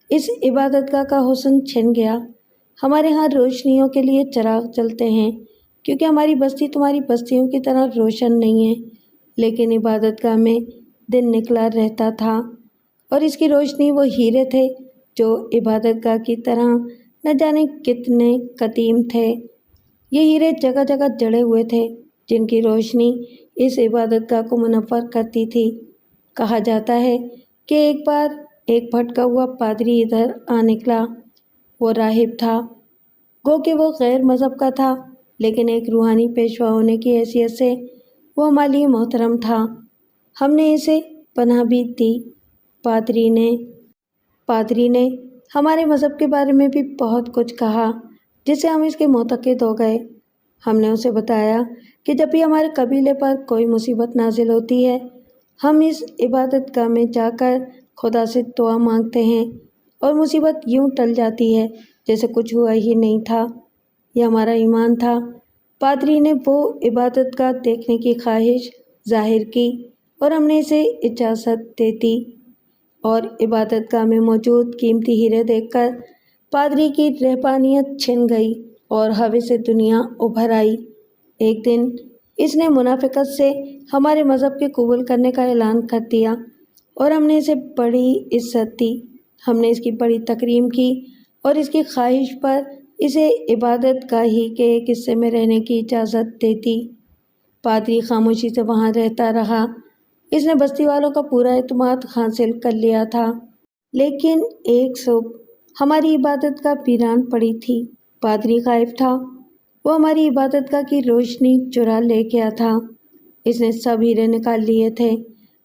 اس عبادت گاہ کا حسن چھن گیا۔ ہمارے ہاں روشنیوں کے لیے چراغ جلتے ہیں کیونکہ ہماری بستی تمہاری بستیوں کی طرح روشن نہیں ہے، لیکن عبادت گاہ میں دن نکلا رہتا تھا اور اس کی روشنی وہ ہیرے تھے جو عبادت گاہ کی طرح نہ جانے کتنے قدیم تھے۔ یہ ہیرے جگہ جگہ جڑے ہوئے تھے جن کی روشنی اس عبادت گاہ کو منور کرتی تھی۔ کہا جاتا ہے کہ ایک بار ایک بھٹکا ہوا پادری ادھر آ نکلا۔ وہ راہب تھا، گو کہ وہ غیر مذہب کا تھا، لیکن ایک روحانی پیشوا ہونے کی حیثیت سے وہ ہمارے لیے محترم تھا۔ ہم نے اسے پناہ بھی دی۔ پادری نے ہمارے مذہب کے بارے میں بھی بہت کچھ کہا جس سے ہم اس کے معتقد ہو گئے۔ ہم نے اسے بتایا کہ جب بھی ہمارے قبیلے پر کوئی مصیبت نازل ہوتی ہے ہم اس عبادت گاہ میں جا کر خدا سے دعا مانگتے ہیں اور مصیبت یوں ٹل جاتی ہے جیسے کچھ ہوا ہی نہیں تھا۔ یہ ہمارا ایمان تھا۔ پادری نے وہ عبادت گاہ دیکھنے کی خواہش ظاہر کی اور ہم نے اسے اجازت دے دی، اور عبادت گاہ میں موجود قیمتی ہیرے دیکھ کر پادری کی روحانیت چھن گئی اور ہوس دنیا ابھر آئی۔ ایک دن اس نے منافقت سے ہمارے مذہب کے قبول کرنے کا اعلان کر دیا اور ہم نے اسے بڑی عزت دی۔ ہم نے اس کی بڑی تکریم کی اور اس کی خواہش پر اسے عبادت گاہی کے ایک حصے میں رہنے کی اجازت دے دی۔ پادری خاموشی سے وہاں رہتا رہا۔ اس نے بستی والوں کا پورا اعتماد حاصل کر لیا تھا، لیکن ایک صبح ہماری عبادت گاہ ویران پڑی تھی۔ پادری غائب تھا، وہ ہماری عبادت گاہ کی روشنی چرا لے گیا تھا۔ اس نے سب ہیرے نکال لیے تھے۔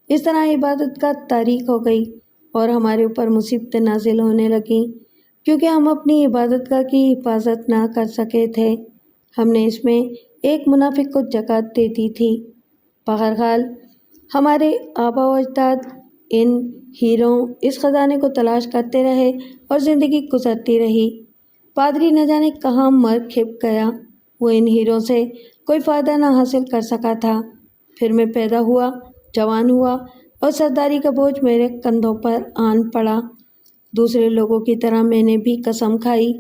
اس طرح عبادت گاہ تاریک ہو گئی اور ہمارے اوپر مصیبتیں نازل ہونے لگیں کیونکہ ہم اپنی عبادت گاہ کی حفاظت نہ کر سکے تھے۔ ہم نے اس میں ایک منافق کو جگہ دے دی تھی۔ بہرحال ہمارے آبا و اجداد ان ہیروں، اس خزانے کو تلاش کرتے رہے اور زندگی گزرتی رہی۔ پادری نہ جانے کہاں مر کھپ گیا، وہ ان ہیروں سے کوئی فائدہ نہ حاصل کر سکا تھا۔ پھر میں پیدا ہوا، جوان ہوا اور سرداری کا بوجھ میرے کندھوں پر آن پڑا۔ دوسرے لوگوں کی طرح میں نے بھی قسم کھائی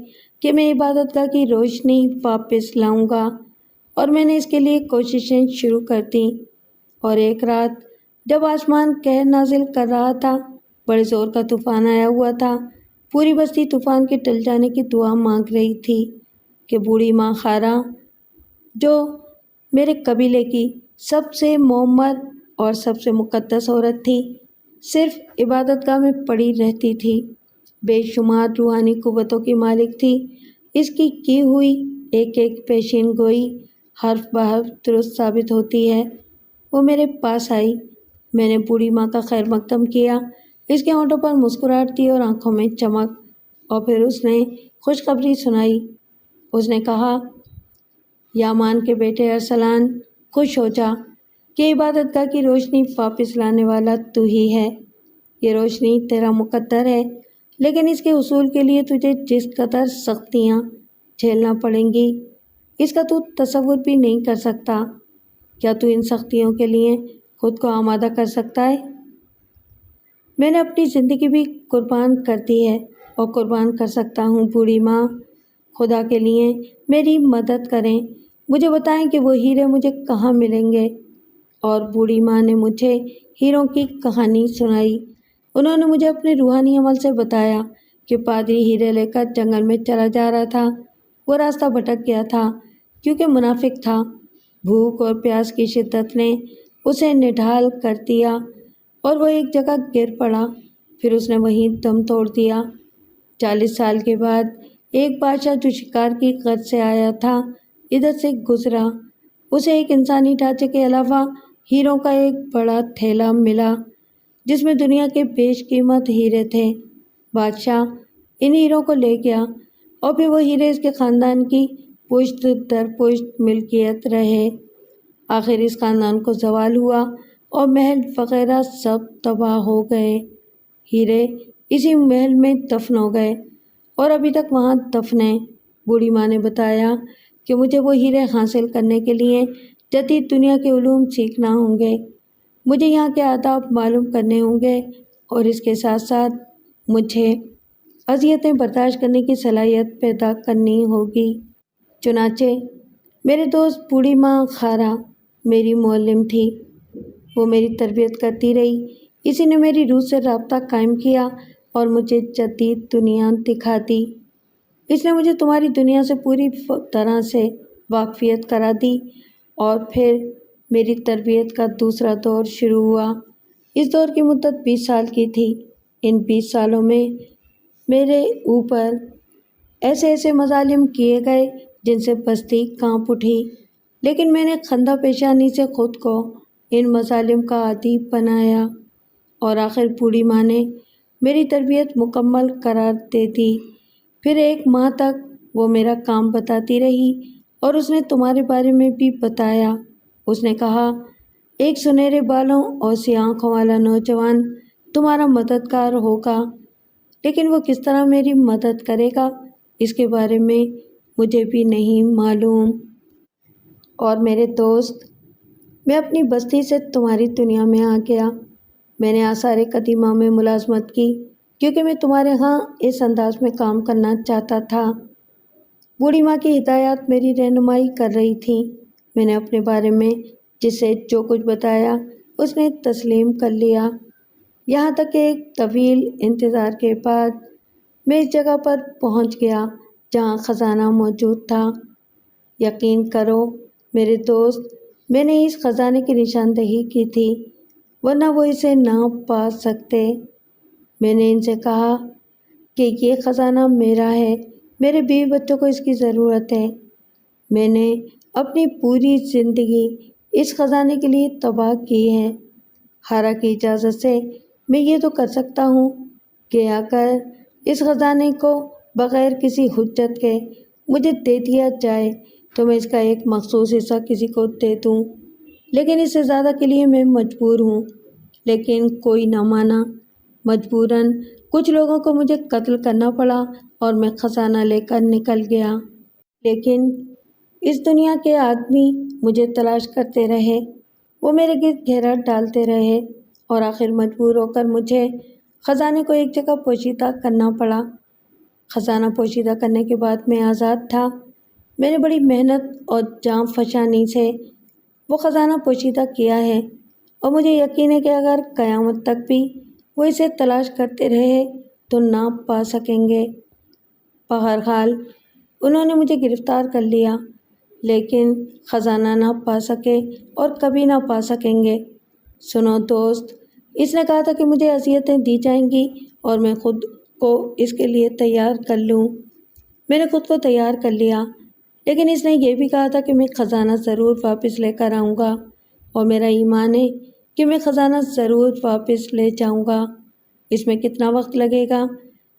کہ میں عبادت گاہ کی روشنی واپس لاؤں گا، اور میں نے اس کے لیے کوششیں شروع کر دیں۔ اور ایک رات جب آسمان قہر نازل کر رہا تھا، بڑے زور کا طوفان آیا ہوا تھا، پوری بستی طوفان کے ٹل جانے کی دعا مانگ رہی تھی کہ بوڑھی ماں خارا، جو میرے قبیلے کی سب سے معمر اور سب سے مقدس عورت تھی، صرف عبادت گاہ میں پڑی رہتی تھی، بے شمار روحانی قوتوں کی مالک تھی۔ اس کی ہوئی ایک ایک پیشین گوئی حرف بحرف درست ثابت ہوتی ہے۔ وہ میرے پاس آئی، میں نے بوڑھی ماں کا خیر مقدم کیا، اس کے ہونٹوں پر مسکراہٹ تھی اور آنکھوں میں چمک، اور پھر اس نے خوشخبری سنائی۔ اس نے کہا، یامان کے بیٹے ارسلان، خوش ہو جا کہ عبادت گاہ کی روشنی واپس لانے والا تو ہی ہے۔ یہ روشنی تیرا مقدر ہے، لیکن اس کے حصول کے لیے تجھے جس قدر سختیاں جھیلنا پڑیں گی، اس کا تو تصور بھی نہیں کر سکتا۔ کیا تو ان سختیوں کے لیے خود کو آمادہ کر سکتا ہے؟ میں نے اپنی زندگی بھی قربان کر دی ہے اور قربان کر سکتا ہوں۔ بوڑھی ماں، خدا کے لیے میری مدد کریں، مجھے بتائیں کہ وہ ہیرے مجھے کہاں ملیں گے۔ اور بوڑھی ماں نے مجھے ہیروں کی کہانی سنائی۔ انہوں نے مجھے اپنے روحانی عمل سے بتایا کہ پادری ہیرے لے کر جنگل میں چلا جا رہا تھا۔ وہ راستہ بھٹک گیا تھا کیونکہ منافق تھا۔ بھوک اور پیاس کی شدت نے اسے نڈھال کر دیا اور وہ ایک جگہ گر پڑا، پھر اس نے وہیں دم توڑ دیا۔ 40 سال کے بعد ایک بادشاہ جو شکار کی غرض سے آیا تھا ادھر سے گزرا۔ اسے ایک انسانی ڈھانچے کے علاوہ ہیروں کا ایک بڑا تھیلا ملا جس میں دنیا کے بیش قیمت ہیرے تھے۔ بادشاہ ان ہیروں کو لے گیا اور پھر وہ ہیرے اس کے خاندان کی پشت در پشت ملکیت رہے۔ آخر اس خاندان کو زوال ہوا اور محل وغیرہ سب تباہ ہو گئے۔ ہیرے اسی محل میں دفن ہو گئے اور ابھی تک وہاں دفن ہیں۔ بوڑھی ماں نے بتایا کہ مجھے وہ ہیرے حاصل کرنے کے لیے جدید دنیا کے علوم سیکھنا ہوں گے، مجھے یہاں کے آداب معلوم کرنے ہوں گے اور اس کے ساتھ ساتھ مجھے اذیتیں برداشت کرنے کی صلاحیت پیدا کرنی ہوگی۔ چنانچہ میرے دوست بوڑھی ماں خارا میری معلم تھی۔ وہ میری تربیت کرتی رہی، اسی نے میری روح سے رابطہ قائم کیا اور مجھے جدید دنیا دکھا دی۔ اس نے مجھے تمہاری دنیا سے پوری طرح سے واقفیت کرا دی اور پھر میری تربیت کا دوسرا دور شروع ہوا۔ اس دور کی مدت 20 سال کی تھی۔ ان 20 سالوں میں میرے اوپر ایسے ایسے مظالم کیے گئے جن سے بستی کانپ اٹھی، لیکن میں نے خندہ پیشانی سے خود کو ان مظالم کا عادی بنایا اور آخر بوڑھی ماں نے میری تربیت مکمل قرار دے دی۔ پھر 1 ماہ تک وہ میرا کام بتاتی رہی اور اس نے تمہارے بارے میں بھی بتایا۔ اس نے کہا، ایک سنہرے بالوں اور سیاہ آنکھوں والا نوجوان تمہارا مددگار ہوگا، لیکن وہ کس طرح میری مدد کرے گا اس کے بارے میں مجھے بھی نہیں معلوم۔ اور میرے دوست، میں اپنی بستی سے تمہاری دنیا میں آ گیا۔ میں نے آثار قدیمہ میں ملازمت کی کیونکہ میں تمہارے ہاں اس انداز میں کام کرنا چاہتا تھا۔ بوڑھی ماں کی ہدایات میری رہنمائی کر رہی تھیں۔ میں نے اپنے بارے میں جسے جو کچھ بتایا اس نے تسلیم کر لیا، یہاں تک کہ ایک طویل انتظار کے بعد میں اس جگہ پر پہنچ گیا جہاں خزانہ موجود تھا۔ یقین کرو میرے دوست، میں نے اس خزانے کی نشاندہی کی تھی، ورنہ وہ اسے نہ پا سکتے۔ میں نے ان سے کہا کہ یہ خزانہ میرا ہے، میرے بیوی بچوں کو اس کی ضرورت ہے۔ میں نے اپنی پوری زندگی اس خزانے کے لیے تباہ کی ہے۔ ہارا کی اجازت سے میں یہ تو کر سکتا ہوں کہ اگر اس خزانے کو بغیر کسی حجت کے مجھے دے دیا جائے تو میں اس کا ایک مخصوص حصہ کسی کو دے دوں، لیکن اس سے زیادہ کے لیے میں مجبور ہوں۔ لیکن کوئی نہ مانا۔ مجبوراً کچھ لوگوں کو مجھے قتل کرنا پڑا اور میں خزانہ لے کر نکل گیا۔ لیکن اس دنیا کے آدمی مجھے تلاش کرتے رہے، وہ میرے گرد گھیرا ڈالتے رہے اور آخر مجبور ہو کر مجھے خزانے کو ایک جگہ پوشیدہ کرنا پڑا۔ خزانہ پوشیدہ کرنے کے بعد میں آزاد تھا۔ میں نے بڑی محنت اور جاں فشانی سے وہ خزانہ پوشیدہ کیا ہے اور مجھے یقین ہے کہ اگر قیامت تک بھی وہ اسے تلاش کرتے رہے تو نہ پا سکیں گے۔ بہرحال انہوں نے مجھے گرفتار کر لیا، لیکن خزانہ نہ پا سکے اور کبھی نہ پا سکیں گے۔ سنو دوست، اس نے کہا تھا کہ مجھے اذیتیں دی جائیں گی اور میں خود کو اس کے لیے تیار کر لوں۔ میں نے خود کو تیار کر لیا، لیکن اس نے یہ بھی کہا تھا کہ میں خزانہ ضرور واپس لے کر آؤں گا، اور میرا ایمان ہے کہ میں خزانہ ضرور واپس لے جاؤں گا۔ اس میں کتنا وقت لگے گا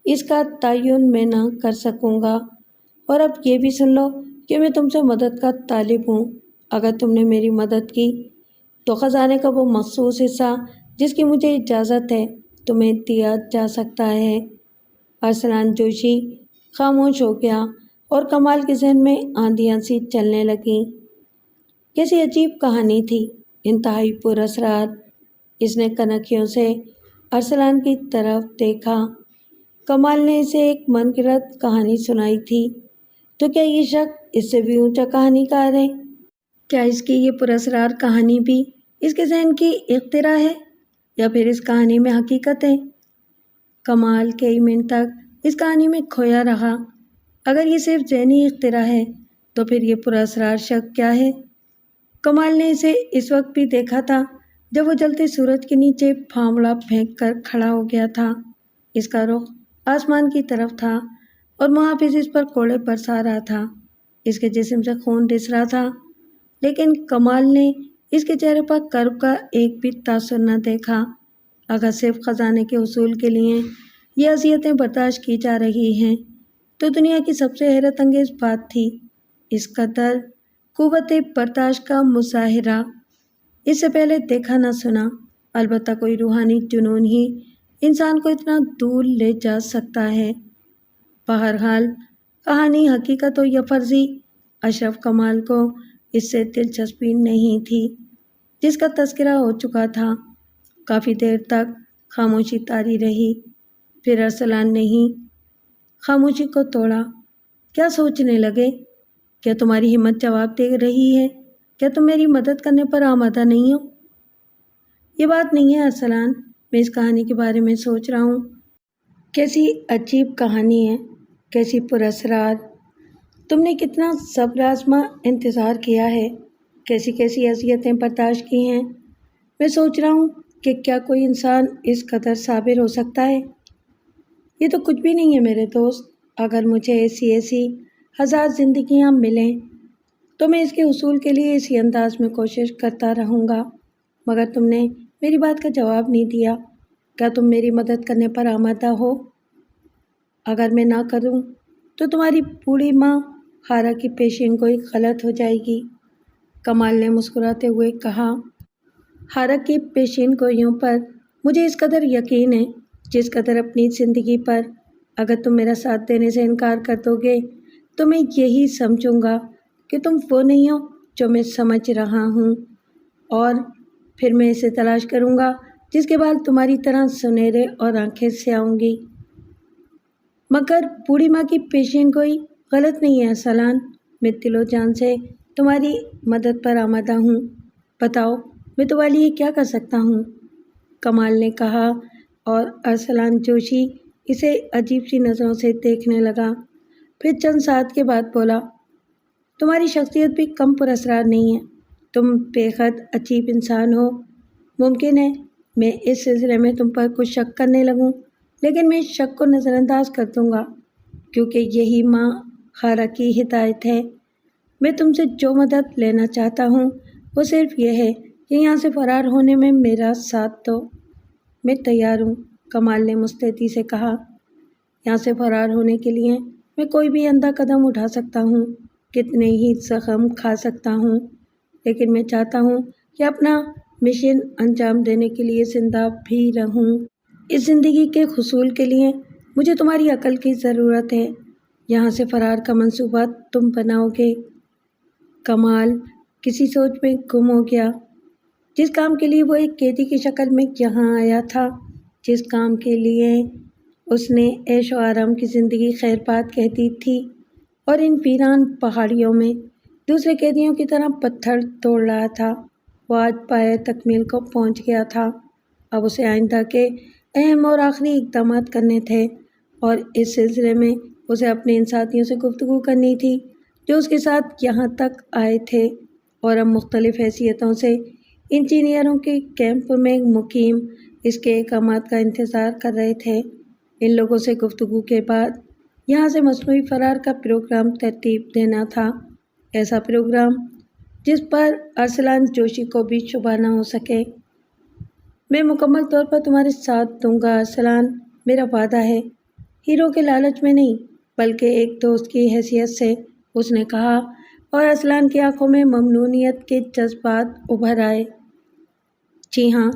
اس کا تعین میں نہ کر سکوں گا۔ اور اب یہ بھی سن لو کہ میں تم سے مدد کا طالب ہوں۔ اگر تم نے میری مدد کی تو خزانے کا وہ مخصوص حصہ جس کی مجھے اجازت ہے تمہیں دیا جا سکتا ہے۔ ارسلان جوشی خاموش ہو گیا اور کمال کے ذہن میں آندیاں سی چلنے لگیں۔ کیسی عجیب کہانی تھی، انتہائی پر اسرار۔ اس نے کنکھیوں سے ارسلان کی طرف دیکھا۔ کمال نے اسے ایک من گھڑت کہانی سنائی تھی، تو کیا یہ شخص اس سے بھی اونچا کہانی کار ہے؟ کیا اس کی یہ پر اسرار کہانی بھی اس کے ذہن کی اختراع ہے، یا پھر اس کہانی میں حقیقت ہے؟ کمال کئی منٹ تک اس کہانی میں کھویا رہا۔ اگر یہ صرف ذہنی اختراع ہے تو پھر یہ پر اسرار شخص کیا ہے؟ کمال نے اسے اس وقت بھی دیکھا تھا جب وہ جلتے سورج کے نیچے پھاوڑا پھینک کر کھڑا ہو گیا تھا۔ اس کا رخ آسمان کی طرف تھا اور محافظ اس پر کوڑے برسا رہا تھا۔ اس کے جسم سے خون رس رہا تھا، لیکن کمال نے اس کے چہرے پر کرب کا ایک بھی تاثر نہ دیکھا۔ اگر صرف خزانے کے حصول کے لیے یہ اذیتیں برداشت کی جا رہی ہیں تو دنیا کی سب سے حیرت انگیز بات تھی اس قدر قوت برداشت کا مظاہرہ اس سے پہلے دیکھا نہ سنا۔ البتہ کوئی روحانی جنون ہی انسان کو اتنا دور لے جا سکتا ہے۔ بہرحال کہانی حقیقت ہو یا فرضی، اشرف کمال کو اس سے دلچسپی نہیں تھی جس کا تذکرہ ہو چکا تھا۔ کافی دیر تک خاموشی طاری رہی، پھر ارسلان نے ہی خاموشی کو توڑا۔ کیا سوچنے لگے؟ کیا تمہاری ہمت جواب دے رہی ہے؟ کیا تم میری مدد کرنے پر آمادہ نہیں ہو؟ یہ بات نہیں ہے ارسلان، میں اس کہانی کے بارے میں سوچ رہا ہوں۔ کیسی عجیب کہانی ہے، کیسی پر اسرار۔ تم نے کتنا صبر آزما انتظار کیا ہے، کیسی کیسی اذیتیں برداشت کی ہیں۔ میں سوچ رہا ہوں کہ کیا کوئی انسان اس قدر صابر ہو سکتا ہے؟ یہ تو کچھ بھی نہیں ہے میرے دوست۔ اگر مجھے ایسی ہزار زندگیاں ملیں تو میں اس کے حصول کے لیے اسی انداز میں کوشش کرتا رہوں گا، مگر تم نے میری بات کا جواب نہیں دیا۔ کیا تم میری مدد کرنے پر آمادہ ہو؟ اگر میں نہ کروں تو تمہاری بوڑھی ماں ہارا کی پیشین گوئی غلط ہو جائے گی۔ کمال نے مسکراتے ہوئے کہا، ہارا کی پیشین گوئیوں پر مجھے اس قدر یقین ہے جس قدر اپنی زندگی پر۔ اگر تم میرا ساتھ دینے سے انکار کر دو گے تو میں یہی سمجھوں گا کہ تم وہ نہیں ہو جو میں سمجھ رہا ہوں، اور پھر میں اسے تلاش کروں گا جس کے بال تمہاری طرح سنہرے اور آنکھیں سیاہ ہوں گی۔ مگر بوڑھی ماں کی پیشین گوئی غلط نہیں ہے ارسلان۔ میں دل و جان سے تمہاری مدد پر آمادہ ہوں۔ بتاؤ میں تمہارے لیے کیا کر سکتا ہوں؟ کمال نے کہا، اور ارسلان جوشی اسے عجیب سی نظروں سے دیکھنے لگا۔ پھر چند ساتھ کے بعد بولا، تمہاری شخصیت بھی کم پر اسرار نہیں ہے، تم بے حد عجیب انسان ہو۔ ممکن ہے میں اس سلسلے میں تم پر کچھ شک کرنے لگوں، لیکن میں اس شک کو نظر انداز کر دوں گا، کیونکہ یہی ماں ہارا کی ہدایت ہے۔ میں تم سے جو مدد لینا چاہتا ہوں وہ صرف یہ ہے کہ یہاں سے فرار ہونے میں میرا ساتھ دو۔ میں تیار ہوں، کمال نے مستعدی سے کہا۔ یہاں سے فرار ہونے کے لیے میں کوئی بھی اندھا قدم اٹھا سکتا ہوں، کتنے ہی زخم کھا سکتا ہوں، لیکن میں چاہتا ہوں کہ اپنا مشن انجام دینے کے لیے زندہ بھی رہوں۔ اس زندگی کے حصول کے لیے مجھے تمہاری عقل کی ضرورت ہے۔ یہاں سے فرار کا منصوبہ تم بناؤ گے۔ کمال کسی سوچ میں گم ہو گیا۔ جس کام کے لیے وہ ایک قیدی کی شکل میں یہاں آیا تھا، جس کام کے لیے اس نے عیش و آرام کی زندگی خیر بات کہتی تھی، اور ان ویران پہاڑیوں میں دوسرے قیدیوں کی طرح پتھر توڑ رہا تھا، وہ آج پائے تکمیل کو پہنچ گیا تھا۔ اب اسے آئندہ کے اہم اور آخری اقدامات کرنے تھے، اور اس سلسلے میں اسے اپنے ان ساتھیوں سے گفتگو کرنی تھی جو اس کے ساتھ یہاں تک آئے تھے اور اب مختلف حیثیتوں سے انجینئروں کے کیمپ میں مقیم اس کے اقامات کا انتظار کر رہے تھے۔ ان لوگوں سے گفتگو کے بعد یہاں سے مصنوعی فرار کا پروگرام ترتیب دینا تھا، ایسا پروگرام جس پر ارسلان جوشی کو بھی شبہ نہ ہو سکے۔ میں مکمل طور پر تمہارے ساتھ دوں گا ارسلان، میرا وعدہ ہے، ہیرو کے لالچ میں نہیں بلکہ ایک دوست کی حیثیت سے، اس نے کہا، اور ارسلان کی آنکھوں میں ممنونیت کے جذبات ابھر آئے۔ جی ہاں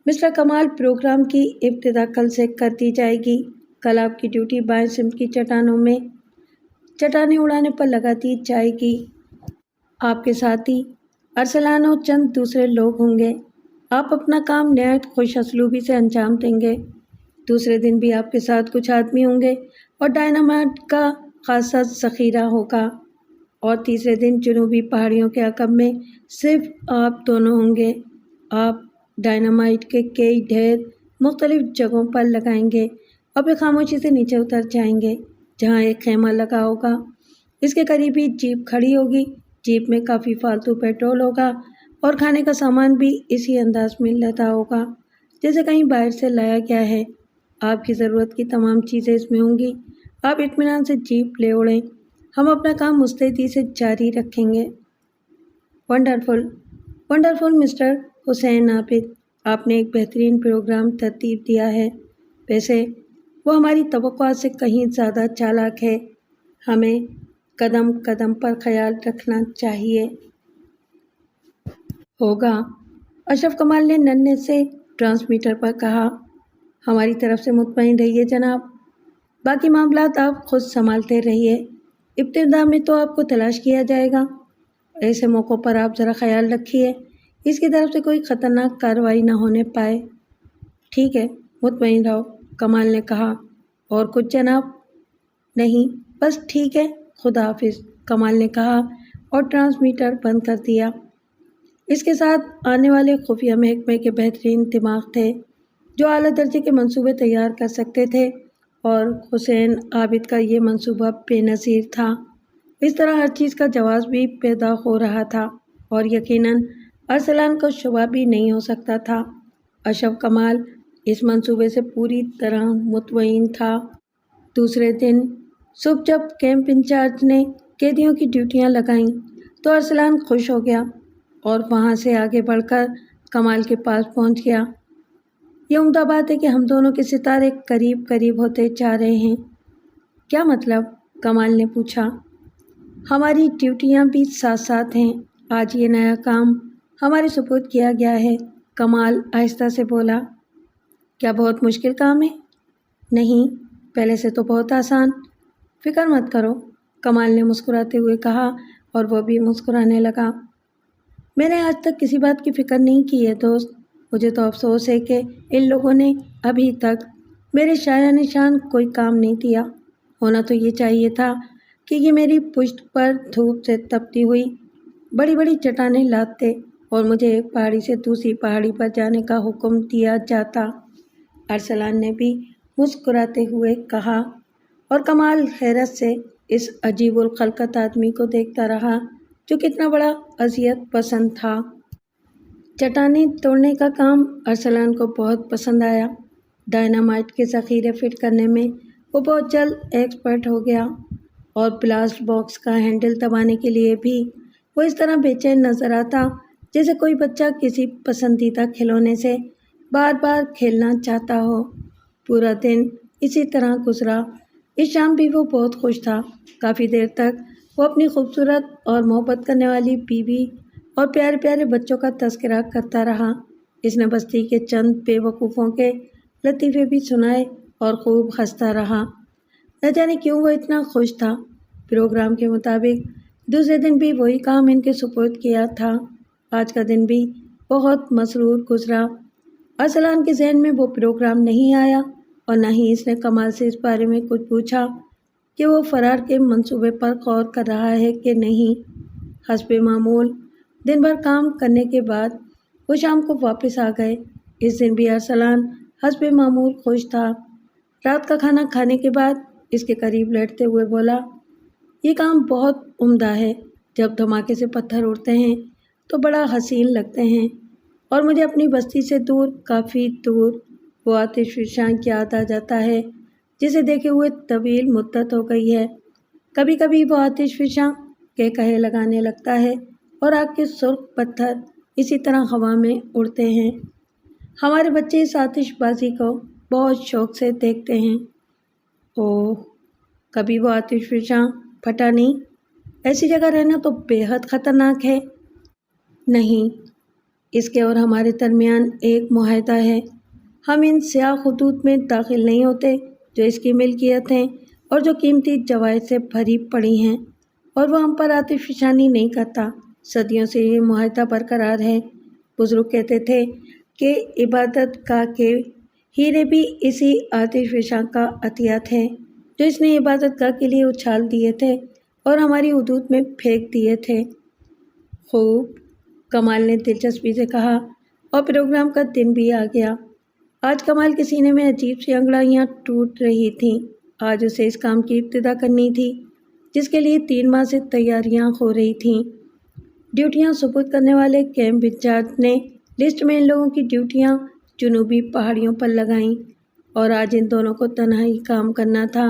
مسٹر کمال، پروگرام کی ابتدا کل سے کر دی جائے گی۔ کل آپ کی ڈیوٹی بائیں سمت کی چٹانوں میں چٹانیں اڑانے پر لگا دی جائے گی۔ آپ کے ساتھی ارسلان اور چند دوسرے لوگ ہوں گے۔ آپ اپنا کام نہایت خوش اسلوبی سے انجام دیں گے۔ دوسرے دن بھی آپ کے ساتھ کچھ آدمی ہوں گے اور ڈائنامائٹ کا خاصا ذخیرہ ہوگا، اور تیسرے دن جنوبی پہاڑیوں کے عقب میں صرف آپ دونوں ہوں گے۔ آپ ڈائنامائٹ کے کئی ڈھیر مختلف جگہوں پر لگائیں گے اور پھر خاموشی سے نیچے اتر جائیں گے جہاں ایک خیمہ لگا ہوگا۔ اس کے قریب ہی جیپ کھڑی ہوگی۔ جیپ میں کافی فالتو پیٹرول ہوگا اور کھانے کا سامان بھی اسی انداز میں لدا ہوگا جیسے کہیں باہر سے لایا گیا ہے۔ آپ کی ضرورت کی تمام چیزیں اس میں ہوں گی۔ آپ اطمینان سے جیپ لے اڑیں، ہم اپنا کام مستعدی سے جاری رکھیں گے۔ ونڈرفل، ونڈرفل مسٹر حسین عابد، آپ نے ایک بہترین پروگرام ترتیب دیا ہے۔ ویسے وہ ہماری توقعات سے کہیں زیادہ چالاک ہے۔ ہمیں قدم قدم پر خیال رکھنا چاہیے۔ ہوگا، اشرف کمال نے ننھے سے ٹرانسمیٹر پر کہا۔ ہماری طرف سے مطمئن رہیے جناب، باقی معاملات آپ خود سنبھالتے رہیے۔ ابتدا میں تو آپ کو تلاش کیا جائے گا، ایسے موقعوں پر آپ ذرا خیال رکھیے اس کی طرف سے کوئی خطرناک کارروائی نہ ہونے پائے۔ ٹھیک ہے، مطمئن رہو، کمال نے کہا۔ اور کچھ جناب؟ نہیں، بس ٹھیک ہے، خدا حافظ، کمال نے کہا اور ٹرانسمیٹر بند کر دیا۔ اس کے ساتھ آنے والے خفیہ محکمے کے بہترین دماغ تھے جو اعلیٰ درجے کے منصوبے تیار کر سکتے تھے، اور حسین عابد کا یہ منصوبہ بے نظیر تھا۔ اس طرح ہر چیز کا جواز بھی پیدا ہو رہا تھا اور یقیناً ارسلان کو شبہ بھی نہیں ہو سکتا تھا۔ اشرف کمال اس منصوبے سے پوری طرح مطمئن تھا۔ دوسرے دن صبح جب کیمپ انچارج نے قیدیوں کی ڈیوٹیاں لگائیں تو ارسلان خوش ہو گیا اور وہاں سے آگے بڑھ کر کمال کے پاس پہنچ گیا۔ یہ عمدہ بات ہے کہ ہم دونوں کے ستارے قریب قریب ہوتے جا رہے ہیں۔ کیا مطلب؟ کمال نے پوچھا۔ ہماری ڈیوٹیاں بھی ساتھ ساتھ ہیں۔ آج یہ نیا کام ہمارے سپرد کیا گیا ہے، کمال آہستہ سے بولا۔ کیا بہت مشکل کام ہے؟ نہیں، پہلے سے تو بہت آسان۔ فکر مت کرو، کمال نے مسکراتے ہوئے کہا اور وہ بھی مسکرانے لگا۔ میں نے آج تک کسی بات کی فکر نہیں کی ہے دوست، مجھے تو افسوس ہے کہ ان لوگوں نے ابھی تک میرے شایان نشان کوئی کام نہیں دیا۔ ہونا تو یہ چاہیے تھا کہ یہ میری پشت پر دھوپ سے تپتی ہوئی بڑی بڑی چٹانیں لادتے اور مجھے ایک پہاڑی سے دوسری پہاڑی پر جانے کا حکم دیا جاتا، ارسلان نے بھی مسکراتے ہوئے کہا، اور کمال حیرت سے اس عجیب الخلقت آدمی کو دیکھتا رہا جو کتنا بڑا اذیت پسند تھا۔ چٹانیں توڑنے کا کام ارسلان کو بہت پسند آیا۔ ڈائنامائٹ کے ذخیرے فٹ کرنے میں وہ بہت جلد ایکسپرٹ ہو گیا، اور بلاسٹ باکس کا ہینڈل دبانے کے لیے بھی وہ اس طرح بے چین نظر آتا جیسے کوئی بچہ کسی پسندیدہ کھلونے سے بار بار کھیلنا چاہتا ہو۔ پورا دن اسی طرح گزرا۔ اس شام بھی وہ بہت خوش تھا۔ کافی دیر تک وہ اپنی خوبصورت اور محبت کرنے والی بیوی اور پیارے پیارے بچوں کا تذکرہ کرتا رہا۔ اس نے بستی کے چند بے وقوفوں کے لطیفے بھی سنائے اور خوب ہنستا رہا۔ نہ جانے کیوں وہ اتنا خوش تھا۔ پروگرام کے مطابق دوسرے دن بھی وہی کام ان کے سپرد کیا تھا۔ آج کا دن بھی بہت مسرور گزرا۔ ارسلان کے ذہن میں وہ پروگرام نہیں آیا اور نہ ہی اس نے کمال سے اس بارے میں کچھ پوچھا کہ وہ فرار کے منصوبے پر غور کر رہا ہے کہ نہیں۔ حسب معمول دن بھر کام کرنے کے بعد وہ شام کو واپس آ گئے۔ اس دن بھی ارسلان حسب معمول خوش تھا۔ رات کا کھانا کھانے کے بعد اس کے قریب لیٹتے ہوئے بولا، یہ کام بہت عمدہ ہے۔ جب دھماکے سے پتھر اڑتے ہیں تو بڑا حسین لگتے ہیں، اور مجھے اپنی بستی سے دور، کافی دور، وہ آتش فشاں یاد آ جاتا ہے جسے دیکھے ہوئے طویل مدت ہو گئی ہے۔ کبھی کبھی وہ آتش فشاں کے کہے لگانے لگتا ہے اور آگ کے سرخ پتھر اسی طرح ہوا میں اڑتے ہیں۔ ہمارے بچے اس آتش بازی کو بہت شوق سے دیکھتے ہیں۔ اوہ، کبھی وہ آتش فشاں پھٹا نہیں؟ ایسی جگہ رہنا تو بے حد خطرناک ہے۔ نہیں، اس کے اور ہمارے درمیان ایک معاہدہ ہے۔ ہم ان سیاہ خطوط میں داخل نہیں ہوتے جو اس کی ملکیت ہیں اور جو قیمتی جواہر سے بھری پڑی ہیں، اور وہ ہم پر آتش فشانی نہیں کرتا۔ صدیوں سے یہ معاہدہ برقرار ہے۔ بزرگ کہتے تھے کہ عبادت گاہ کے ہیرے بھی اسی آتش فشاں کا عطیہ تھے جو اس نے عبادت گاہ کے لیے اچھال دیے تھے اور ہماری حدود میں پھینک دیے تھے۔ خوب، کمال نے دلچسپی سے کہا، اور پروگرام کا دن بھی آ گیا۔ آج کمال کے سینے میں عجیب سی انگڑائیاں ٹوٹ رہی تھیں۔ آج اسے اس کام کی ابتدا کرنی تھی جس کے لیے 3 ماہ سے تیاریاں ہو رہی تھیں۔ ڈیوٹیاں سپرد کرنے والے کیمپ انچارج نے لسٹ میں ان لوگوں کی ڈیوٹیاں جنوبی پہاڑیوں پر لگائیں، اور آج ان دونوں کو تنہا ہی کام کرنا تھا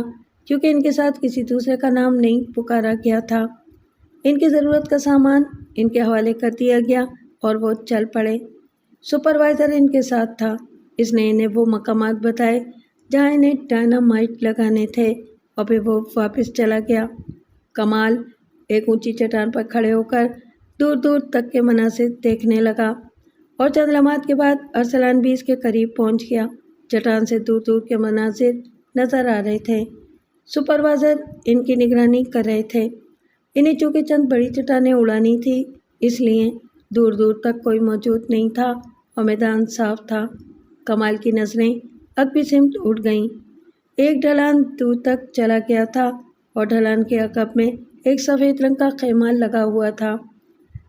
کیونکہ ان کے ساتھ کسی دوسرے کا نام نہیں پکارا گیا تھا۔ ان کی ضرورت کا سامان ان کے حوالے کر دیا گیا اور وہ چل پڑے۔ سپروائزر ان کے ساتھ تھا۔ اس نے انہیں وہ مقامات بتائے جہاں انہیں ڈائنامائٹ لگانے تھے، اور پھر وہ واپس چلا گیا۔ کمال ایک اونچی چٹان پر کھڑے ہو کر دور دور تک کے مناظر دیکھنے لگا، اور چند لمحات کے بعد ارسلان بھی اس کے قریب پہنچ گیا۔ چٹان سے دور دور کے مناظر نظر آ رہے تھے۔ سپروائزر ان کی نگرانی کر رہے تھے۔ انہیں چونکہ چند بڑی چٹانیں اڑانی تھی، اس لیے دور دور تک کوئی موجود نہیں تھا اور میدان صاف تھا۔ کمال کی نظریں عقبی سمت اٹھ گئیں۔ ایک ڈھلان دور تک چلا گیا تھا اور ڈھلان کے عقب میں ایک سفید رنگ کا خیمہ لگا ہوا تھا۔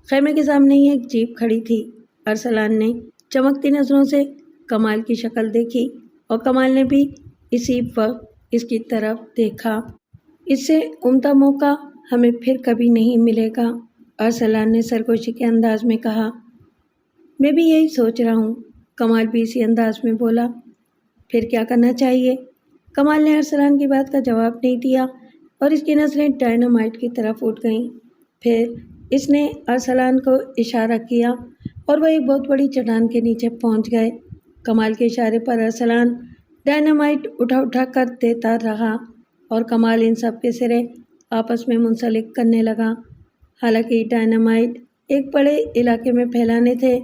خیمے کے سامنے ہی ایک جیپ کھڑی تھی۔ ارسلان نے چمکتی نظروں سے کمال کی شکل دیکھی اور کمال نے بھی اسی وقت اس کی طرف دیکھا۔ اس سے عمدہ موقع ہمیں پھر کبھی نہیں ملے گا، ارسلان نے سرگوشی کے انداز میں کہا۔ میں بھی یہی سوچ رہا ہوں، کمال بھی اسی انداز میں بولا۔ پھر کیا کرنا چاہیے؟ کمال نے ارسلان کی بات کا جواب نہیں دیا اور اس کی نظریں ڈائنامائٹ کی طرف اٹھ گئیں۔ پھر اس نے ارسلان کو اشارہ کیا اور وہ ایک بہت بڑی چٹان کے نیچے پہنچ گئے۔ کمال کے اشارے پر ارسلان ڈائنامائٹ اٹھا اٹھا کر دیتا رہا اور کمال ان سب کے سرے آپس میں منسلک کرنے لگا۔ حالانکہ ڈائنامائٹ ایک بڑے علاقے میں پھیلانے تھے،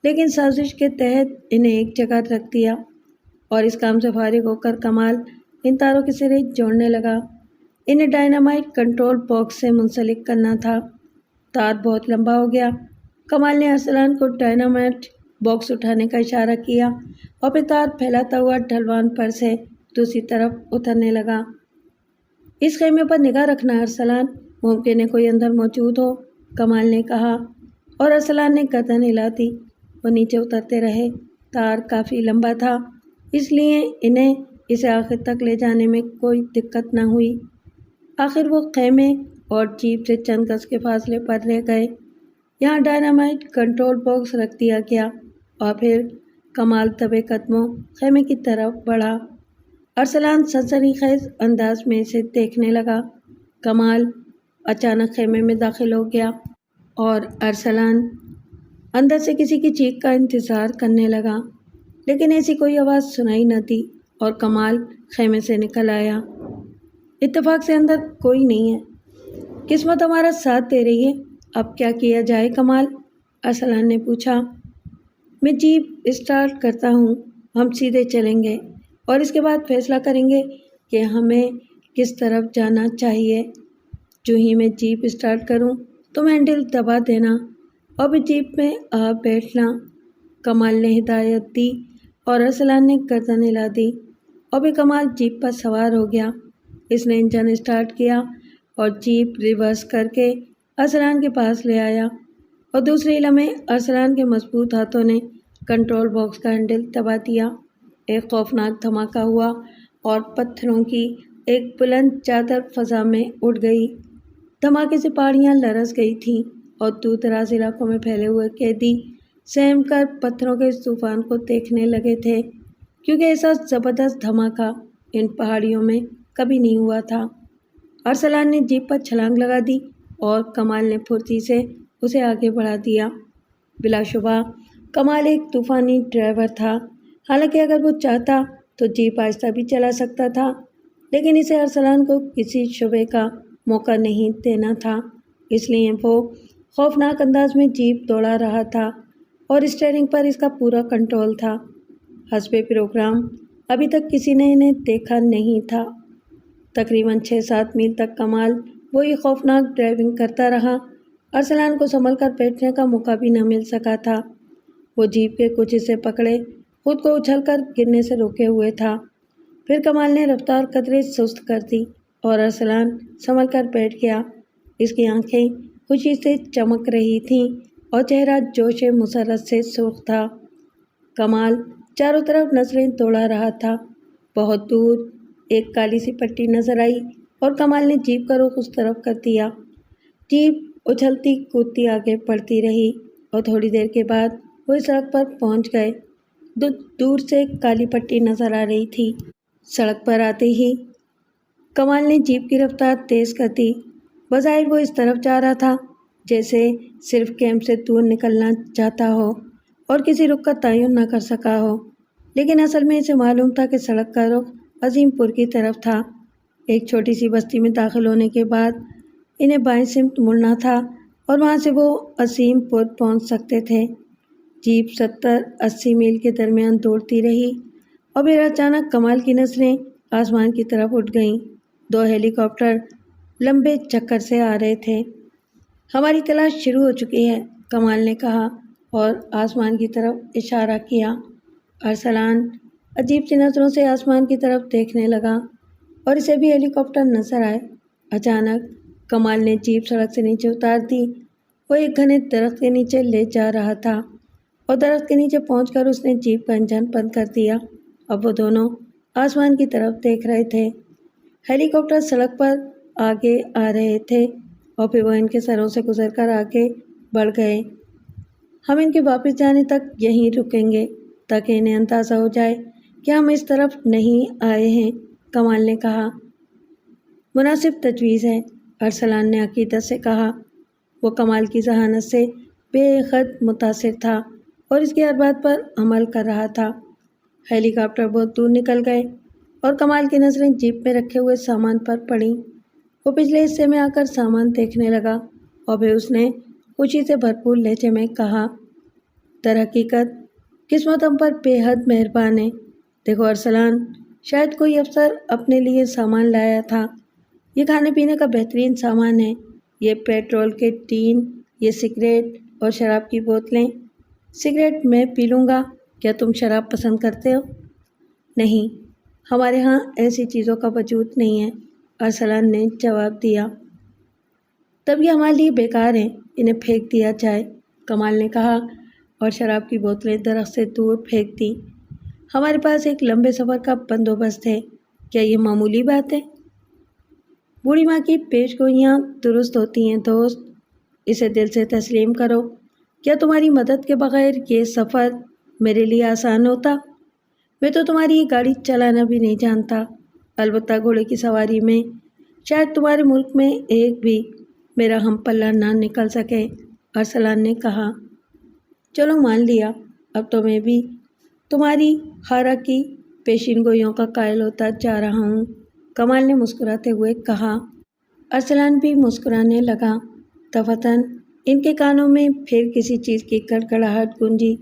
لیکن سازش کے تحت انہیں ایک جگہ رکھ دیا، اور اس کام سے فارغ ہو کر کمال ان تاروں کے سرے جوڑنے لگا۔ انہیں ڈائنامائٹ کنٹرول باکس سے منسلک کرنا تھا۔ تار بہت لمبا ہو گیا۔ کمال نے ارسلان کو ڈائنامائٹ باکس اٹھانے کا اشارہ کیا اور پھر تار پھیلاتا ہوا ڈھلوان پر سے دوسری طرف اترنے لگا۔ اس خیمے پر نگاہ رکھنا ارسلان، ممکن ہے کوئی اندر موجود ہو، کمال نے کہا، اور ارسلان نے گردن ہلا دی۔ وہ نیچے اترتے رہے۔ تار کافی لمبا تھا، اس لیے انہیں اسے آخر تک لے جانے میں کوئی دقت نہ ہوئی۔ آخر وہ خیمے اور جیپ سے چند گز کے فاصلے پر رہ گئے۔ یہاں ڈائنامائٹ کنٹرول باکس رکھ دیا گیا اور پھر کمال دبے قدموں خیمے کی طرف بڑھا۔ ارسلان سنسنی خیز انداز میں اسے دیکھنے لگا۔ کمال اچانک خیمے میں داخل ہو گیا اور ارسلان اندر سے کسی کی چیخ کا انتظار کرنے لگا، لیکن ایسی کوئی آواز سنائی نہ دی اور کمال خیمے سے نکل آیا۔ اتفاق سے اندر کوئی نہیں ہے۔ قسمت ہمارا ساتھ دے رہی ہے، اب کیا کیا جائے کمال؟ ارسلان نے پوچھا۔ میں جیپ اسٹارٹ کرتا ہوں، ہم سیدھے چلیں گے اور اس کے بعد فیصلہ کریں گے کہ ہمیں کس طرف جانا چاہیے۔ جو ہی میں جیپ اسٹارٹ کروں تم ہینڈل دبا دینا اور پھر جیپ میں آ بیٹھنا، کمال نے ہدایت دی اور ارسلان نے گردن ہلا دی، اور پھر کمال جیپ پر سوار ہو گیا۔ اس نے انجن اسٹارٹ کیا اور جیپ ریورس کر کے ارسلان کے پاس لے آیا۔ اور دوسرے لمحے ارسلان کے مضبوط ہاتھوں نے کنٹرول باکس کا ہینڈل دبا دیا۔ ایک خوفناک دھماکہ ہوا اور پتھروں کی ایک بلند چادر فضا میں اڑ گئی۔ دھماکے سے پہاڑیاں لرز گئی تھیں اور دور دراز علاقوں میں پھیلے ہوئے قیدی سہم کر پتھروں کے اس طوفان کو دیکھنے لگے تھے، کیونکہ ایسا زبردست دھماکہ ان پہاڑیوں میں کبھی نہیں ہوا تھا۔ ارسلان نے جیپ پر چھلانگ لگا دی اور کمال نے پھرتی سے اسے آگے بڑھا دیا۔ بلا شبہ کمال ایک طوفانی ڈرائیور تھا، حالانکہ اگر وہ چاہتا تو جیپ آہستہ بھی چلا سکتا تھا، لیکن اسے ارسلان کو کسی شبے کا موقع نہیں دینا تھا، اس لیے وہ خوفناک انداز میں جیپ دوڑا رہا تھا اور اسٹیئرنگ پر اس کا پورا کنٹرول تھا۔ حسب پروگرام ابھی تک کسی نے انہیں دیکھا نہیں تھا۔ تقریباً 6-7 میل تک کمال وہی خوفناک ڈرائیونگ کرتا رہا۔ ارسلان کو سنبھل کر بیٹھنے کا موقع بھی نہ مل سکا تھا۔ وہ جیپ کے کچھ حصے پکڑے خود کو اچھل کر گرنے سے روکے ہوئے تھا۔ پھر کمال نے رفتار قدرے سست کر دی اور ارسلان سنبھل کر بیٹھ گیا۔ اس کی آنکھیں خوشی سے چمک رہی تھیں اور چہرہ جوش مسرت سے سرخ تھا۔ کمال چاروں طرف نظریں دوڑا رہا تھا۔ بہت دور ایک کالی سی پٹی نظر آئی اور کمال نے جیپ کا رخ اس طرف کر دیا۔ جیپ اچھلتی کودتی آگے بڑھتی رہی اور تھوڑی دیر کے بعد وہ اس سڑک پر پہنچ گئے۔ دور سے کالی پٹی نظر آ رہی تھی۔ سڑک پر آتے ہی کمال نے جیپ کی رفتار تیز کر دی۔ بظاہر وہ اس طرف جا رہا تھا جیسے صرف کیمپ سے دور نکلنا چاہتا ہو اور کسی رخ کا تعین نہ کر سکا ہو، لیکن اصل میں اسے معلوم تھا کہ سڑک کا رخ عظیم پور کی طرف تھا۔ ایک چھوٹی سی بستی میں داخل ہونے کے بعد انہیں بائیں سمت مڑنا تھا اور وہاں سے وہ عظیم پور پہنچ سکتے تھے۔ جیپ 70-80 میل کے درمیان دوڑتی رہی اور پھر اچانک کمال کی نظریں آسمان کی طرف اٹھ گئیں۔ 2 ہیلی کاپٹر لمبے چکر سے آ رہے تھے۔ ہماری تلاش شروع ہو چکی ہے، کمال نے کہا اور آسمان کی طرف اشارہ کیا۔ ارسلان عجیب سی نظروں سے آسمان کی طرف دیکھنے لگا اور اسے بھی ہیلی کاپٹر نظر آئے۔ اچانک کمال نے جیپ سڑک سے نیچے اتار دی۔ وہ ایک گھنے درخت کے نیچے لے جا رہا تھا اور درخت کے نیچے پہنچ کر اس نے جیپ کا انجن بند کر دیا۔ اب وہ دونوں آسمان کی طرف دیکھ رہے تھے۔ ہیلی کاپٹر سڑک پر آگے آ رہے تھے اور پھر وہ ان کے سروں سے گزر کر آگے بڑھ گئے۔ ہم ان کے واپس جانے تک یہیں رکیں گے تاکہ انہیں اندازہ ہو جائے کہ ہم اس طرف نہیں آئے ہیں، کمال نے کہا۔ مناسب تجویز ہے، ارسلان نے عقیدت سے کہا۔ وہ کمال کی ذہانت سے بے حد متاثر تھا اور اس کی ہر بات پر عمل کر رہا تھا۔ ہیلی کاپٹر بہت دور نکل گئے اور کمال کی نظریں جیپ میں رکھے ہوئے سامان پر پڑیں۔ وہ پچھلے حصے میں آ کر سامان دیکھنے لگا اور پھر اس نے خوشی سے بھرپور لہجے میں کہا، در حقیقت قسمت ہم پر بے حد مہربان ہے۔ دیکھو ارسلان، شاید کوئی افسر اپنے لیے سامان لایا تھا۔ یہ کھانے پینے کا بہترین سامان ہے، یہ پیٹرول کے ٹین، یہ سگریٹ اور شراب کی بوتلیں۔ سگریٹ میں پی لوں گا، کیا تم شراب پسند کرتے ہو؟ نہیں، ہمارے ہاں ایسی چیزوں کا وجود نہیں ہے، ارسلان نے جواب دیا۔ تب یہ ہمارے لیے بیکار ہیں، انہیں پھینک دیا جائے، کمال نے کہا اور شراب کی بوتلیں درخت سے دور پھینک دیں۔ ہمارے پاس ایک لمبے سفر کا بندوبست ہے، کیا یہ معمولی بات ہے؟ بوڑھی ماں کی پیش گوئیاں درست ہوتی ہیں دوست، اسے دل سے تسلیم کرو۔ کیا تمہاری مدد کے بغیر یہ سفر میرے لیے آسان ہوتا؟ میں تو تمہاری یہ گاڑی چلانا بھی نہیں جانتا، البتہ گھوڑے کی سواری میں شاید تمہارے ملک میں ایک بھی میرا ہم پلہ نہ نکل سکے، ارسلان نے کہا۔ چلو مان لیا، اب تو میں بھی تمہاری خارا کی پیشین گوئیوں کا قائل ہوتا جا رہا ہوں، کمال نے مسکراتے ہوئے کہا۔ ارسلان بھی مسکرانے لگا۔ دفعتاً ان کے کانوں میں پھر کسی چیز کی گڑگڑاہٹ گونجی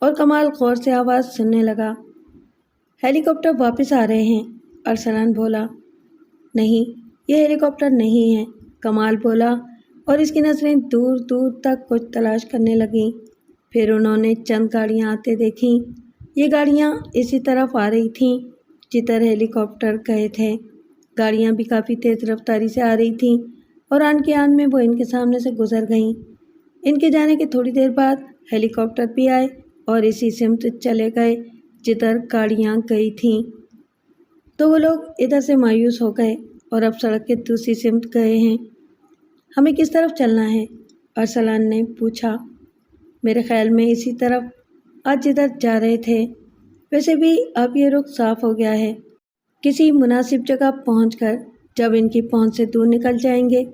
اور کمال غور سے آواز سننے لگا۔ ہیلی کاپٹر واپس آ رہے ہیں، ارسلان بولا۔ نہیں، یہ ہیلی کاپٹر نہیں ہے، کمال بولا اور اس کی نظریں دور دور تک کچھ تلاش کرنے لگیں۔ پھر انہوں نے چند گاڑیاں آتے دیکھیں۔ یہ گاڑیاں اسی طرف آ رہی تھیں جدھر ہیلی کاپٹر گئے تھے۔ گاڑیاں بھی کافی تیز رفتاری سے آ رہی تھیں اور آن کے آن میں وہ ان کے سامنے سے گزر گئیں۔ ان کے جانے کے تھوڑی دیر بعد ہیلی کاپٹر بھی آئے اور اسی سمت چلے گئے جدھر گاڑیاں گئی تھیں۔ تو وہ لوگ ادھر سے مایوس ہو گئے اور اب سڑک کے دوسری سمت گئے ہیں۔ ہمیں کس طرف چلنا ہے؟ ارسلان نے پوچھا۔ میرے خیال میں اسی طرف آج جدھر جا رہے تھے۔ ویسے بھی اب یہ رخ صاف ہو گیا ہے۔ کسی مناسب جگہ پہنچ کر جب ان کی پہنچ سے دور نکل جائیں گے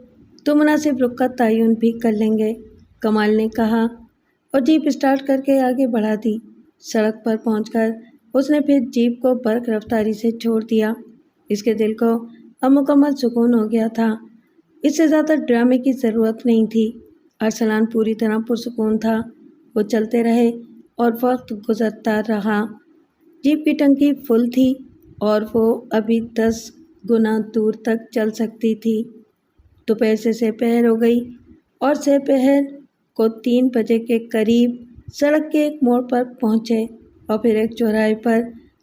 تو مناسب رخ کا تعین بھی کر لیں گے، کمال نے کہا اور جیپ اسٹارٹ کر کے آگے بڑھا دی۔ سڑک پر پہنچ کر اس نے پھر جیپ کو برق رفتاری سے چھوڑ دیا۔ اس کے دل کو اب مکمل سکون ہو گیا تھا۔ اس سے زیادہ ڈرامے کی ضرورت نہیں تھی۔ ارسلان پوری طرح پرسکون تھا۔ وہ چلتے رہے اور وقت گزرتا رہا۔ جیپ کی ٹنکی فل تھی اور وہ ابھی 10 گنا دور تک چل سکتی تھی۔ دوپہر سے سہ پہر ہو گئی اور سہ پہر کو 3 بجے کے قریب سڑک کے ایک موڑ پر پہنچے اور پھر ایک چوراہے پر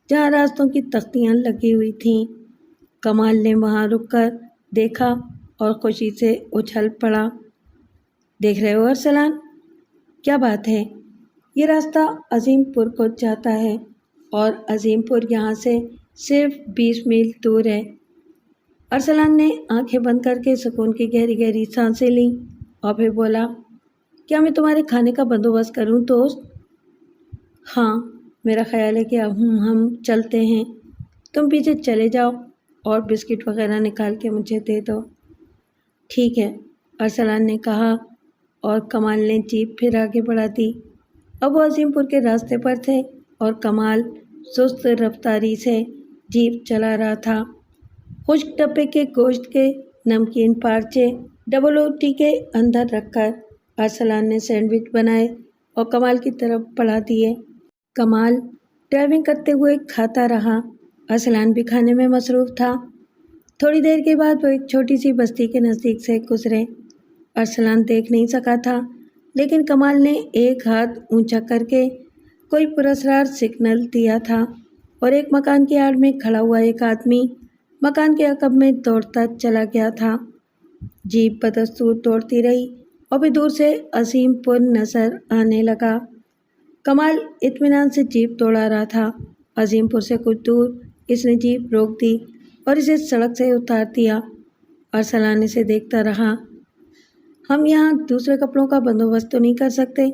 جہاں راستوں کی تختیاں لگی ہوئی تھیں۔ کمال نے وہاں رک کر دیکھا اور خوشی سے اچھل پڑا۔ دیکھ رہے ہو ارسلان، کیا بات ہے؟ یہ راستہ عظیم پور کو جاتا ہے اور عظیم پور یہاں سے صرف 20 میل دور ہے۔ ارسلان نے آنکھیں بند کر کے سکون کی گہری گہری سانسیں لیں اور پھر بولا، کیا میں تمہارے کھانے کا بندوبست کروں دوست؟ ہاں، میرا خیال ہے کہ اب ہم چلتے ہیں۔ تم پیچھے چلے جاؤ اور بسکٹ وغیرہ نکال کے مجھے دے دو۔ ٹھیک ہے، ارسلان نے کہا اور کمال نے جیپ پھر آگے بڑھا دی۔ اب وہ عظیم پور کے راستے پر تھے اور کمال سست رفتاری سے جیپ چلا رہا تھا۔ خشک ڈبے کے گوشت کے نمکین پارچے ڈبل روٹی کے اندر رکھ کر ارسلان نے سینڈوچ بنائے اور کمال کی طرف بڑھا دیے۔ کمال ڈرائیونگ کرتے ہوئے کھاتا رہا۔ ارسلان بھی کھانے میں مصروف تھا۔ تھوڑی دیر کے بعد وہ ایک چھوٹی سی بستی کے نزدیک سے گزرے۔ ارسلان دیکھ نہیں سکا تھا، لیکن کمال نے ایک ہاتھ اونچا کر کے کوئی پراسرار سگنل دیا تھا اور ایک مکان کی آڑ میں کھڑا ہوا ایک آدمی مکان کے عقب میں دوڑتا چلا گیا تھا۔ جیپ بدستور دوڑتی رہی اور پھر دور سے عظیم پور نظر آنے لگا۔ کمال اطمینان سے جیپ دوڑا رہا تھا۔ عظیم پور سے کچھ دور اس نے جیپ روک دی اور اسے سڑک سے اتار دیا۔ ارسلان اسے دیکھتا رہا۔ ہم یہاں دوسرے کپڑوں کا بندوبست تو نہیں کر سکتے،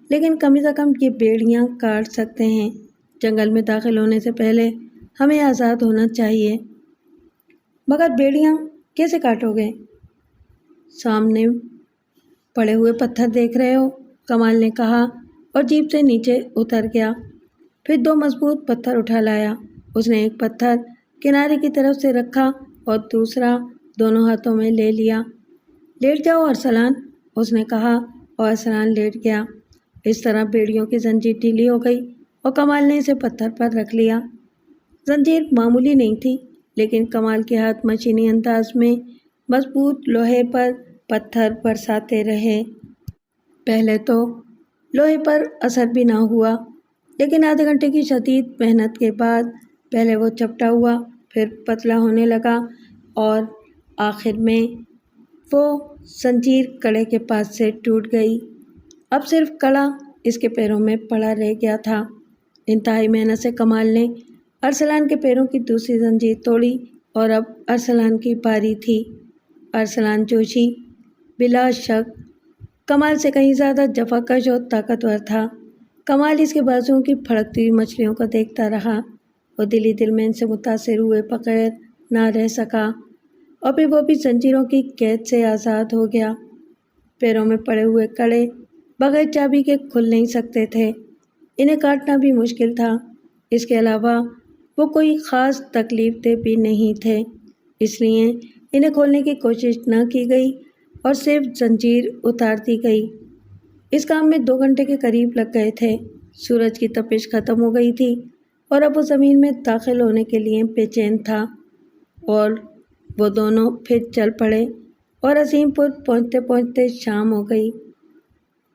لیکن کم از کم یہ بیڑیاں کاٹ سکتے ہیں۔ جنگل میں داخل ہونے سے پہلے ہمیں آزاد ہونا چاہیے۔ مگر بیڑیاں کیسے کاٹو گے؟ سامنے پڑے ہوئے پتھر دیکھ رہے ہو؟ کمال نے کہا اور جیپ سے نیچے اتر گیا۔ پھر 2 مضبوط پتھر اٹھا لایا۔ اس نے ایک پتھر کنارے کی طرف سے رکھا اور دوسرا دونوں ہاتھوں میں لے لیا۔ لیٹ جاؤ ارسلان، اس نے کہا اور ارسلان لیٹ گیا۔ اس طرح بیڑیوں کی زنجیر ڈھیلی ہو گئی اور کمال نے اسے پتھر پر رکھ لیا۔ زنجیر معمولی نہیں تھی، لیکن کمال کے ہاتھ مشینی انداز میں مضبوط لوہے پر پتھر برساتے رہے۔ پہلے تو لوہے پر اثر بھی نہ ہوا، لیکن آدھے گھنٹے کی شدید محنت کے بعد پہلے وہ چپٹا ہوا، پھر پتلا ہونے لگا اور آخر میں وہ زنجیر کڑے کے پاس سے ٹوٹ گئی۔ اب صرف کڑا اس کے پیروں میں پڑا رہ گیا تھا۔ انتہائی محنت سے کمال نے ارسلان کے پیروں کی دوسری زنجیر توڑی اور اب ارسلان کی باری تھی۔ ارسلان جوشی بلا شک کمال سے کہیں زیادہ جفاکش اور طاقتور تھا۔ کمال اس کے بازوؤں کی پھڑکتی ہوئی مچھلیوں کو دیکھتا رہا۔ وہ دل ہی دل میں ان سے متاثر ہوئے بغیر نہ رہ سکا اور پھر وہ بھی زنجیروں کی قید سے آزاد ہو گیا۔ پیروں میں پڑے ہوئے کڑے بغیر چابی کے کھل نہیں سکتے تھے۔ انہیں کاٹنا بھی مشکل تھا۔ اس کے علاوہ وہ کوئی خاص تکلیف دہ بھی نہیں تھے، اس لیے انہیں کھولنے کی کوشش نہ کی گئی اور صرف زنجیر اتار دی گئی۔ اس کام میں 2 گھنٹے کے قریب لگ گئے تھے۔ سورج کی تپش ختم ہو گئی تھی اور اب وہ زمین میں داخل ہونے کے لیے بے چین تھا، اور وہ دونوں پھر چل پڑے اور عظیم پور پہنچتے پہنچتے شام ہو گئی۔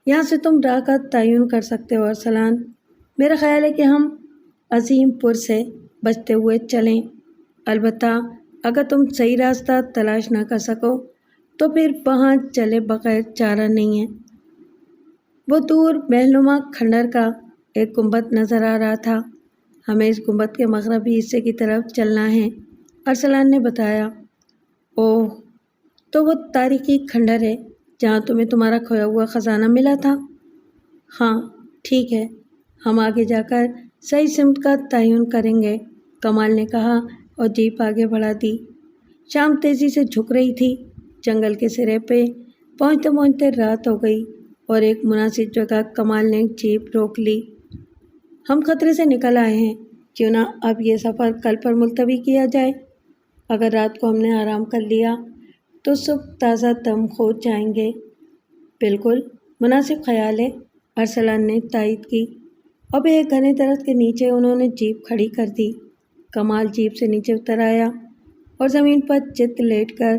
یہاں سے تم راہ کا تعین کر سکتے ہو ارسلان۔ میرا خیال ہے کہ ہم عظیم پور سے بچتے ہوئے چلیں، البتہ اگر تم صحیح راستہ تلاش نہ کر سکو تو پھر وہاں چلے بغیر چارہ نہیں ہے۔ وہ دور محلنما کھنڈر کا ایک گنبد نظر آ رہا تھا۔ ہمیں اس گنبد کے مغربی حصے کی طرف چلنا ہے، ارسلان نے بتایا۔ اوہ، تو وہ تاریخی کھنڈر ہے جہاں تمہیں تمہارا کھویا ہوا خزانہ ملا تھا؟ ہاں، ٹھیک ہے، ہم آگے جا کر صحیح سمت کا تعین کریں گے، کمال نے کہا اور جیپ آگے بڑھا دی۔ شام تیزی سے جھک رہی تھی۔ جنگل کے سرے پہ پہنچتے پہنچتے رات ہو گئی اور ایک مناسب جگہ کمال نے جیپ روک لی۔ ہم خطرے سے نکل آئے ہیں، کیوں نہ اب یہ سفر کل پر ملتوی کیا جائے؟ اگر رات کو ہم نے آرام کر لیا تو صبح تازہ دم ہو جائیں گے۔ بالکل مناسب خیال ہے، ارسلان نے تائید کی۔ اب ایک گھنے درخت کے نیچے انہوں نے جیپ کھڑی کر دی۔ کمال جیپ سے نیچے اتر آیا اور زمین پر چت لیٹ کر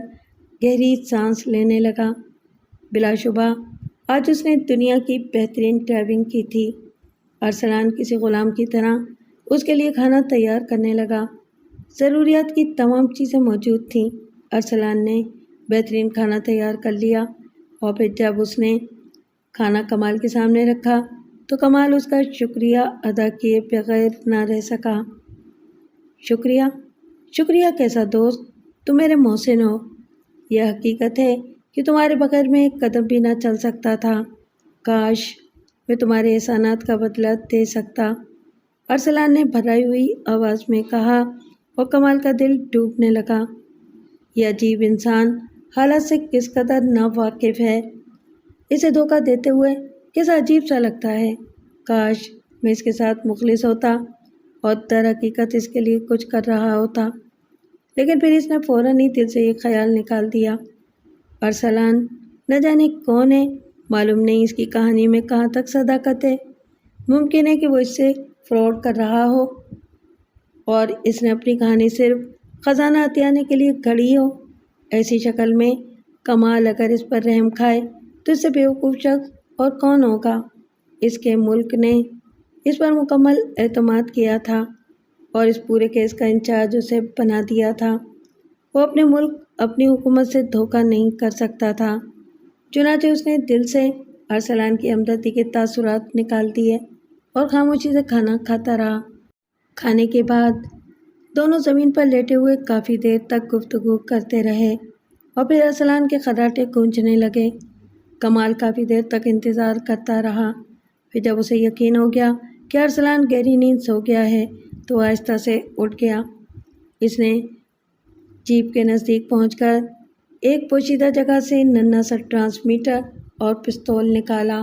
گہری سانس لینے لگا۔ بلا شبہ آج اس نے دنیا کی بہترین ڈرائیونگ کی تھی۔ ارسلان کسی غلام کی طرح اس کے لیے کھانا تیار کرنے لگا۔ ضروریات کی تمام چیزیں موجود تھیں۔ ارسلان نے بہترین کھانا تیار کر لیا اور پھر جب اس نے کھانا کمال کے سامنے رکھا تو کمال اس کا شکریہ ادا کیے بغیر نہ رہ سکا۔ شکریہ؟ شکریہ کیسا دوست؟ تم میرے محسن ہو۔ یہ حقیقت ہے کہ تمہارے بغیر میں ایک قدم بھی نہ چل سکتا تھا۔ کاش میں تمہارے احسانات کا بدلہ دے سکتا، ارسلان نے بھرائی ہوئی آواز میں کہا اور کمال کا دل ڈوبنے لگا۔ یہ عجیب انسان حالات سے کس قدر ناواقف ہے، اسے دھوکہ دیتے ہوئے کیسا عجیب سا لگتا ہے۔ کاش میں اس کے ساتھ مخلص ہوتا اور در حقیقت اس کے لیے کچھ کر رہا ہوتا، لیکن پھر اس نے فوراً ہی دل سے یہ خیال نکال دیا۔ ارسلان نہ جانے کون ہے، معلوم نہیں اس کی کہانی میں کہاں تک صداقت ہے۔ ممکن ہے کہ وہ اس سے فراڈ کر رہا ہو اور اس نے اپنی کہانی صرف خزانہ ہتھیانے کے لیے گھڑی ہو۔ ایسی شکل میں کمال اگر اس پر رحم کھائے تو اس سے بیوقوف شخص اور کون ہوگا؟ اس کے ملک نے اس پر مکمل اعتماد کیا تھا اور اس پورے کیس کا انچارج اسے بنا دیا تھا۔ وہ اپنے ملک، اپنی حکومت سے دھوکہ نہیں کر سکتا تھا۔ چنانچہ اس نے دل سے ارسلان کی ہمدردی کے تاثرات نکال دیے اور خاموشی سے کھانا کھاتا رہا۔ کھانے کے بعد دونوں زمین پر لیٹے ہوئے کافی دیر تک گفتگو کرتے رہے اور پھر ارسلان کے خراٹے گونجنے لگے۔ کمال کافی دیر تک انتظار کرتا رہا۔ پھر جب اسے یقین ہو گیا کہ ارسلان گہری نیند سو گیا ہے تو آہستہ سے اٹھ گیا۔ اس نے جیپ کے نزدیک پہنچ کر ایک پوشیدہ جگہ سے ننھا سا ٹرانسمیٹر اور پستول نکالا۔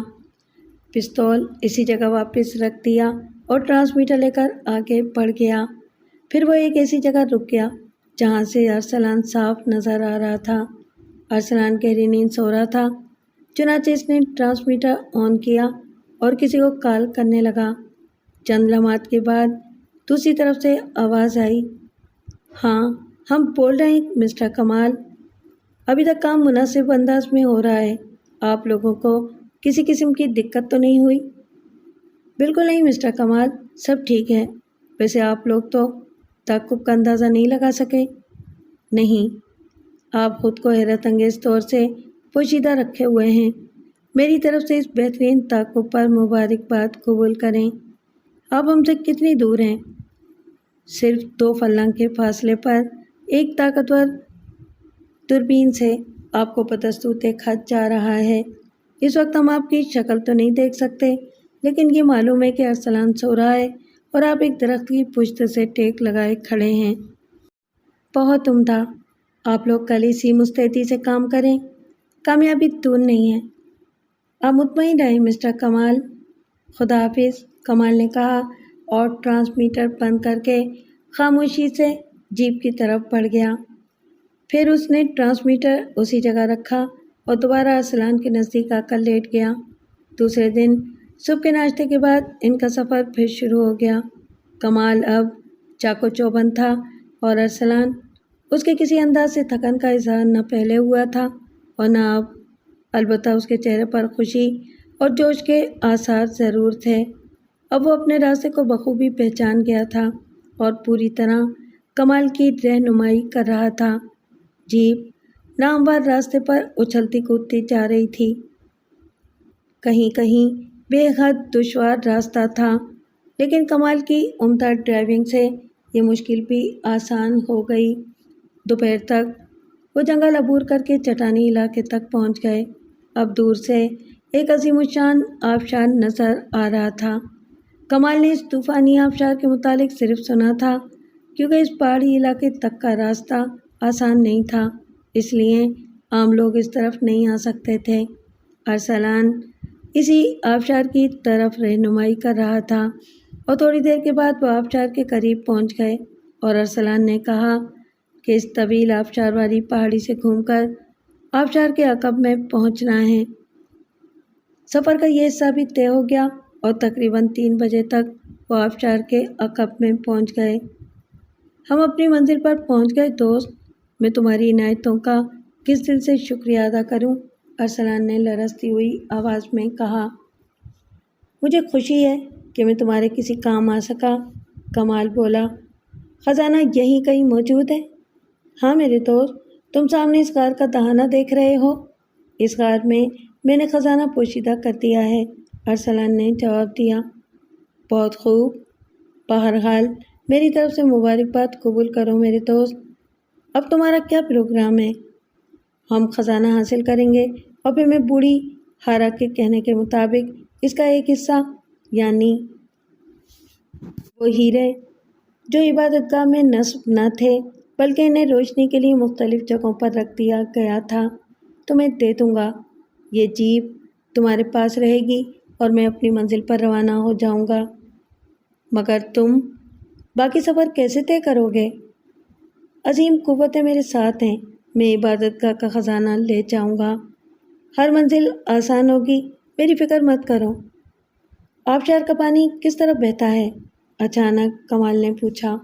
پستول اسی جگہ واپس رکھ دیا اور ٹرانسمیٹر لے کر آگے بڑھ گیا۔ پھر وہ ایک ایسی جگہ رک گیا جہاں سے ارسلان صاف نظر آ رہا تھا۔ ارسلان گہری نیند سو رہا تھا، چنانچہ اس نے ٹرانسمیٹر آن کیا اور کسی کو کال کرنے لگا۔ چند لمحات کے بعد دوسری طرف سے آواز آئی۔ ہاں، ہم بول رہے ہیں مسٹر کمال، ابھی تک کام مناسب انداز میں ہو رہا ہے، آپ لوگوں کو کسی قسم کی دقت تو نہیں ہوئی؟ بالکل نہیں مسٹر کمال، سب ٹھیک ہے۔ ویسے آپ لوگ تو تعاقب کا اندازہ نہیں لگا سکے؟ نہیں، آپ خود کو حیرت انگیز طور سے پوشیدہ رکھے ہوئے ہیں۔ میری طرف سے اس بہترین تعاقب پر مبارکباد قبول کریں۔ آپ ہم سے کتنی دور ہیں؟ صرف 2 فلنگ کے فاصلے پر ایک طاقتور دوربین سے آپ کو بدستور دیکھا جا رہا ہے۔ اس وقت ہم آپ کی شکل تو نہیں دیکھ سکتے، لیکن یہ معلوم ہے کہ ارسلان سو رہا ہے اور آپ ایک درخت کی پشت سے ٹیک لگائے کھڑے ہیں۔ بہت عمدہ، آپ لوگ کل اسی مستعدی سے کام کریں، کامیابی دور نہیں ہے۔ آپ مطمئن رہیں مسٹر کمال۔ خدا حافظ، کمال نے کہا اور ٹرانسمیٹر بند کر کے خاموشی سے جیپ کی طرف بڑھ گیا۔ پھر اس نے ٹرانسمیٹر اسی جگہ رکھا اور دوبارہ ارسلان کے نزدیک آ کر لیٹ گیا۔ دوسرے دن صبح کے ناشتے کے بعد ان کا سفر پھر شروع ہو گیا۔ کمال اب چاقو چوبند تھا اور ارسلان اس کے کسی انداز سے تھکن کا اظہار نہ پہلے ہوا تھا اور نہ اب، البتہ اس کے چہرے پر خوشی اور جوش کے آثار ضرور تھے۔ اب وہ اپنے راستے کو بخوبی پہچان گیا تھا اور پوری طرح کمال کی رہنمائی کر رہا تھا۔ جیپ ناہموار راستے پر اچھلتی کودتی جا رہی تھی۔ کہیں کہیں بے حد دشوار راستہ تھا، لیکن کمال کی عمدہ ڈرائیونگ سے یہ مشکل بھی آسان ہو گئی۔ دوپہر تک وہ جنگل عبور کر کے چٹانی علاقے تک پہنچ گئے۔ اب دور سے ایک عظیم الشان آبشار نظر آ رہا تھا۔ کمال نے اس طوفانی آبشار کے متعلق صرف سنا تھا، کیونکہ اس پہاڑی علاقے تک کا راستہ آسان نہیں تھا، اس لیے عام لوگ اس طرف نہیں آ سکتے تھے۔ ارسلان اسی آبشار کی طرف رہنمائی کر رہا تھا اور تھوڑی دیر کے بعد وہ آبشار کے قریب پہنچ گئے اور ارسلان نے کہا کہ اس طویل آبشار والی پہاڑی سے گھوم کر آبشار کے عقب میں پہنچنا ہے۔ سفر کا یہ حصہ بھی طے ہو گیا اور تقریباً 3 بجے تک وہ آبشار کے عقب میں پہنچ گئے۔ ہم اپنی منزل پر پہنچ گئے دوست، میں تمہاری عنایتوں کا کس دل سے شکریہ ادا کروں، ارسلان نے لرزتی ہوئی آواز میں کہا۔ مجھے خوشی ہے کہ میں تمہارے کسی کام آ سکا، کمال بولا۔ خزانہ یہیں کہیں موجود ہے؟ ہاں میرے دوست، تم سامنے اس غار کا دہانہ دیکھ رہے ہو، اس غار میں نے خزانہ پوشیدہ کر دیا ہے، ارسلان نے جواب دیا۔ بہت خوب، بہرحال میری طرف سے مبارکباد قبول کرو میرے دوست۔ اب تمہارا کیا پروگرام ہے؟ ہم خزانہ حاصل کریں گے اور پھر میں بوڑھی ہارا کے کہنے کے مطابق اس کا ایک حصہ، یعنی وہ ہیرے جو عبادت گاہ میں نصب نہ تھے بلکہ انہیں روشنی کے لیے مختلف جگہوں پر رکھ دیا گیا تھا، تمہیں دے دوں گا۔ یہ جیپ تمہارے پاس رہے گی اور میں اپنی منزل پر روانہ ہو جاؤں گا۔ مگر تم باقی سفر کیسے طے کرو گے؟ عظیم قوتیں میرے ساتھ ہیں، میں عبادت گاہ کا خزانہ لے جاؤں گا۔ ہر منزل آسان ہوگی، میری فکر مت کرو۔ آبشار کا پانی کس طرف بہتا ہے؟ اچانک کمال نے پوچھا۔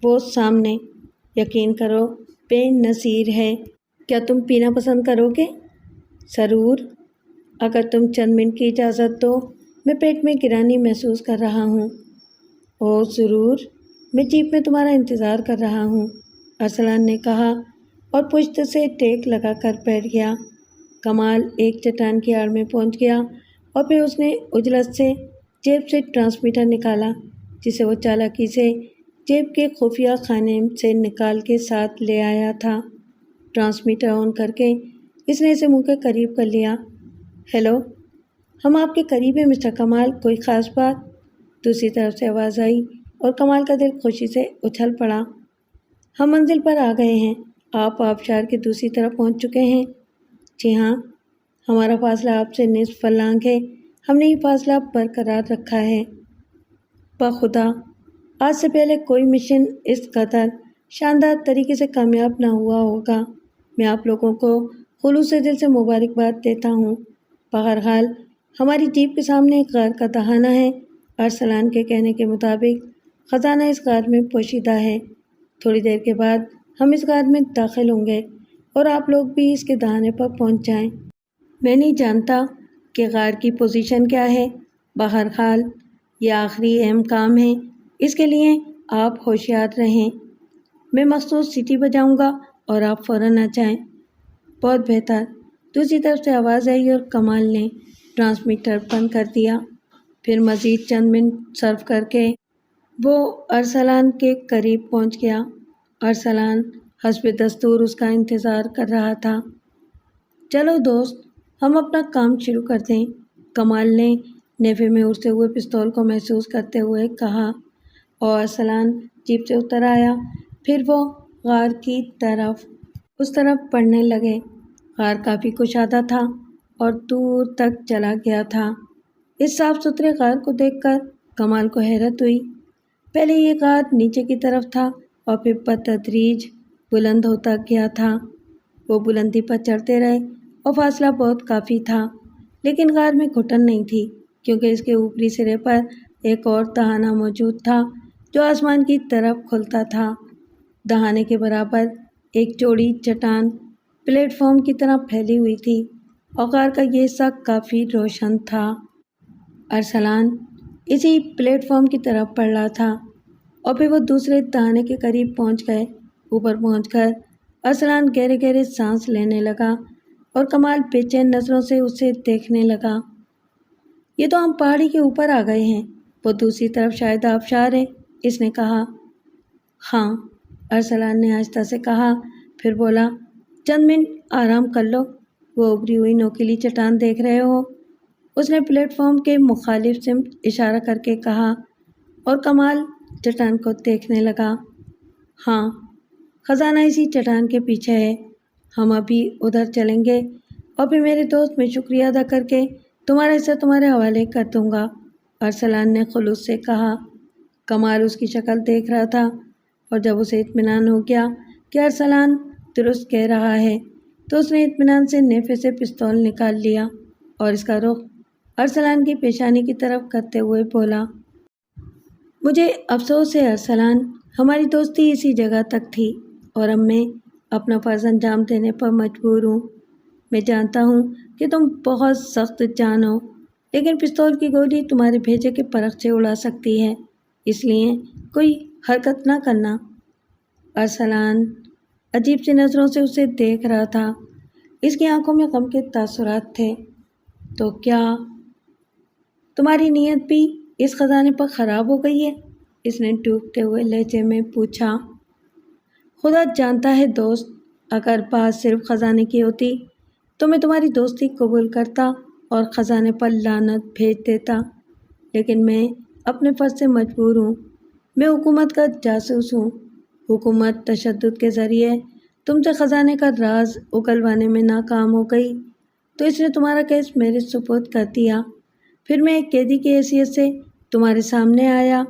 وہ سامنے، یقین کرو بے نظیر ہے۔ کیا تم پینا پسند کرو گے؟ ضرور، اگر تم چند منٹ کی اجازت دو، میں پیٹ میں گرانی محسوس کر رہا ہوں۔ اوہ ضرور، میں جیپ میں تمہارا انتظار کر رہا ہوں، ارسلان نے کہا اور پشت سے ٹیک لگا کر بیٹھ گیا۔ کمال ایک چٹان کی آڑ میں پہنچ گیا اور پھر اس نے عجلت سے جیب سے ٹرانسمیٹر نکالا، جسے وہ چالاکی سے جیب کے خفیہ خانے سے نکال کے ساتھ لے آیا تھا۔ ٹرانسمیٹر آن کر کے اس نے اسے منہ کے قریب کر لیا۔ ہیلو، ہم آپ کے قریب ہیں مسٹر کمال، کوئی خاص بات؟ دوسری طرف سے آواز آئی اور کمال کا دل خوشی سے اچھل پڑا۔ ہم منزل پر آ گئے ہیں، آپ آبشار کی دوسری طرف پہنچ چکے ہیں؟ جی ہاں، ہمارا فاصلہ آپ سے نصف فرلانگ ہے، ہم نے یہ فاصلہ برقرار رکھا ہے۔ بخدا آج سے پہلے کوئی مشن اس قدر شاندار طریقے سے کامیاب نہ ہوا ہوگا۔ میں آپ لوگوں کو خلوص دل سے مبارکباد دیتا ہوں۔ بہرحال ہماری جیپ کے سامنے ایک غار کا دہانہ ہے، ارسلان کے کہنے کے مطابق خزانہ اس غار میں پوشیدہ ہے۔ تھوڑی دیر کے بعد ہم اس غار میں داخل ہوں گے اور آپ لوگ بھی اس کے دہانے پر پہنچ جائیں۔ میں نہیں جانتا کہ غار کی پوزیشن کیا ہے، بہرحال یہ آخری اہم کام ہے، اس کے لیے آپ ہوشیار رہیں۔ میں مخصوص سیٹی بجاؤں گا اور آپ فوراً آ جائیں۔ بہت بہتر، دوسری طرف سے آواز آئی اور کمال نے ٹرانسمیٹر بند کر دیا۔ پھر مزید چند منٹ صرف کر کے وہ ارسلان کے قریب پہنچ گیا۔ ارسلان حسب دستور اس کا انتظار کر رہا تھا۔ چلو دوست، ہم اپنا کام شروع کر دیں، کمال نے نیفے میں اڑتے ہوئے پستول کو محسوس کرتے ہوئے کہا اور ارسلان جیپ سے اتر آیا۔ پھر وہ غار کی طرف اس طرف بڑھنے لگے۔ غار کافی کشادہ تھا اور دور تک چلا گیا تھا۔ اس صاف ستھرے غار کو دیکھ کر کمال کو حیرت ہوئی۔ پہلے یہ غار نیچے کی طرف تھا اور پھر بتدریج بلند ہوتا گیا تھا۔ وہ بلندی پر چڑھتے رہے اور فاصلہ بہت کافی تھا، لیکن غار میں گھٹن نہیں تھی، کیونکہ اس کے اوپری سرے پر ایک اور دہانہ موجود تھا جو آسمان کی طرف کھلتا تھا۔ دہانے کے برابر ایک چوڑی چٹان پلیٹ فارم کی طرح پھیلی ہوئی تھی اور غار کا یہ حصہ کافی روشن تھا۔ ارسلان اسی پلیٹ فارم کی طرف بڑھ رہا تھا اور پھر وہ دوسرے دہانے کے قریب پہنچ گئے۔ اوپر پہنچ کر ارسلان گہرے گہرے سانس لینے لگا اور کمال بے چین نظروں سے اسے دیکھنے لگا۔ یہ تو ہم پہاڑی کے اوپر آ گئے ہیں، وہ دوسری طرف شاید آبشار ہے، اس نے کہا۔ ہاں، ارسلان نے آہستہ سے کہا، پھر بولا، چند منٹ آرام کر لو، وہ ابری ہوئی نوکیلی چٹان دیکھ رہے ہو؟ اس نے پلیٹ فارم کے مخالف سمت اشارہ کر کے کہا، اور کمال چٹان کو دیکھنے لگا۔ ہاں، خزانہ اسی چٹان کے پیچھے ہے، ہم ابھی ادھر چلیں گے اور پھر میرے دوست میں شکریہ ادا کر کے تمہارا حصہ تمہارے حوالے کر دوں گا، ارسلان نے خلوص سے کہا۔ کمال اس کی شکل دیکھ رہا تھا، اور جب اسے اطمینان ہو گیا کہ ارسلان درست کہہ رہا ہے تو اس نے اطمینان سے نیفے سے پستول نکال لیا اور اس کا رخ ارسلان کی پیشانی کی طرف کرتے ہوئے بولا، مجھے افسوس ہے ارسلان، ہماری دوستی اسی جگہ تک تھی اور اب میں اپنا فرض انجام دینے پر مجبور ہوں۔ میں جانتا ہوں کہ تم بہت سخت جان ہو، لیکن پستول کی گولی تمہارے بھیجے کے پرخ سے اڑا سکتی ہے، اس لیے کوئی حرکت نہ کرنا۔ ارسلان عجیب سی نظروں سے اسے دیکھ رہا تھا، اس کی آنکھوں میں غم کے تاثرات تھے۔ تو کیا تمہاری نیت بھی اس خزانے پر خراب ہو گئی ہے؟ اس نے ڈوبتے ہوئے لہجے میں پوچھا۔ خدا جانتا ہے دوست، اگر بات صرف خزانے کی ہوتی تو میں تمہاری دوستی قبول کرتا اور خزانے پر لعنت بھیج دیتا، لیکن میں اپنے فرض سے مجبور ہوں۔ میں حکومت کا جاسوس ہوں، حکومت تشدد کے ذریعے تم سے خزانے کا راز اگلوانے میں ناکام ہو گئی تو اس نے تمہارا کیس میرے سپرد کر دیا۔ پھر میں ایک قیدی کی حیثیت سے تمہارے سامنے آیا،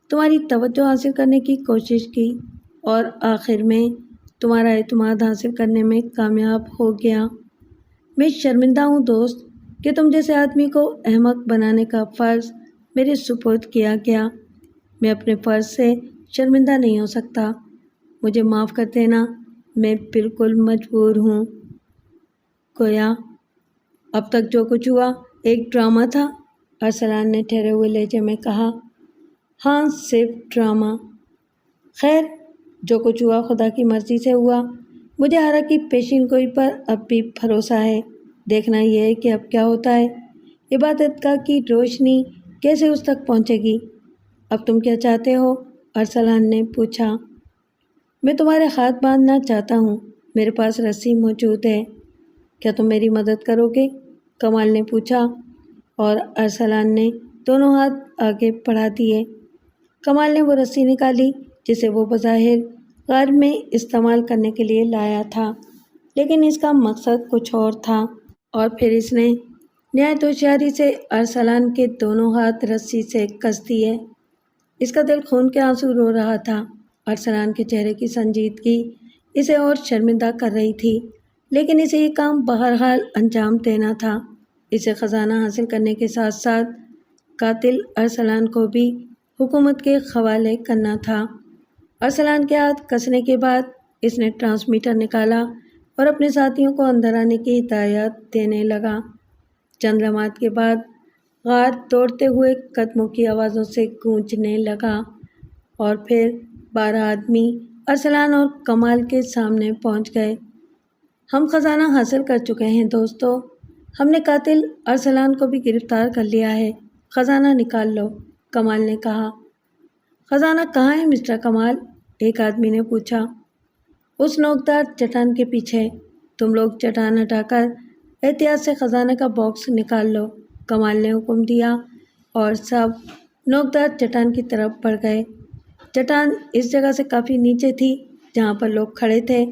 تمہاری توجہ حاصل کرنے کی کوشش کی اور آخر میں تمہارا اعتماد حاصل کرنے میں کامیاب ہو گیا۔ میں شرمندہ ہوں دوست کہ تم جیسے آدمی کو احمق بنانے کا فرض میرے سپرد کیا گیا۔ میں اپنے فرض سے شرمندہ نہیں ہو سکتا، مجھے معاف کر دینا، میں بالکل مجبور ہوں۔ گویا اب تک جو کچھ ہوا ایک ڈرامہ تھا، ارسلان نے ٹھہرے ہوئے لہجے میں کہا۔ ہاں، صرف ڈرامہ۔ خیر، جو کچھ ہوا خدا کی مرضی سے ہوا، مجھے ہرا کی پیشین گوئی پر اب بھی بھروسہ ہے، دیکھنا یہ ہے کہ اب کیا ہوتا ہے، عبادت گاہ کی روشنی کیسے اس تک پہنچے گی۔ اب تم کیا چاہتے ہو؟ ارسلان نے پوچھا۔ میں تمہارے ہاتھ باندھنا چاہتا ہوں، میرے پاس رسی موجود ہے، کیا تم میری مدد کرو گے؟ کمال نے پوچھا، اور ارسلان نے دونوں ہاتھ آگے بڑھا دیے۔ کمال نے وہ رسی نکالی جسے وہ بظاہر غار میں استعمال کرنے کے لیے لایا تھا، لیکن اس کا مقصد کچھ اور تھا، اور پھر اس نے نہایت ہوشیاری سے ارسلان کے دونوں ہاتھ رسی سے کس دیے۔ اس کا دل خون کے آنسو رو رہا تھا۔ ارسلان کے چہرے کی سنجیدگی اسے اور شرمندہ کر رہی تھی، لیکن اسے یہ کام بہرحال انجام دینا تھا۔ اسے خزانہ حاصل کرنے کے ساتھ ساتھ قاتل ارسلان کو بھی حکومت کے حوالے کرنا تھا۔ ارسلان کے ہاتھ کسنے کے بعد اس نے ٹرانسمیٹر نکالا اور اپنے ساتھیوں کو اندر آنے کی ہدایات دینے لگا۔ چند لمحات کے بعد غار دوڑتے ہوئے قدموں کی آوازوں سے گونجنے لگا، اور پھر 12 آدمی ارسلان اور کمال کے سامنے پہنچ گئے۔ ہم خزانہ حاصل کر چکے ہیں دوستو، ہم نے قاتل ارسلان کو بھی گرفتار کر لیا ہے، خزانہ نکال لو، کمال نے کہا۔ خزانہ کہاں ہے مسٹر کمال؟ ایک آدمی نے پوچھا۔ اس نوکدار چٹان کے پیچھے، تم لوگ چٹان ہٹا کر احتیاط سے خزانے کا باکس نکال لو، کمال نے حکم دیا، اور سب نوکدار چٹان کی طرف بڑھ گئے۔ چٹان اس جگہ سے کافی نیچے تھی جہاں پر لوگ کھڑے تھے۔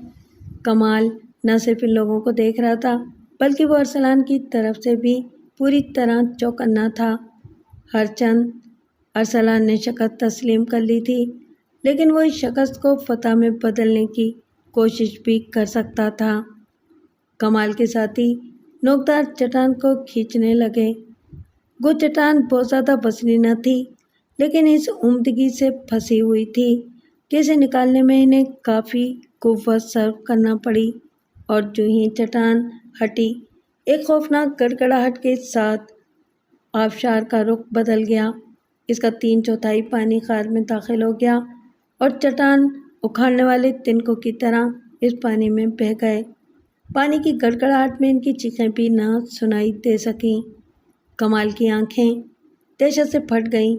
کمال نہ صرف ان لوگوں کو دیکھ رہا تھا بلکہ وہ ارسلان کی طرف سے بھی پوری طرح چوکنا تھا۔ ہرچند ارسلان نے شکست تسلیم کر لی تھی، لیکن وہ اس شکست کو فتح میں بدلنے کی کوشش بھی کر سکتا تھا۔ کمال کے ساتھی نوکدار چٹان کو کھینچنے لگے۔ وہ چٹان بہت زیادہ وزنی نہ تھی، لیکن اس عمدگی سے پھنسی ہوئی تھی کہ اسے نکالنے میں انہیں کافی قوت صرف کرنا پڑی، اور جو ہی چٹان ہٹی، ایک خوفناک گڑگڑاہٹ کے ساتھ آبشار کا رخ بدل گیا۔ اس کا 3/4 پانی غار میں داخل ہو گیا، اور چٹان اکھاڑنے والے تنکوں کی طرح اس پانی میں بہہ گئے۔ پانی کی گڑگڑاہٹ میں ان کی چیخیں بھی نہ سنائی دے سکیں۔ کمال کی آنکھیں دہشت سے پھٹ گئیں۔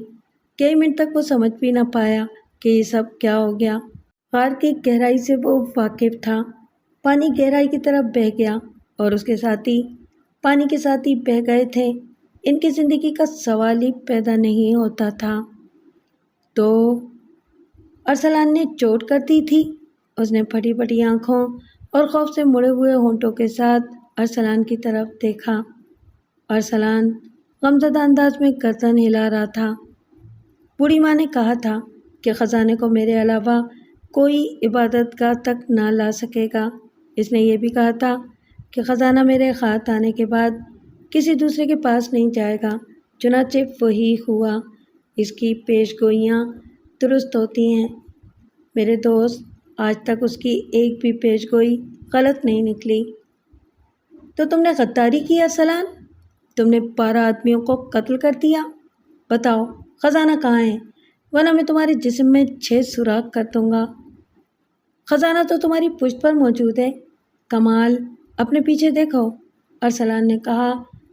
کئی منٹ تک وہ سمجھ بھی نہ پایا کہ یہ سب کیا ہو گیا۔ غار کی گہرائی سے وہ واقف تھا۔ پانی گہرائی کی طرف بہہ گیا اور اس کے ساتھی پانی کے ساتھ ہی بہہ گئے تھے۔ ان کی زندگی کا سوال ہی پیدا نہیں ہوتا تھا۔ تو ارسلان نے چوٹ کر دی تھی؟ اس نے پھٹی پھٹی آنکھوں اور خوف سے مڑے ہوئے ہونٹوں کے ساتھ ارسلان کی طرف دیکھا۔ ارسلان غمزدہ انداز میں گردن ہلا رہا تھا۔ بوڑھی ماں نے کہا تھا کہ خزانے کو میرے علاوہ کوئی عبادت گاہ تک نہ لا سکے گا۔ اس نے یہ بھی کہا تھا کہ خزانہ میرے ہاتھ آنے کے بعد کسی دوسرے کے پاس نہیں جائے گا۔ چنانچہ وہی ہوا۔ اس کی پیش گوئیاں درست ہوتی ہیں میرے دوست، آج تک اس کی ایک بھی پیش گوئی غلط نہیں نکلی۔ تو تم نے غداری کی ارسلان؟ تم نے 12 آدمیوں کو قتل کر دیا؟ بتاؤ خزانہ کہاں ہے، ورنہ میں تمہارے جسم میں 6 سوراخ کر دوں گا۔ خزانہ تو تمہاری پشت پر موجود ہے۔ کمال اپنے پیچھے دیکھو، ارسلان نے کہا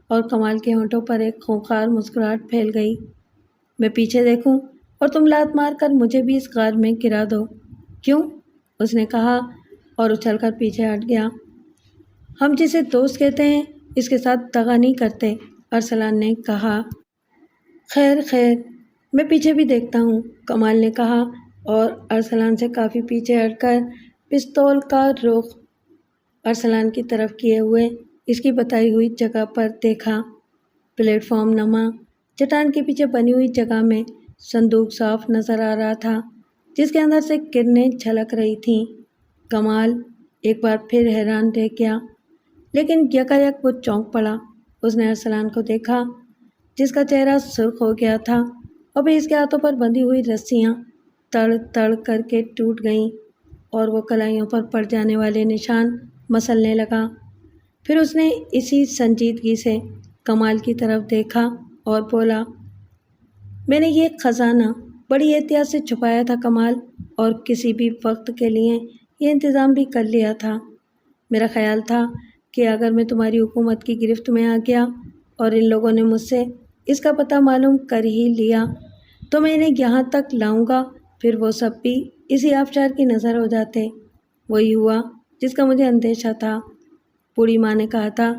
اور کمال کے ہونٹوں پر ایک خونخوار مسکراہٹ پھیل گئی۔ میں پیچھے دیکھوں اور تم لات مار کر مجھے بھی اس غار میں گرا دو؟ کیوں؟ اس نے کہا اور اچھل کر پیچھے ہٹ گیا۔ ہم جسے دوست کہتے ہیں اس کے ساتھ دغا نہیں کرتے، ارسلان نے کہا۔ خیر خیر، میں پیچھے بھی دیکھتا ہوں، کمال نے کہا اور ارسلان سے کافی پیچھے ہٹ کر پستول کا رخ ارسلان کی طرف کیے ہوئے اس کی بتائی ہوئی جگہ پر دیکھا۔ پلیٹ فارم نما چٹان کے پیچھے بنی ہوئی جگہ میں صندوق صاف نظر آ رہا تھا جس کے اندر سے کرنیں جھلک رہی تھیں۔ کمال ایک بار پھر حیران رہ گیا، لیکن یکایک وہ چونک پڑا۔ اس نے ارسلان کو دیکھا جس کا چہرہ سرخ ہو گیا تھا اور پھر اس کے ہاتھوں پر بندھی ہوئی رسیاں تڑ تڑ کر کے ٹوٹ گئیں اور وہ کلائیوں پر پڑ جانے والے نشان مسلنے لگا۔ پھر اس نے اسی سنجیدگی سے کمال کی طرف دیکھا اور بولا، میں نے یہ خزانہ بڑی احتیاط سے چھپایا تھا کمال، اور کسی بھی وقت کے لیے یہ انتظام بھی کر لیا تھا۔ میرا خیال تھا کہ اگر میں تمہاری حکومت کی گرفت میں آ گیا اور ان لوگوں نے مجھ سے اس کا پتہ معلوم کر ہی لیا تو میں انہیں یہاں تک لاؤں گا، پھر وہ سب بھی اسی آبشار کی نظر ہو جاتے۔ وہی ہوا جس کا مجھے اندیشہ تھا۔ بوڑھی ماں نے کہا تھا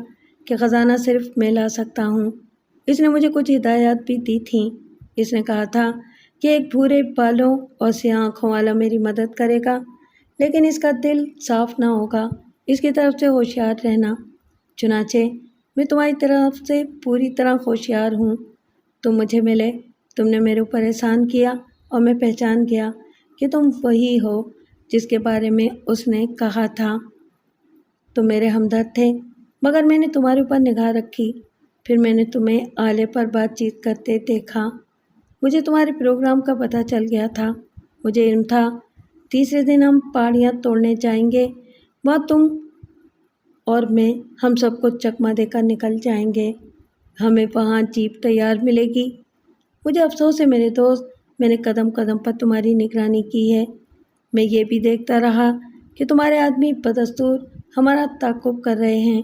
کہ خزانہ صرف میں لا سکتا ہوں۔ اس نے مجھے کچھ ہدایات بھی دی تھیں۔ اس نے کہا تھا کہ ایک بھورے بالوں اور سیاہ آنکھوں والا میری مدد کرے گا، لیکن اس کا دل صاف نہ ہوگا۔ اس کی طرف سے ہوشیار رہنا۔ چنانچہ میں تمہاری طرف سے پوری طرح ہوشیار ہوں۔ تم مجھے ملے، تم نے میرے اوپر احسان کیا اور میں پہچان گیا کہ تم وہی ہو جس کے بارے میں اس نے کہا تھا۔ تم میرے ہمدرد تھے، مگر میں نے تمہارے اوپر نگاہ رکھی۔ پھر میں نے تمہیں آلے پر بات چیت کرتے دیکھا۔ مجھے تمہارے پروگرام کا پتہ چل گیا تھا۔ مجھے علم تھا تیسرے دن ہم پہاڑیاں توڑنے جائیں گے، وہاں تم اور میں ہم سب کو چکمہ دے کر نکل جائیں گے۔ ہمیں وہاں جیپ تیار ملے گی۔ مجھے افسوس ہے میرے دوست، میں نے قدم قدم پر تمہاری نگرانی کی ہے۔ میں یہ بھی دیکھتا رہا کہ تمہارے آدمی بدستور ہمارا تعاقب کر رہے ہیں۔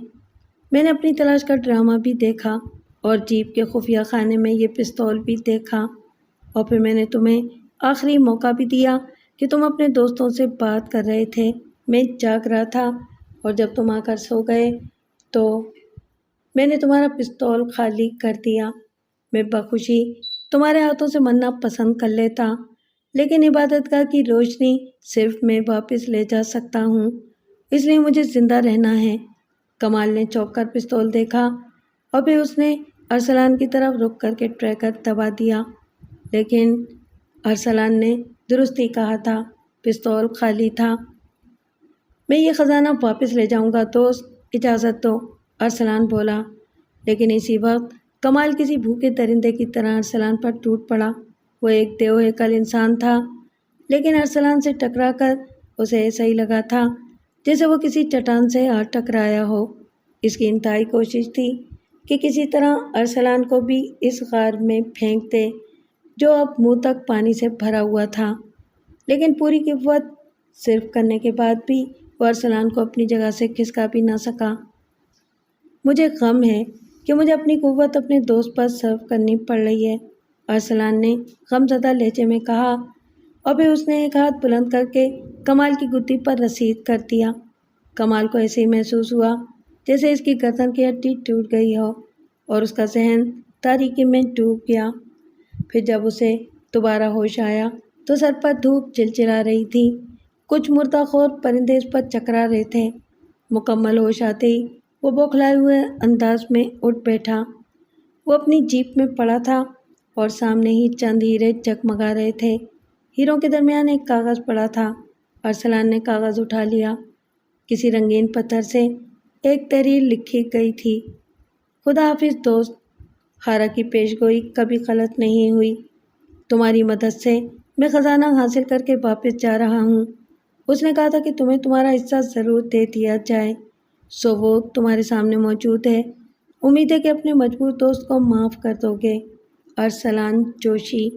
میں نے اپنی تلاش کا ڈرامہ بھی دیکھا اور جیپ کے خفیہ خانے میں یہ پستول بھی دیکھا، اور پھر میں نے تمہیں آخری موقع بھی دیا کہ تم اپنے دوستوں سے بات کر رہے تھے۔ میں جاگ رہا تھا اور جب تم آ کر سو گئے تو میں نے تمہارا پستول خالی کر دیا۔ میں بخوشی تمہارے ہاتھوں سے مرنا پسند کر لیتا، لیکن عبادت گاہ کی روشنی صرف میں واپس لے جا سکتا ہوں، اس لیے مجھے زندہ رہنا ہے۔ کمال نے چونک کر پستول دیکھا اور پھر اس نے ارسلان کی طرف رک کر کے ٹریگر دبا دیا، لیکن ارسلان نے درست ہی کہا تھا، پستول خالی تھا۔ میں یہ خزانہ واپس لے جاؤں گا دوست، اجازت دو، ارسلان بولا۔ لیکن اسی وقت کمال کسی بھوکے درندے کی طرح ارسلان پر ٹوٹ پڑا۔ وہ ایک دیو ہیکل انسان تھا، لیکن ارسلان سے ٹکرا کر اسے ایسا ہی لگا تھا جیسے وہ کسی چٹان سے آ ٹکرایا ہو۔ اس کی انتہائی کوشش تھی کہ کسی طرح ارسلان کو بھی اس غار میں پھینک دے جو اب منہ تک پانی سے بھرا ہوا تھا، لیکن پوری قوت صرف کرنے کے بعد بھی وہ ارسلان کو اپنی جگہ سے کھسکا بھی نہ سکا۔ مجھے غم ہے کہ مجھے اپنی قوت اپنے دوست پر صرف کرنی پڑ رہی ہے، ارسلان نے غمزدہ لہجے میں کہا، اور پھر اس نے ایک ہاتھ بلند کر کے کمال کی گدی پر رسید کر دیا۔ کمال کو ایسے ہی محسوس ہوا جیسے اس کی گردن کی ہڈی ٹوٹ گئی ہو اور اس کا ذہن تاریکی میں ڈوب گیا۔ پھر جب اسے دوبارہ ہوش آیا تو سر پر دھوپ چلچلا رہی تھی، کچھ مردہ خور پرندے اس پر چکرا رہے تھے۔ مکمل ہوش آتے ہی وہ بوکھلائے ہوئے انداز میں اٹھ بیٹھا۔ وہ اپنی جیپ میں پڑا تھا اور سامنے ہی چند ہیرے جگمگا رہے تھے۔ ہیروں کے درمیان ایک کاغذ پڑا تھا۔ ارسلان نے کاغذ اٹھا لیا۔ کسی رنگین پتھر سے ایک تحریر لکھی گئی تھی، خدا حافظ دوست، ہارا کی پیشگوئی کبھی غلط نہیں ہوئی۔ تمہاری مدد سے میں خزانہ حاصل کر کے واپس جا رہا ہوں۔ اس نے کہا تھا کہ تمہیں تمہارا حصہ ضرور دے دیا جائے، سو وہ تمہارے سامنے موجود ہے۔ امید ہے کہ اپنے مجبور دوست کو معاف کر دو گے۔ ارسلان جوشی۔